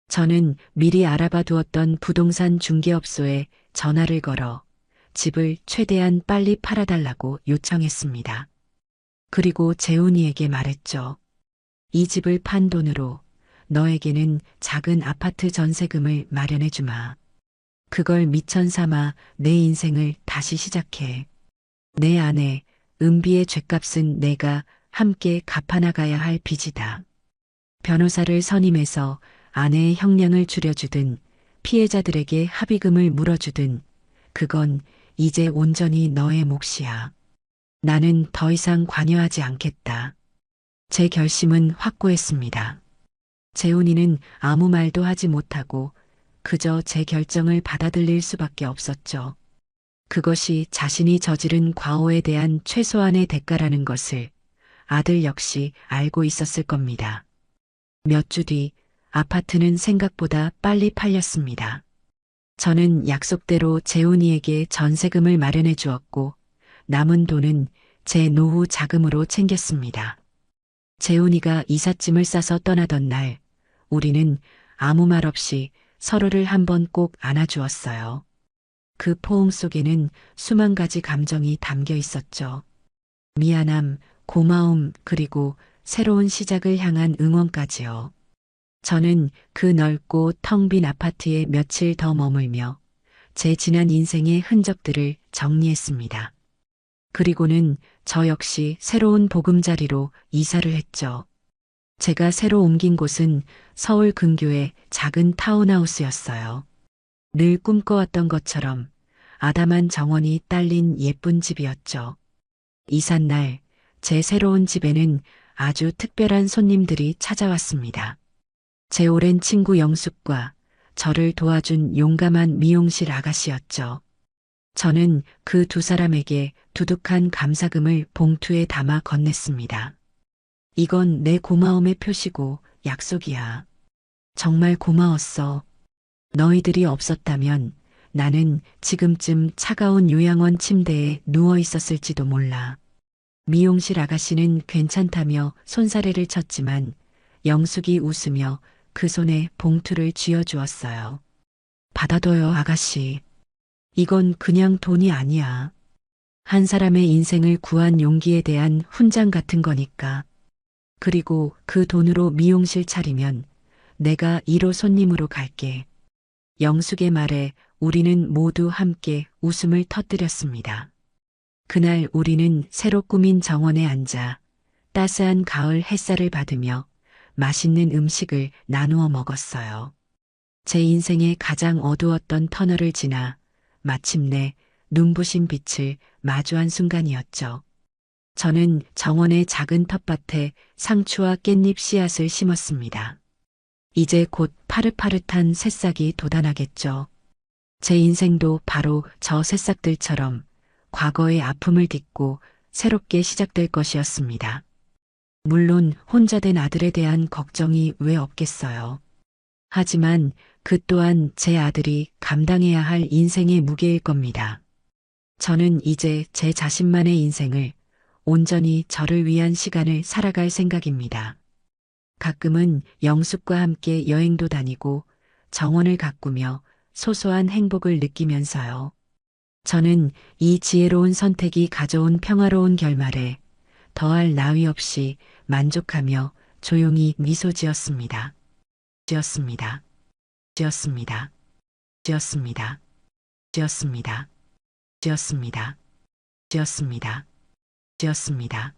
저는 미리 알아봐 두었던 부동산 중개업소에 전화를 걸어 집을 최대한 빨리 팔아달라고 요청했습니다. 그리고 재훈이에게 말했죠. 이 집을 판 돈으로 너에게는 작은 아파트 전세금을 마련해 주마. 그걸 미천 삼아 내 인생을 다시 시작해. 내 아내 은비의 죗값은 내가 함께 갚아나가야 할 빚이다. 변호사를 선임해서 아내의 형량을 줄여주든 피해자들에게 합의금을 물어주든 그건 이제 온전히 너의 몫이야. 나는 더 이상 관여하지 않겠다. 제 결심은 확고했습니다. 재훈이는 아무 말도 하지 못하고 그저 제 결정을 받아들일 수밖에 없었죠. 그것이 자신이 저지른 과오에 대한 최소한의 대가라는 것을 아들 역시 알고 있었을 겁니다. 몇 주 뒤 아파트는 생각보다 빨리 팔렸습니다. 저는 약속대로 재훈이에게 전세금을 마련해 주었고 남은 돈은 제 노후 자금으로 챙겼습니다. 재훈이가 이삿짐을 싸서 떠나던 날 우리는 아무 말 없이 서로를 한번 꼭 안아주었어요. 그 포옹 속에는 수만 가지 감정이 담겨 있었죠. 미안함, 고마움, 그리고 새로운 시작을 향한 응원까지요. 저는 그 넓고 텅 빈 아파트에 며칠 더 머물며 제 지난 인생의 흔적들을 정리했습니다. 그리고는 저 역시 새로운 보금자리로 이사를 했죠. 제가 새로 옮긴 곳은 서울 근교의 작은 타운하우스였어요. 늘 꿈꿔왔던 것처럼 아담한 정원이 딸린 예쁜 집이었죠. 이삿날 제 새로운 집에는 아주 특별한 손님들이 찾아왔습니다. 제 오랜 친구 영숙과 저를 도와준 용감한 미용실 아가씨였죠. 저는 그 두 사람에게 두둑한 감사금을 봉투에 담아 건넸습니다. 이건 내 고마움의 표시고 약속이야. 정말 고마웠어. 너희들이 없었다면 나는 지금쯤 차가운 요양원 침대에 누워 있었을지도 몰라. 미용실 아가씨는 괜찮다며 손사래를 쳤지만 영숙이 웃으며 그 손에 봉투를 쥐어주었어요. 받아둬요, 아가씨. 이건 그냥 돈이 아니야. 한 사람의 인생을 구한 용기에 대한 훈장 같은 거니까. 그리고 그 돈으로 미용실 차리면 내가 1호 손님으로 갈게. 영숙의 말에 우리는 모두 함께 웃음을 터뜨렸습니다. 그날 우리는 새로 꾸민 정원에 앉아 따스한 가을 햇살을 받으며 맛있는 음식을 나누어 먹었어요. 제 인생의 가장 어두웠던 터널을 지나 마침내 눈부신 빛을 마주한 순간이었죠. 저는 정원의 작은 텃밭에 상추와 깻잎 씨앗을 심었습니다. 이제 곧 파릇파릇한 새싹이 돋아나겠죠. 제 인생도 바로 저 새싹들처럼 과거의 아픔을 딛고 새롭게 시작될 것이었습니다. 물론 혼자 된 아들에 대한 걱정이 왜 없겠어요. 하지만 그 또한 제 아들이 감당해야 할 인생의 무게일 겁니다. 저는 이제 제 자신만의 인생을 온전히 저를 위한 시간을 살아갈 생각입니다. 가끔은 영숙과 함께 여행도 다니고 정원을 가꾸며 소소한 행복을 느끼면서요. 저는 이 지혜로운 선택이 가져온 평화로운 결말에 더할 나위 없이 만족하며 조용히 미소 지었습니다. 지었습니다. 지었습니다. 지었습니다. 지었습니다. 지었습니다. 지었습니다. 지었습니다.